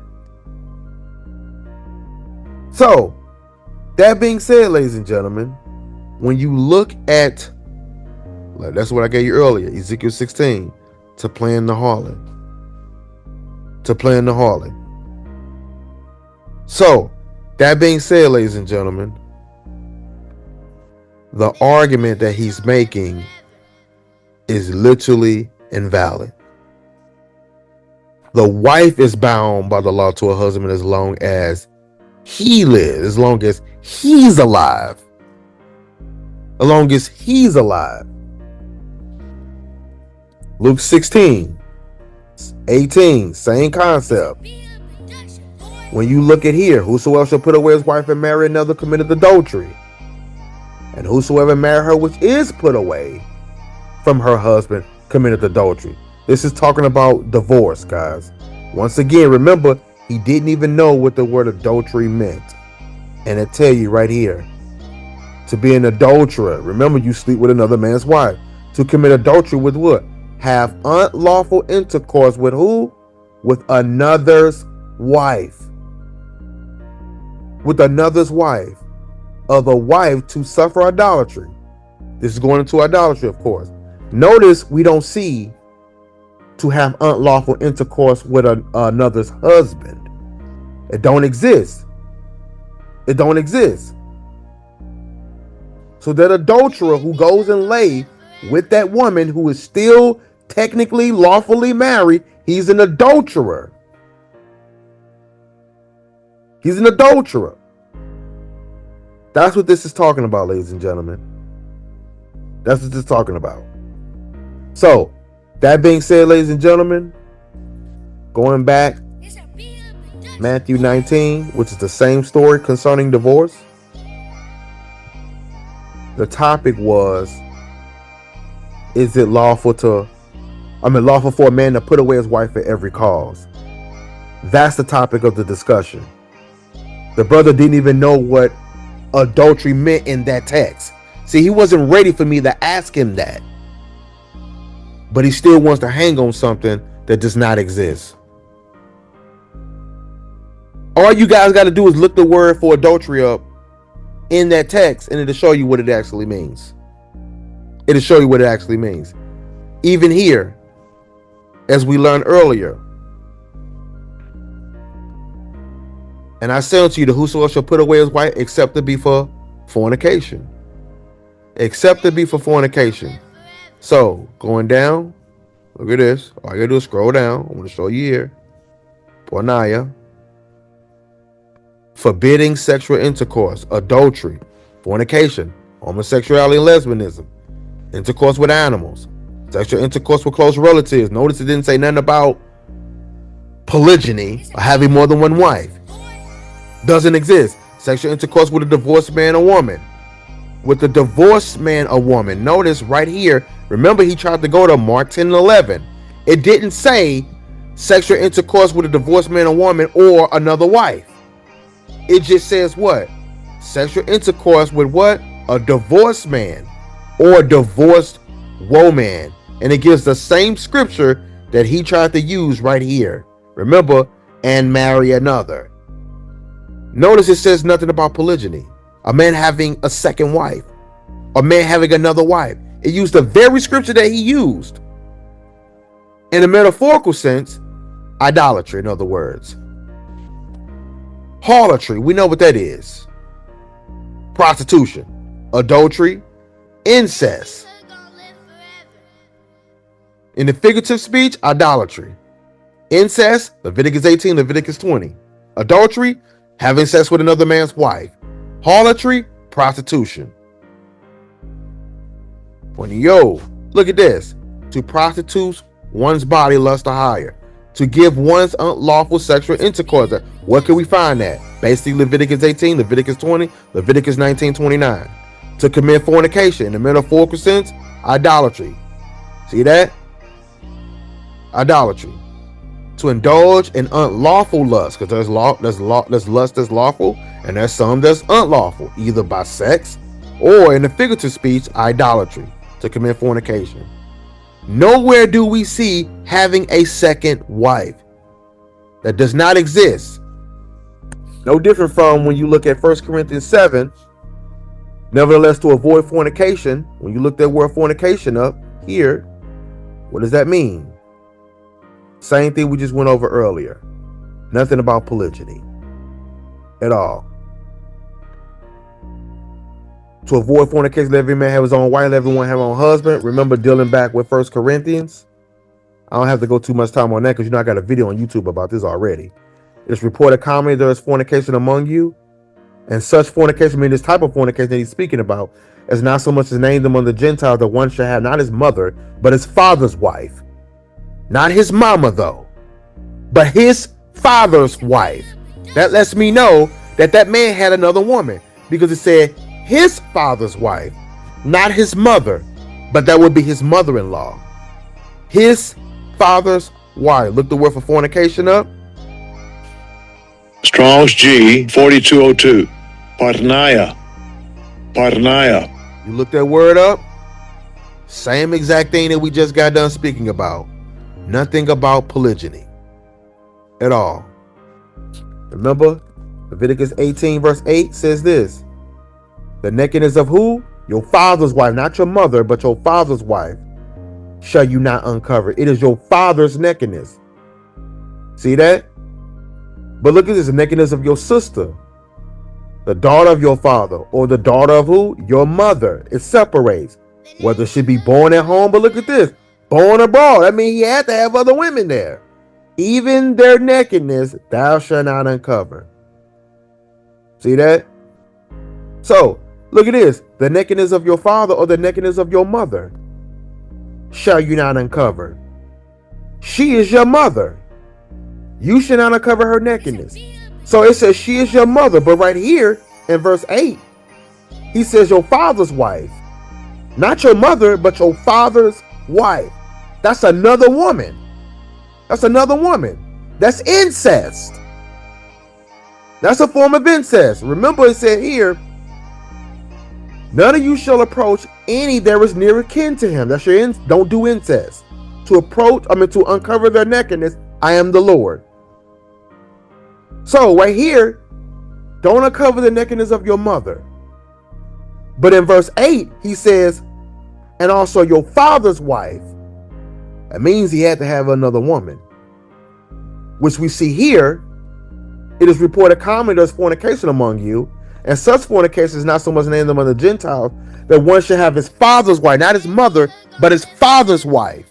So, that being said, ladies and gentlemen, when you look at, that's what I gave you earlier, Ezekiel 16, to plan the harlot. To plan the harlot. So, that being said, ladies and gentlemen, the argument that he's making is literally invalid. The wife is bound by the law to her husband as long as he lives, as long as he's alive. As long as he's alive. Luke 16, 18, same concept. When you look at here, whosoever shall put away his wife and marry another committeth adultery. And whosoever marry her which is put away from her husband committeth adultery. This is talking about divorce, guys. Once again, remember, he didn't even know what the word adultery meant. And it tell you right here, to be an adulterer. Remember, you sleep with another man's wife. To commit adultery with what? Have unlawful intercourse with who? With another's wife. With another's wife. Of a wife to suffer idolatry. This is going into idolatry, of course. Notice we don't see to have unlawful intercourse with another's husband. It don't exist. It don't exist. So that adulterer who goes and lay with that woman who is still technically lawfully married, he's an adulterer. He's an adulterer. That's what this is talking about, ladies and gentlemen. That's what this is talking about. So, that being said, ladies and gentlemen, going back, Matthew 19, which is the same story concerning divorce. The topic was, is it lawful for a man to put away his wife at every cause? That's the topic of the discussion. The brother didn't even know what adultery meant in that text. See, he wasn't ready for me to ask him that. But he still wants to hang on something that does not exist. All you guys got to do is look the word for adultery up in that text, and it'll show you what it actually means. It'll show you what it actually means. Even here, as we learned earlier, and I say unto you, that whosoever shall put away his wife, except to be for fornication. Except to be for fornication. So, going down, look at this. All you gotta do is scroll down. I'm going to show you here. Porneia. Forbidding sexual intercourse, adultery, fornication, homosexuality and lesbianism, intercourse with animals, sexual intercourse with close relatives. Notice it didn't say nothing about polygyny or having more than one wife. Doesn't exist. Sexual intercourse with a divorced man or woman. With a divorced man or woman. Notice right here, remember he tried to go to Mark 10 and 11. It didn't say sexual intercourse with a divorced man or woman or another wife. It just says what? Sexual intercourse with what? A divorced man or a divorced woman. And it gives the same scripture that he tried to use right here. Remember, and marry another. Notice it says nothing about polygyny. A man having a second wife. A man having another wife. It used the very scripture that he used. In a metaphorical sense, idolatry, in other words. Harlotry, we know what that is. Prostitution, adultery, incest. In the figurative speech, idolatry. Incest, Leviticus 18, Leviticus 20. Adultery, having sex with another man's wife. Harlotry, prostitution. Yo, look at this. To prostitute one's body lust or higher. To give one's unlawful sexual intercourse. Where can we find that? Basically Leviticus 18, Leviticus 20, Leviticus 19, 29. To commit fornication. In the metaphorical sense, idolatry. See that? Idolatry. To indulge in unlawful lust. Because there's lust that's lawful. And there's some that's unlawful. Either by sex or in the figurative speech, idolatry. To commit fornication. Nowhere do we see having a second wife. That does not exist. No different from when you look at 1 Corinthians 7. Nevertheless, to avoid fornication, when you look that word fornication up here, what does that mean? Same thing we just went over earlier. Nothing about polygyny at all. To avoid fornication, let every man have his own wife, let everyone have his own husband. Remember dealing back with 1 Corinthians. I don't have to go too much time on that because I got a video on YouTube about this already. It's reported commonly there is fornication among you. And such fornication, I mean this type of fornication that he's speaking about, is not so much as named among the Gentiles that one shall have not his mother, but his father's wife. Not his mama though, but his father's wife. That lets me know that that man had another woman, because it said his father's wife, not his mother, but that would be his mother-in-law. His father's wife. Look the word for fornication up. Strong's G 4202. Parnaya. Parnaya. You look that word up. Same exact thing that we just got done speaking about. Nothing about polygyny at all. Remember, Leviticus 18 verse 8 says this. The nakedness of who? Your father's wife, not your mother, but your father's wife, shall you not uncover. It is your father's nakedness. See that? But look at this, the nakedness of your sister, the daughter of your father, or the daughter of who? Your mother. It separates. Whether she be born at home, but look at this, born abroad. That means he had to have other women there. Even their nakedness thou shalt not uncover. See that? So, look at this. The nakedness of your father or the nakedness of your mother shall you not uncover. She is your mother. You should not uncover her nakedness. So it says she is your mother. But right here in verse 8, he says your father's wife. Not your mother, but your father's wife. That's another woman. That's another woman. That's incest. That's a form of incest. Remember it said here, none of you shall approach any that is near kin to him. That's your don't do incest. To uncover their nakedness, I am the Lord. So right here, don't uncover the nakedness of your mother. But in verse 8, he says, and also your father's wife. That means he had to have another woman. Which we see here, it is reported commonly there's fornication among you, and such fornication is not so much named among the Gentiles, that one should have his father's wife, not his mother, but his father's wife.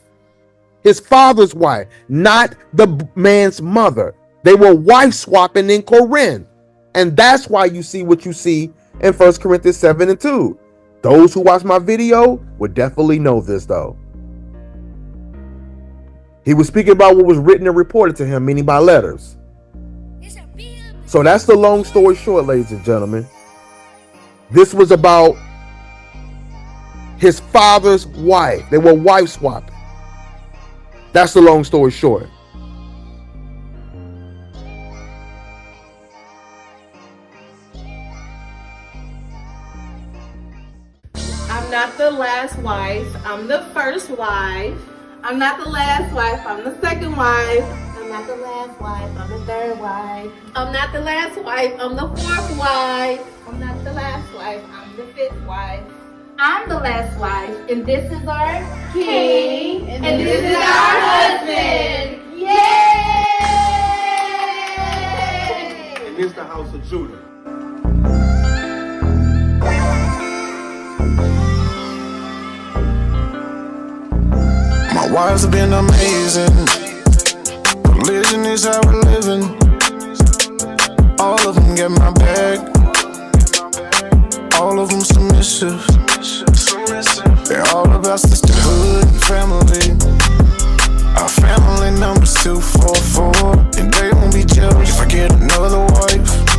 His father's wife, not the man's mother. They were wife swapping in Corinth. And that's why you see what you see in 1 Corinthians 7 and 2. Those who watch my video would definitely know this though. He was speaking about what was written and reported to him, meaning by letters. So that's the long story short, ladies and gentlemen. This was about his father's wife. They were wife swapping. That's the long story short. I'm not the last wife, I'm the first wife. I'm not the last wife, I'm the second wife. I'm not the last wife, I'm the third wife. I'm not the last wife, I'm the fourth wife. I'm not the last wife, I'm the fifth wife. I'm the last wife, and this is our king, and this is our husband. Yay! And this is the house of Shootah. My wives have been amazing. Religion is how we're living. All of them get my back. All of them submissive. They're all about sisterhood and family. Our family number's 244, and they won't be jealous if I get another wife.